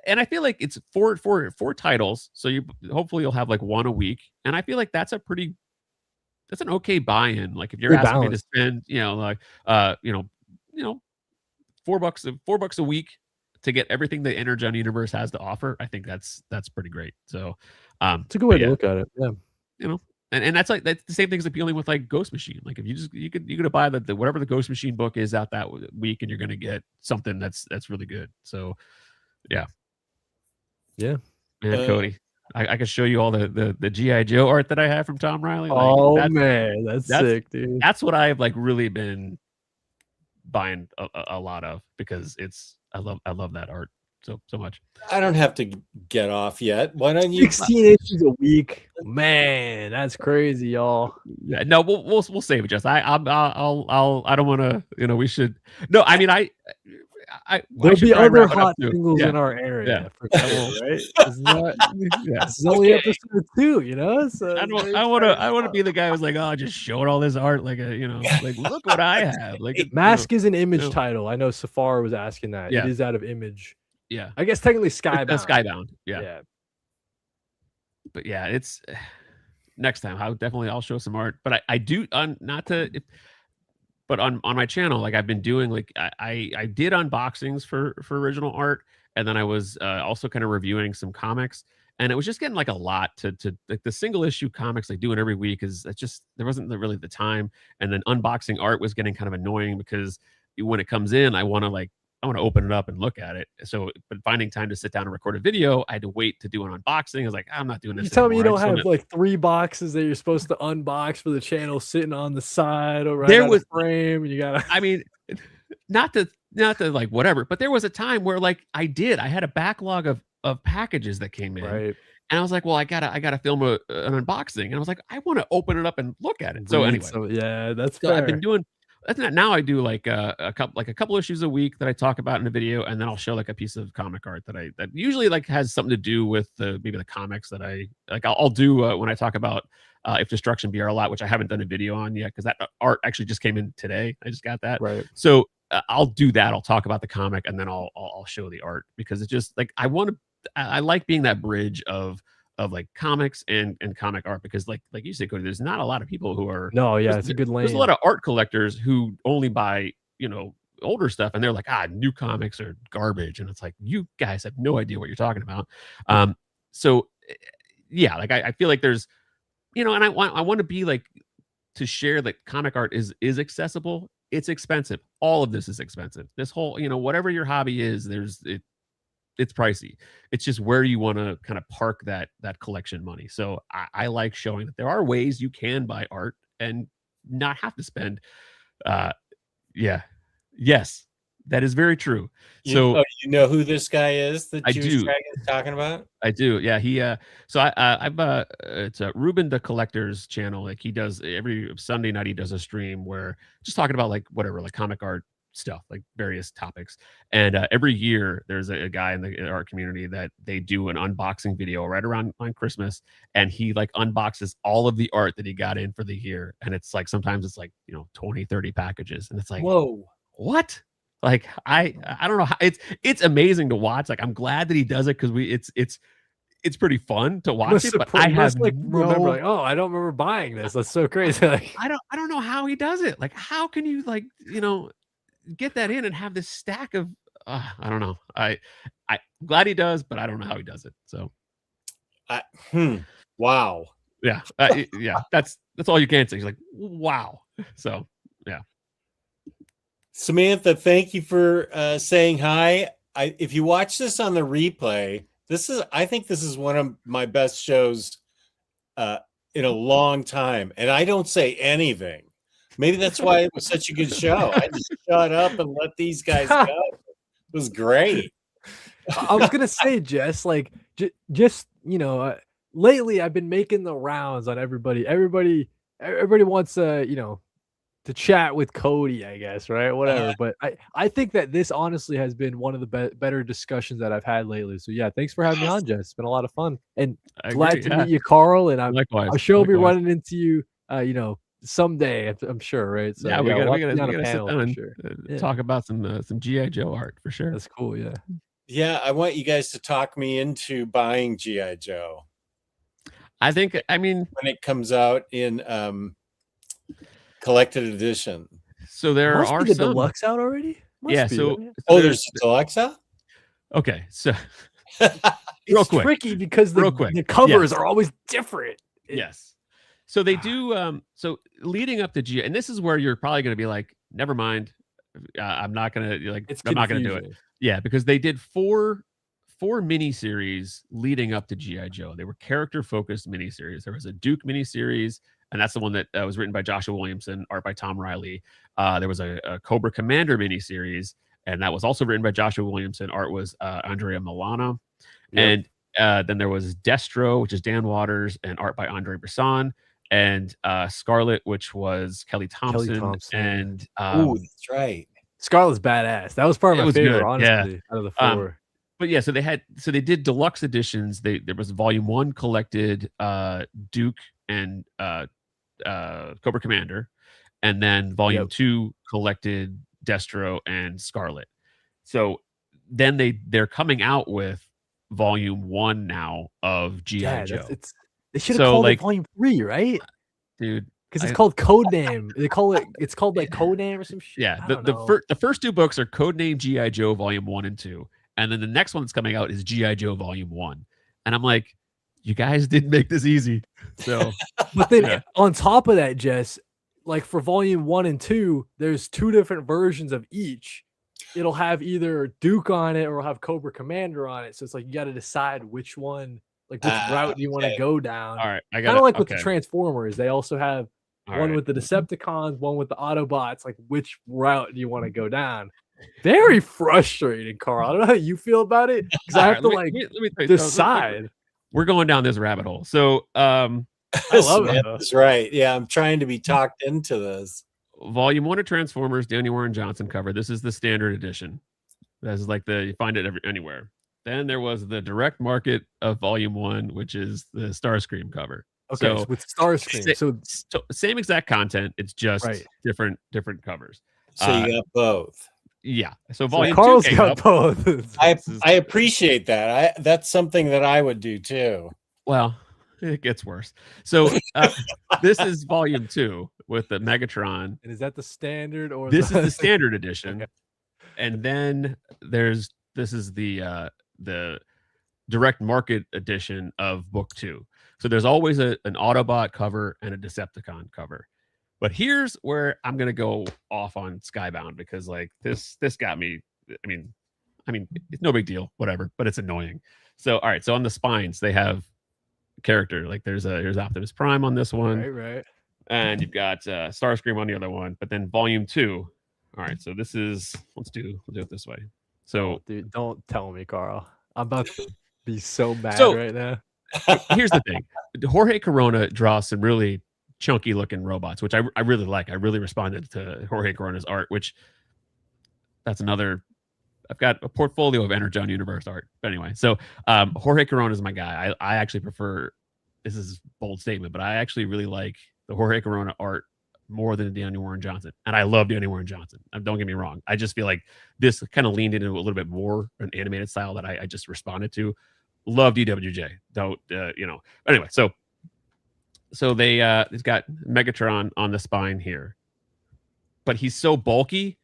and I feel like it's four titles. So hopefully you'll have like one a week, and I feel like that's an okay buy-in. Like if you're Good asking me to balance. spend $4 a week to get everything the Energon universe has to offer, I think that's pretty great. So It's a good way yeah, to look at it. Yeah. And that's the same thing as appealing with like Ghost Machine. Like if you could buy the whatever the Ghost Machine book is out that week, and you're gonna get something that's really good. So yeah, Yeah. man, Cody, I could show you all the GI Joe art that I have from Tom Riley. Like, Oh man, that's sick, dude. that's what I've like really been buying a lot of because I love that art. so much. I don't have to get off yet. Why don't you? 16 issues a week, man, that's crazy, y'all. Yeah, no, we'll save it. Just I don't want to. We should. No, I mean There'll should be probably other wrap it up hot too. singles Yeah. in our area Yeah. for sure, right? It's not. Yeah. This is only Okay. episode 2, so I it's don't. very I want to. exciting I want to stuff. be the guy who's like, oh, just showing all this art, like like look what I have. Like Mask is an Image know. title. I know Safar was asking that. Yeah. It is out of Image. Yeah. I guess technically Skybound. Skybound. Yeah. Yeah. But yeah, it's next time. I'll show some art. But I do not to. But on my channel, like I've been doing, like I did unboxings for original art, and then I was also kind of reviewing some comics, and it was just getting like a lot to like the single issue comics like doing every week is it's just there wasn't really the time, and then unboxing art was getting kind of annoying because when it comes in, I want to open it up and look at it. So, but finding time to sit down and record a video, I had to wait to do an unboxing. I was like, I'm not doing this. You tell me you anymore. don't I have just wanna- like 3 boxes that you're supposed to unbox for the channel sitting on the side or right There out was- of frame, and you gotta. I mean, not to like whatever, but there was a time where like I had a backlog of packages that came in, Right. and I was like, well, I gotta film an unboxing, and I was like, I want to open it up and look at it. So anyway, yeah, that's so fair. I've been doing. Now I do like a couple issues a week that I talk about in a video, and then I'll show like a piece of comic art that usually like has something to do with maybe the comics that I like. I'll do when I talk about If Destruction Be Our Lot, which I haven't done a video on yet because that art actually just came in today. I just got that. Right. So I'll do that. I'll talk about the comic, and then I'll show the art because it's just like I like being that bridge of like comics and comic art because like you said, Kody, there's not a lot of people who are No, yeah, it's a good lane. there's a lot of art collectors who only buy older stuff, and they're like, new comics are garbage, and it's like you guys have no idea what you're talking about. So yeah, like I feel like there's and I want to be like to share that comic art is accessible. It's expensive. All of this is expensive. This whole whatever your hobby is, it's pricey. It's just where you want to kind of park that collection money. So I like showing that there are ways you can buy art and not have to spend. Yes, that is very true. So You know who this guy is that I Jewish do. Dragon is talking about? I do. Yeah, he so I've it's Ruben the Collector's channel. Like he does every Sunday night he does a stream where just talking about like whatever, like comic art stuff, like various topics. And every year there's a guy in the art community that they do an unboxing video right around on Christmas, and he like unboxes all of the art that he got in for the year. And it's like sometimes it's like 20, 30 packages, and it's like, Whoa. what? Like I don't know how it's amazing to watch. Like I'm glad that he does it because it's pretty fun to watch it. But I have remember like, oh, I don't remember buying this. That's so crazy. Like, I don't know how he does it. Like how can you like get that in and have this stack of I don't know. I'm glad he does, but I don't know how he does it. So Wow. yeah, yeah. That's all you can say. He's like, wow. So yeah. Samantha, thank you for saying hi. If you watch this on the replay, I think this is one of my best shows in a long time, and I don't say anything. Maybe that's why it was such a good show. I just shut up and let these guys go. It was great. I was gonna say, Jess, like just lately I've been making the rounds on everybody. Everybody wants to chat with Kody, I guess, right? Whatever. But I think that this honestly has been one of the better discussions that I've had lately. So yeah, thanks for having me on, Jess. It's been a lot of fun, and glad to meet you, Carl. And I'm sure I'll be running into you, someday. I'm sure, right? So yeah, we gotta sit panel down and sure. talk about some GI Joe art for sure. That's cool. Yeah. Yeah, I want you guys to talk me into buying GI Joe. I mean when it comes out in collected edition. So there are the some deluxe out already. Yeah. So there's a deluxe out. Okay, so it's real quick, tricky because the covers are always different. Yes. So they do. So leading up to GI, and this is where you're probably going to be like, never mind. I'm not gonna I'm not gonna do it. Yeah, because they did four miniseries leading up to GI Joe. They were character focused miniseries. There was a Duke miniseries, and that's the one that was written by Joshua Williamson, art by Tom Riley. There was a Cobra Commander miniseries, and that was also written by Joshua Williamson. Art was Andrea Milano. Yep. And then there was Destro, which is Dan Waters, and art by Andre Brisson, and Scarlet, which was Kelly Thompson. And Oh, that's right. Scarlet's badass. That was probably It my was favorite, good, honestly, out of the 4. but yeah, so they did deluxe editions. There was volume 1 collected Duke and Cobra Commander, and then volume 2 collected Destro and Scarlet. So then they're coming out with volume 1 now of G.I. Joe. They should have called it volume 3, right? Dude, because it's called Codename. It's called like Codename or some shit. Yeah, the first 2 books are Codename G.I. Joe Volume 1 and 2, and then the next one that's coming out is G.I. Joe Volume 1. And I'm like, you guys didn't make this easy. So, but then on top of that, Jess, like for Volume 1 and 2, there's 2 different versions of each. It'll have either Duke on it or it'll have Cobra Commander on it. So it's like you got to decide which one, like which route do you want to go down. All right, I got kind of like with the Transformers. They also have one with the Decepticons, one with the Autobots. Like, which route do you want to go down? Very frustrating, Carl. I don't know how you feel about it because I have to let me decide. We're going down this rabbit hole. So, I love it. That's right. Yeah, I'm trying to be talked into this. Volume 1 of Transformers, Danny Warren Johnson cover. This is the standard edition. This is like you find it anywhere. Then there was the direct market of Volume 1, which is the Starscream cover. Okay, so with Starscream, so same exact content. It's just different covers. So you got both. Yeah. So Volume Carl's 2 got both. I appreciate that. That's something that I would do too. Well, it gets worse. So this is Volume 2 with the Megatron. And is that the standard or this is the standard edition? Okay. And then this is the direct market edition of Book 2. So there's always an Autobot cover and a Decepticon cover. But here's where I'm gonna go off on Skybound because like this got me. I mean, it's no big deal, whatever, but it's annoying. So all right, so on the spines they have character like there's Optimus Prime on this one, right, and you've got Starscream on the other one. But then Volume 2. All right, so this is we'll do it this way. So dude, don't tell me, Carl. I'm about to be so mad right now. Here's the thing: Jorge Corona draws some really chunky looking robots, which I really like. I really responded to Jorge Corona's art, which that's another. I've got a portfolio of Energon Universe art. But anyway, so Jorge Corona is my guy. I actually prefer. This is a bold statement, but I actually really like the Jorge Corona art more than Danny Warren Johnson, and I love Danny Warren Johnson. Don't get me wrong. I just feel like this kind of leaned into a little bit more an animated style that I just responded to. Love DWJ. Don't Anyway, so they've got Megatron on the spine here, but he's so bulky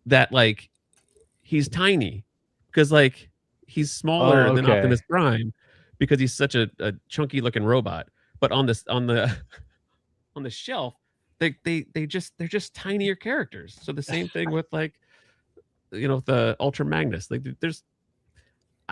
that like he's tiny because like he's smaller than Optimus Prime because he's such a chunky looking robot. But on the shelf, they're just tinier characters. So the same thing with like the Ultra Magnus. Like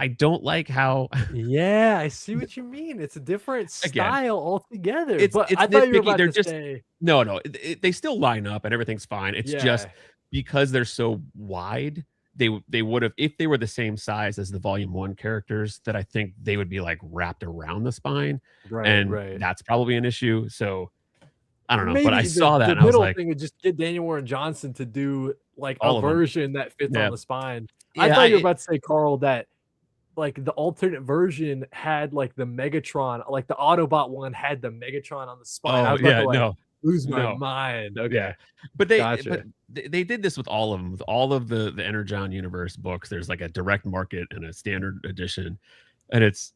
I don't like how. Yeah, I see what you mean. It's a different style altogether. But it's I thought you were about they're to just say no. They still line up and everything's fine. It's just because they're so wide. They would have if they were the same size as the Volume 1 characters. That I think they would be like wrapped around the spine, and that's probably an issue. So I don't know, maybe but I saw that the and I was middle like, thing would just get Daniel Warren Johnson to do like all a of them. version that fits on the spine. Yeah, I thought you were about to say, Carl, that like the alternate version had like the Megatron, like the Autobot one had the Megatron on the spine. I was about to lose my mind. Okay. Yeah. But they did this with all of them, with all of the Energon Universe books. There's like a direct market and a standard edition, and it's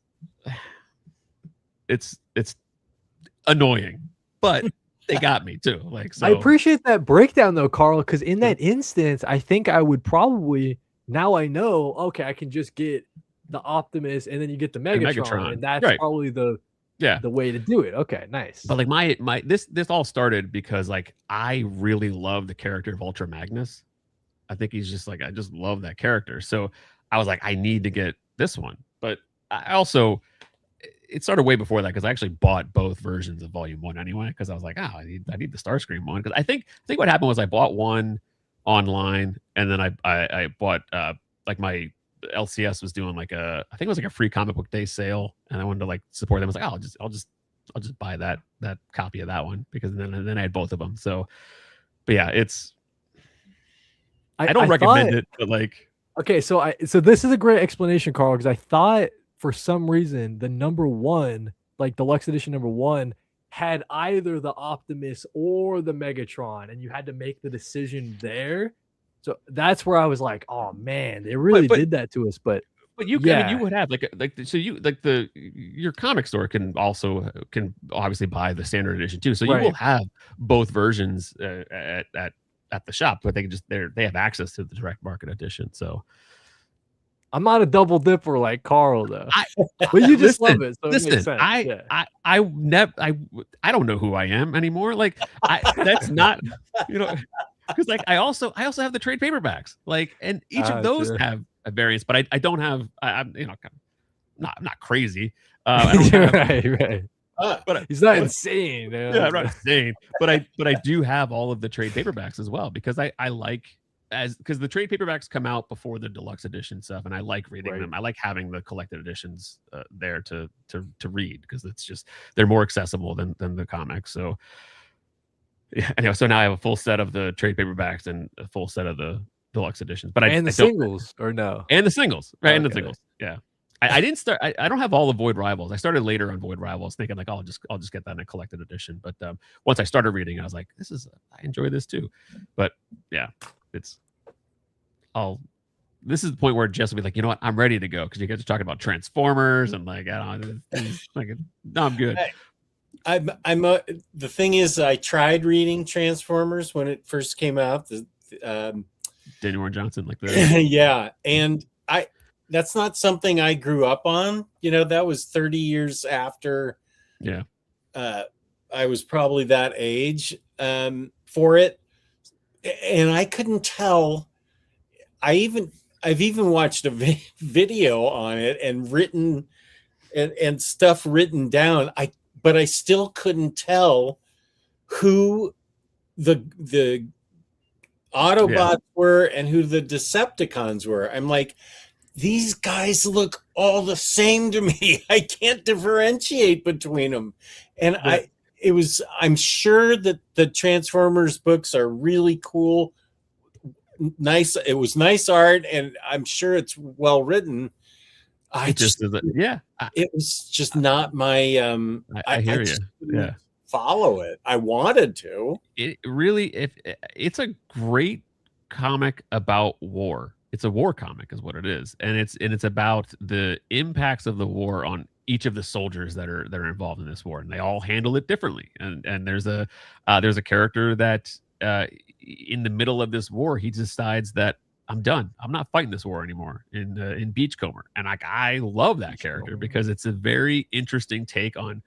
annoying, but they got me too. Like, so I appreciate that breakdown though, Carl, because in that instance, I think I would probably now I know, okay, I can just get the Optimus and then you get the Megatron. And that's probably the way to do it. Okay, nice. But like this all started because like I really love the character of Ultra Magnus. I think he's just like I just love that character. So I was like, I need to get this one. But I also it started way before that because I actually bought both versions of Volume 1 anyway because I was like, I need the Starscream one because I think what happened was I bought one online, and then I bought like my LCS was doing like I think it was like a free comic book day sale, and I wanted to like support them. I was like, oh, I'll just buy that copy of that one, because then I had both of them. So, but yeah, I don't recommend it, but like, okay, so this is a great explanation, Carl, because I thought for some reason the number one, like deluxe edition number one, had either the Optimus or the Megatron, and you had to make the decision there. So that's where I was like, oh man, they really did that to us. But you, I mean, you would have so you like your comic store can obviously buy the standard edition too. So you will have both versions at the shop, but they have access to the direct market edition. So I'm not a double dipper like Carl though. But you just love it. So it makes sense. I don't know who I am anymore. Like that's not, because like I also have the trade paperbacks, like, and each of those have a variance, but I don't have, I'm not crazy. I don't have, right. But he's not insane. Yeah, I'm not insane. But I do have all of the trade paperbacks as well, because I like, because the trade paperbacks come out before the deluxe edition stuff, and I like reading them. I like having the collected editions there to read, because it's just, they're more accessible than the comics. So yeah, anyway, so now I have a full set of the trade paperbacks and a full set of the deluxe editions. But the singles, or no? And the singles, right? Okay. And the singles, yeah. I didn't start. I don't have all the Void Rivals. I started later on Void Rivals, thinking like, oh, I'll just get that in a collected edition. But once I started reading, I was like, I enjoy this too. But yeah, this is the point where Jess will be like, you know what, I'm ready to go, because you guys are talking about Transformers and like, I don't know, like, no, I'm good. The thing is, I tried reading Transformers when it first came out. Daniel Warren Johnson, like that. Yeah, and that's not something I grew up on. That was 30 years after. Yeah. I was probably that age for it, and I couldn't tell. I've even watched a video on it and written and stuff written down. But I still couldn't tell who the Autobots were and who the Decepticons were. I'm like, these guys look all the same to me. I can't differentiate between them. And I'm sure that the Transformers books are really cool. Nice. It was nice art, and I'm sure it's well written. It was just not my I hear you. Yeah. Follow it. I wanted to. It really, it's a great comic about war. It's a war comic is what it is. And it's about the impacts of the war on each of the soldiers that are involved in this war, and they all handle it differently. And there's a character that in the middle of this war, he decides that I'm done. I'm not fighting this war anymore in Beachcomber. And like, I love that character, because it's a very interesting take on,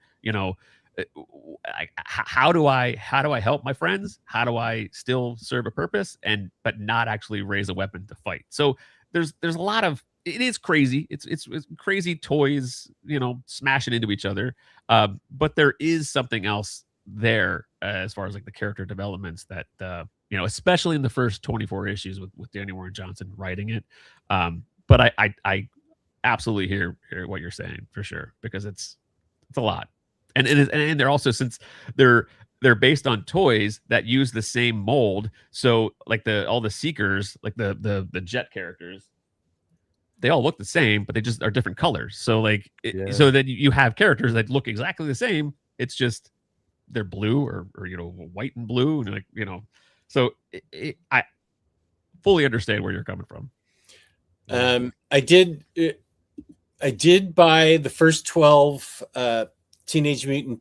how do I help my friends? How do I still serve a purpose but not actually raise a weapon to fight? So there's a lot of, it is crazy. It's crazy toys, smashing into each other. But there is something else there as far as like the character developments that, especially in the first 24 issues with Daniel Warren Johnson writing it. But I absolutely hear what you're saying, for sure, because it's a lot. And they're also, since they're based on toys that use the same mold. So like all the Seekers, like the jet characters, they all look the same, but they just are different colors. So like, so then you have characters that look exactly the same. It's just they're blue or white and blue, and like, so I fully understand where you're coming from. I did buy the first 12 Teenage Mutant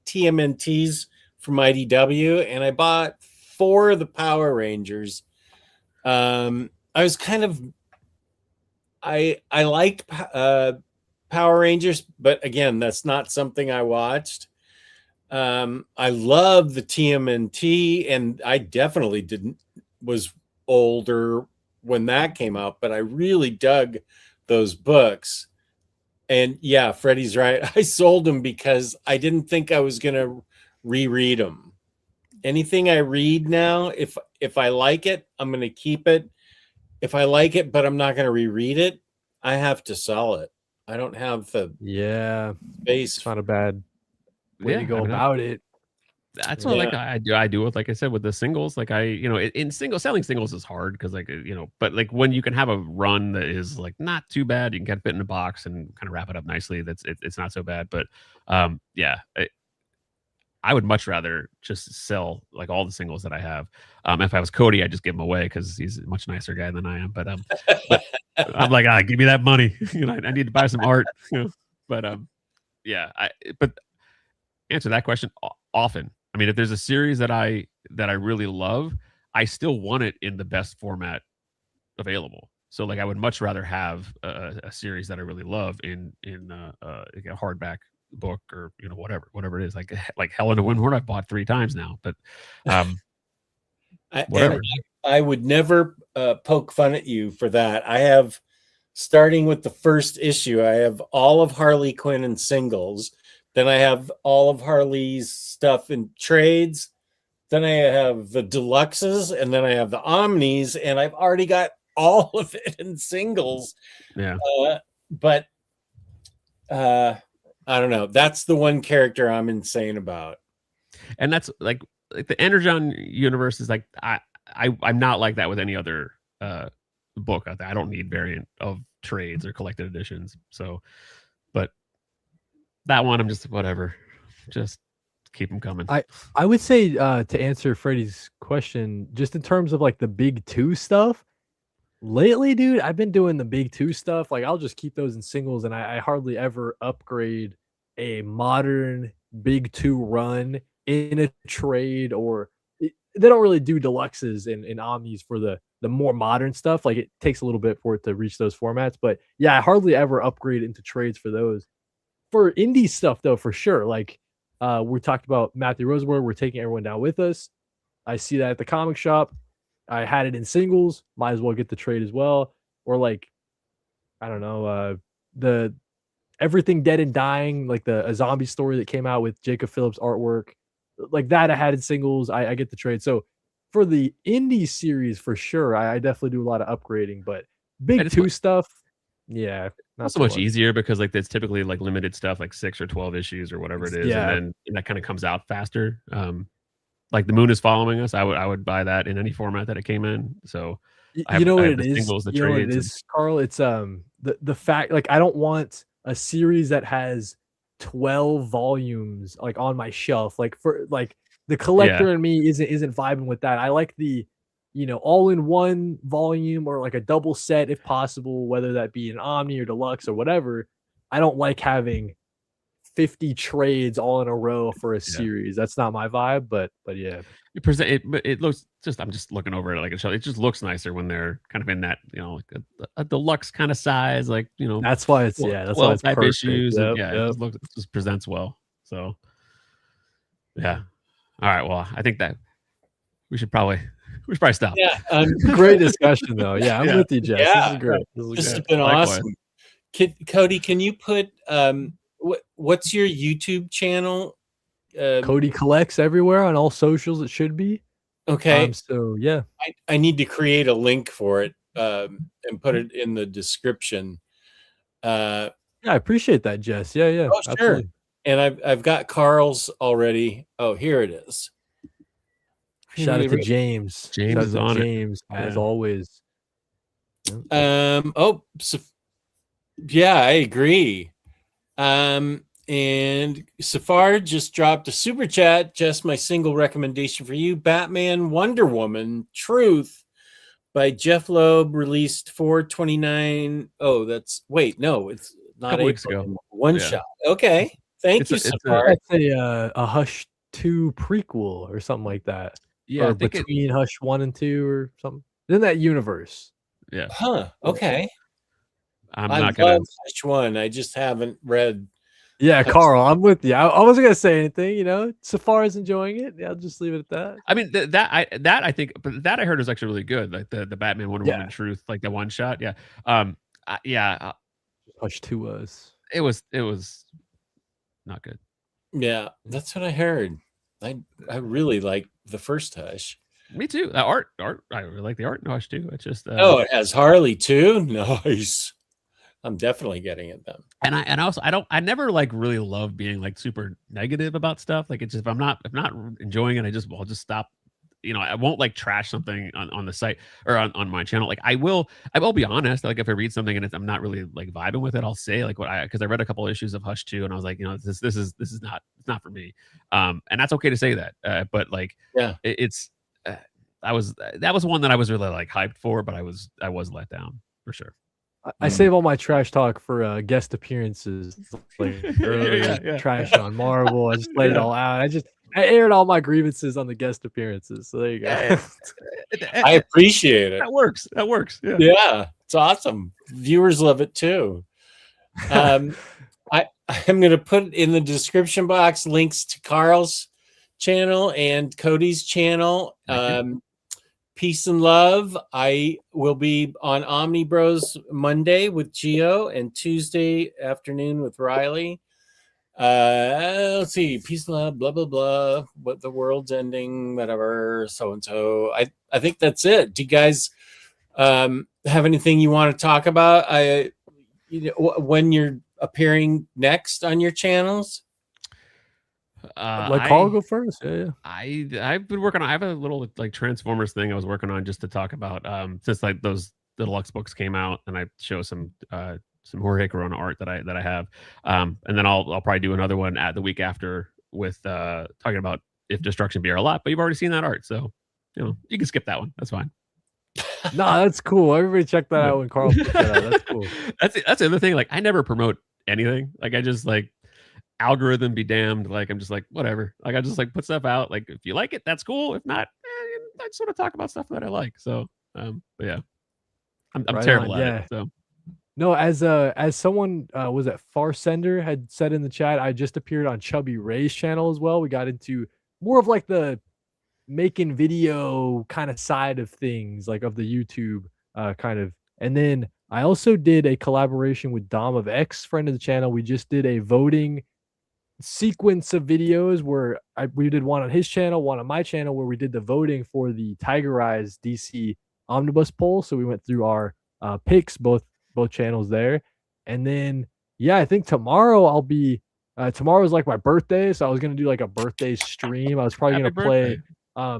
TMNTs from IDW, and I bought 4 of the Power Rangers. I was kind of, I liked Power Rangers, but again, that's not something I watched. I love the TMNT, and I definitely was older when that came out, but I really dug those books. And yeah, Freddie's right. I sold them because I didn't think I was going to reread them. anything I read now, if I like it, I'm going to keep it. If I like it, but I'm not going to reread it, I have to sell it. I don't have the space. It's not a bad way to go about it. That's what like I do with, like I said, with the singles. Like in selling singles is hard because like but like when you can have a run that is like not too bad, you can get it in a box and kind of wrap it up nicely. It's not so bad. But I would much rather just sell like all the singles that I have. If I was Kody, I'd just give them away because he's a much nicer guy than I am. But I'm like, give me that money. I need to buy some art. But but answer that question often. I mean, if there's a series that I really love, I still want it in the best format available. So like, I would much rather have a series that I really love in like a hardback book or whatever it is. Like Helen of Windhorn, I've bought 3 times now. But whatever. I would never poke fun at you for that. I have, starting with the first issue, I have all of Harley Quinn in singles. Then I have all of Harley's stuff in trades. Then I have the deluxes, and then I have the omnis, and I've already got all of it in singles. Yeah. But I don't know. That's the one character I'm insane about. And that's like the Energon universe is like I'm not like that with any other book out there. I don't need variant of trades or collected editions. So, but that one, I'm just whatever. Just keep them coming. I would say to answer Freddie's question, just in terms of like the big 2 stuff, lately, dude, I've been doing the big 2 stuff. Like I'll just keep those in singles, and I hardly ever upgrade a modern big 2 run in a trade, or they don't really do deluxes and omnis for the more modern stuff. Like it takes a little bit for it to reach those formats. But yeah, I hardly ever upgrade into trades for those. For indie stuff, though, for sure. Like we talked about Matthew Rosenberg, we're taking everyone down with us. I see that at the comic shop. I had it in singles. Might as well get the trade as well. Or like, I don't know, the Everything Dead and Dying, like a zombie story that came out with Jacob Phillips artwork, like that I had in singles. I get the trade. So for the indie series, for sure, I definitely do a lot of upgrading. But big 2 stuff, yeah. Not so much easier because like there's typically like limited stuff, like 6 or 12 issues or whatever it is, and then that kind of comes out faster. Like The Moon is Following Us, I would buy that in any format that it came in. So you know what it is, Carl. It's the fact, like I don't want a series that has 12 volumes like on my shelf. Like for like the collector in me isn't vibing with that. I like the all in one volume or like a double set if possible, whether that be an omni or deluxe or whatever. I don't like having 50 trades all in a row for a series. That's not my vibe, but yeah. It looks just, I'm just looking over it like a show. It just looks nicer when they're kind of in that, like a deluxe kind of size, like, that's why it's, that's why it's type perfect. issues. It just presents well. So yeah. All right. Well, I think that we should probably stop. Yeah. Great discussion though. Yeah. I'm with you, Jess. Yeah. This is great. This has been awesome. Kody, can you put, what's your YouTube channel? Kody Collects everywhere on all socials. It should be okay. So yeah, I need to create a link for it and put it in the description. Yeah, I appreciate that, Jess. Yeah. Oh, sure. Absolutely. And I've got Carl's already. Oh, here it is. Shout out to James. James is on James, as always. Oh, so, yeah, I agree. And Safar just dropped a super chat. Just my single recommendation for you: Batman, Wonder Woman, Truth by Jeff Loeb, released 4/29. Oh, that's no, it's not weeks ago. One shot. Okay, thank you, Safar. That's a Hush 2 prequel or something like that. Yeah, or between Hush 1 and 2 or something. In that universe. Yeah. Huh. Okay. I love Hush 1. I just haven't read. Yeah, Carl, I'm with you. I wasn't gonna say anything. Safar is enjoying it. Yeah, I'll just leave it at that. I mean, I think, but that I heard was actually really good. Like the Batman Wonder Woman Truth, like the one shot. Yeah. Hush 2 was. It was not good. Yeah, that's what I heard. I really like the first Hush. Me too. Art. I really like the art in Hush too. It's just Oh, it has Harley too. Nice. I'm definitely getting it then. and also I never like really love being like super negative about stuff. Like it's just if I'm not enjoying it, I'll just stop. You know, I won't like trash something on the site or on my channel. Like I will be honest. Like if I read something and I'm not really like vibing with it, I'll say like because I read a couple issues of Hush 2 and I was like, you know, this is not for me. And that's okay to say that. But like, Yeah, it's that was one that I was really like hyped for, but I was let down for sure. I save all my trash talk for guest appearances, like early trash on Marvel. I just laid it all out. I aired all my grievances on the guest appearances. So there you go. I appreciate it. That works. Yeah. Yeah, it's awesome. Viewers love it too. I'm going to put in the description box links to Carl's channel and Kody's channel. Peace and love. I will be on Omni Bros Monday with Gio and Tuesday afternoon with Riley. Let's see. Peace and love, blah, blah, blah. What the world's ending, whatever, so and so. I think that's it. Do you guys have anything you want to talk about? When you're appearing next on your channels? Carl go first. Yeah. I've been working on. I have a little like Transformers thing I was working on just to talk about. Since like those deluxe books came out, and I show some Jorge Corona art that I have. And then I'll probably do another one at the week after with talking about If Destruction Be Our Lot. But you've already seen that art, so you know you can skip that one. That's fine. No, that's cool. Everybody check that out when Carl puts that out. That's cool. That's the other thing. Like I never promote anything. Like I just like algorithm be damned. Like I'm just like whatever. Like I just like put stuff out. Like if you like it, that's cool. If not, I sort of talk about stuff that I like. So but yeah, I'm Right terrible on, at yeah. it. So No, as someone was it Farsender had said in the chat, I just appeared on Chubby Ray's channel as well. We got into more of like the making video kind of side of things, like of the YouTube kind of. And then I also did a collaboration with Dom of X, friend of the channel. We just did a voting sequence of videos where we did one on his channel, one on my channel, where we did the voting for the Tiger Eyes DC Omnibus poll. So we went through our picks, both channels there. And then I think tomorrow I'll be tomorrow's like my birthday, so I was gonna do like a birthday stream. I was probably gonna play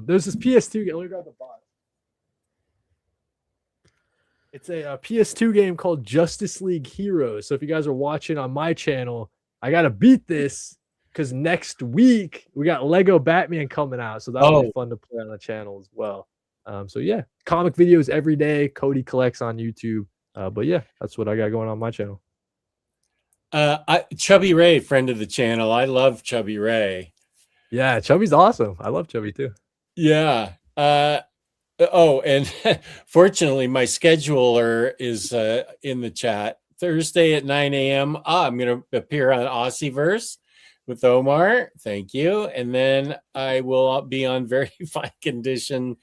there's this PS2 game. Let me grab the box. It's a PS2 game called Justice League Heroes. So if you guys are watching on my channel, I gotta beat this because next week we got Lego Batman coming out. So that'll be fun to play on the channel as well. So yeah, comic videos every day. Kody collects on YouTube. But yeah, that's what I got going on my channel. Chubby Ray, friend of the channel. I love Chubby Ray. Yeah, Chubby's awesome. I love Chubby too. Yeah. And fortunately, my scheduler is in the chat. Thursday at 9 a.m. I'm going to appear on Aussieverse with Omar. Thank you. And then I will be on Very Fine Condition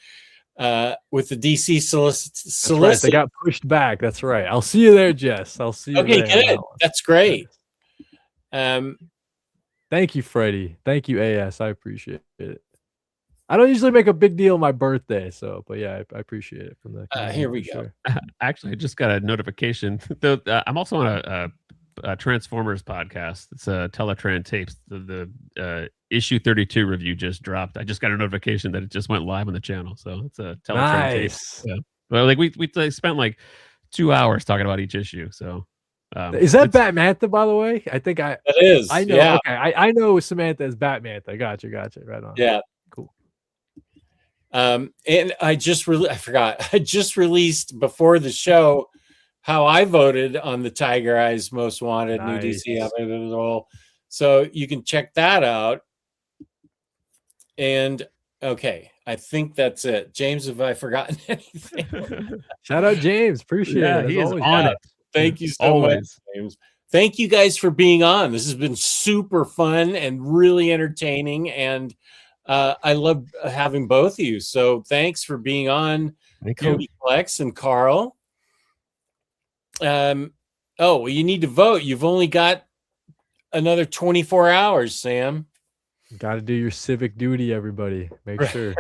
with the DC solicit. Right. They got pushed back. That's right. I'll see you there, Jess. I'll see you there. Okay, good. That's great. Thank you, Freddie. Thank you, AS. I appreciate it. I don't usually make a big deal of my birthday, but yeah, I appreciate it from the here we go. Sure. Actually, I just got a notification. I'm also on a Transformers podcast. It's a Teletran Tapes. The issue 32 review just dropped. I just got a notification that it just went live on the channel. So it's a Teletran Tapes. Yeah. Well, like we spent like 2 hours talking about each issue. So is that Batmantha, by the way? I think it is. I know. Yeah. Okay, I know Samantha is Batmantha. Gotcha. Right on. Yeah. Cool. And I forgot. I just released before the show how I voted on the Tiger Eyes Most Wanted new DC. So you can check that out. And okay, I think that's it. James, have I forgotten anything? Shout out James. Appreciate it. He is on it. Thank you so much, James. Thank you guys for being on. This has been super fun and really entertaining. And I love having both of you. So thanks for being on, Kody Collects and Carl. You need to vote. You've only got another 24 hours, Sam. Got to do your civic duty, everybody. Make sure.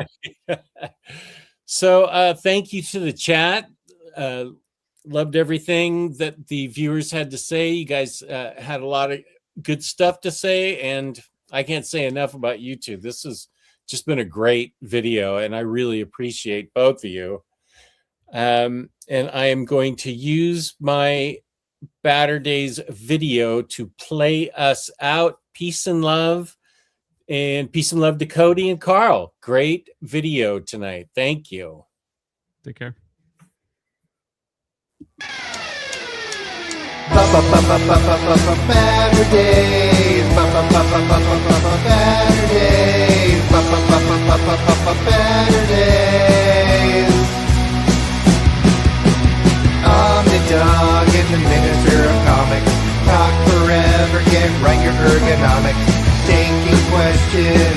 So thank you to the chat. Loved everything that the viewers had to say. You guys had a lot of good stuff to say, and I can't say enough about you two. This has just been a great video, and I really appreciate both of you. And I am going to use my Batter Days video to play us out. Peace and love. And peace and love to Kody and Carl. Great video tonight. Thank you. Take care. Batter Days. Batter Days. Batter Days. Omnidog in the miniature of comics. Talk forever, get right your ergonomics. Taking questions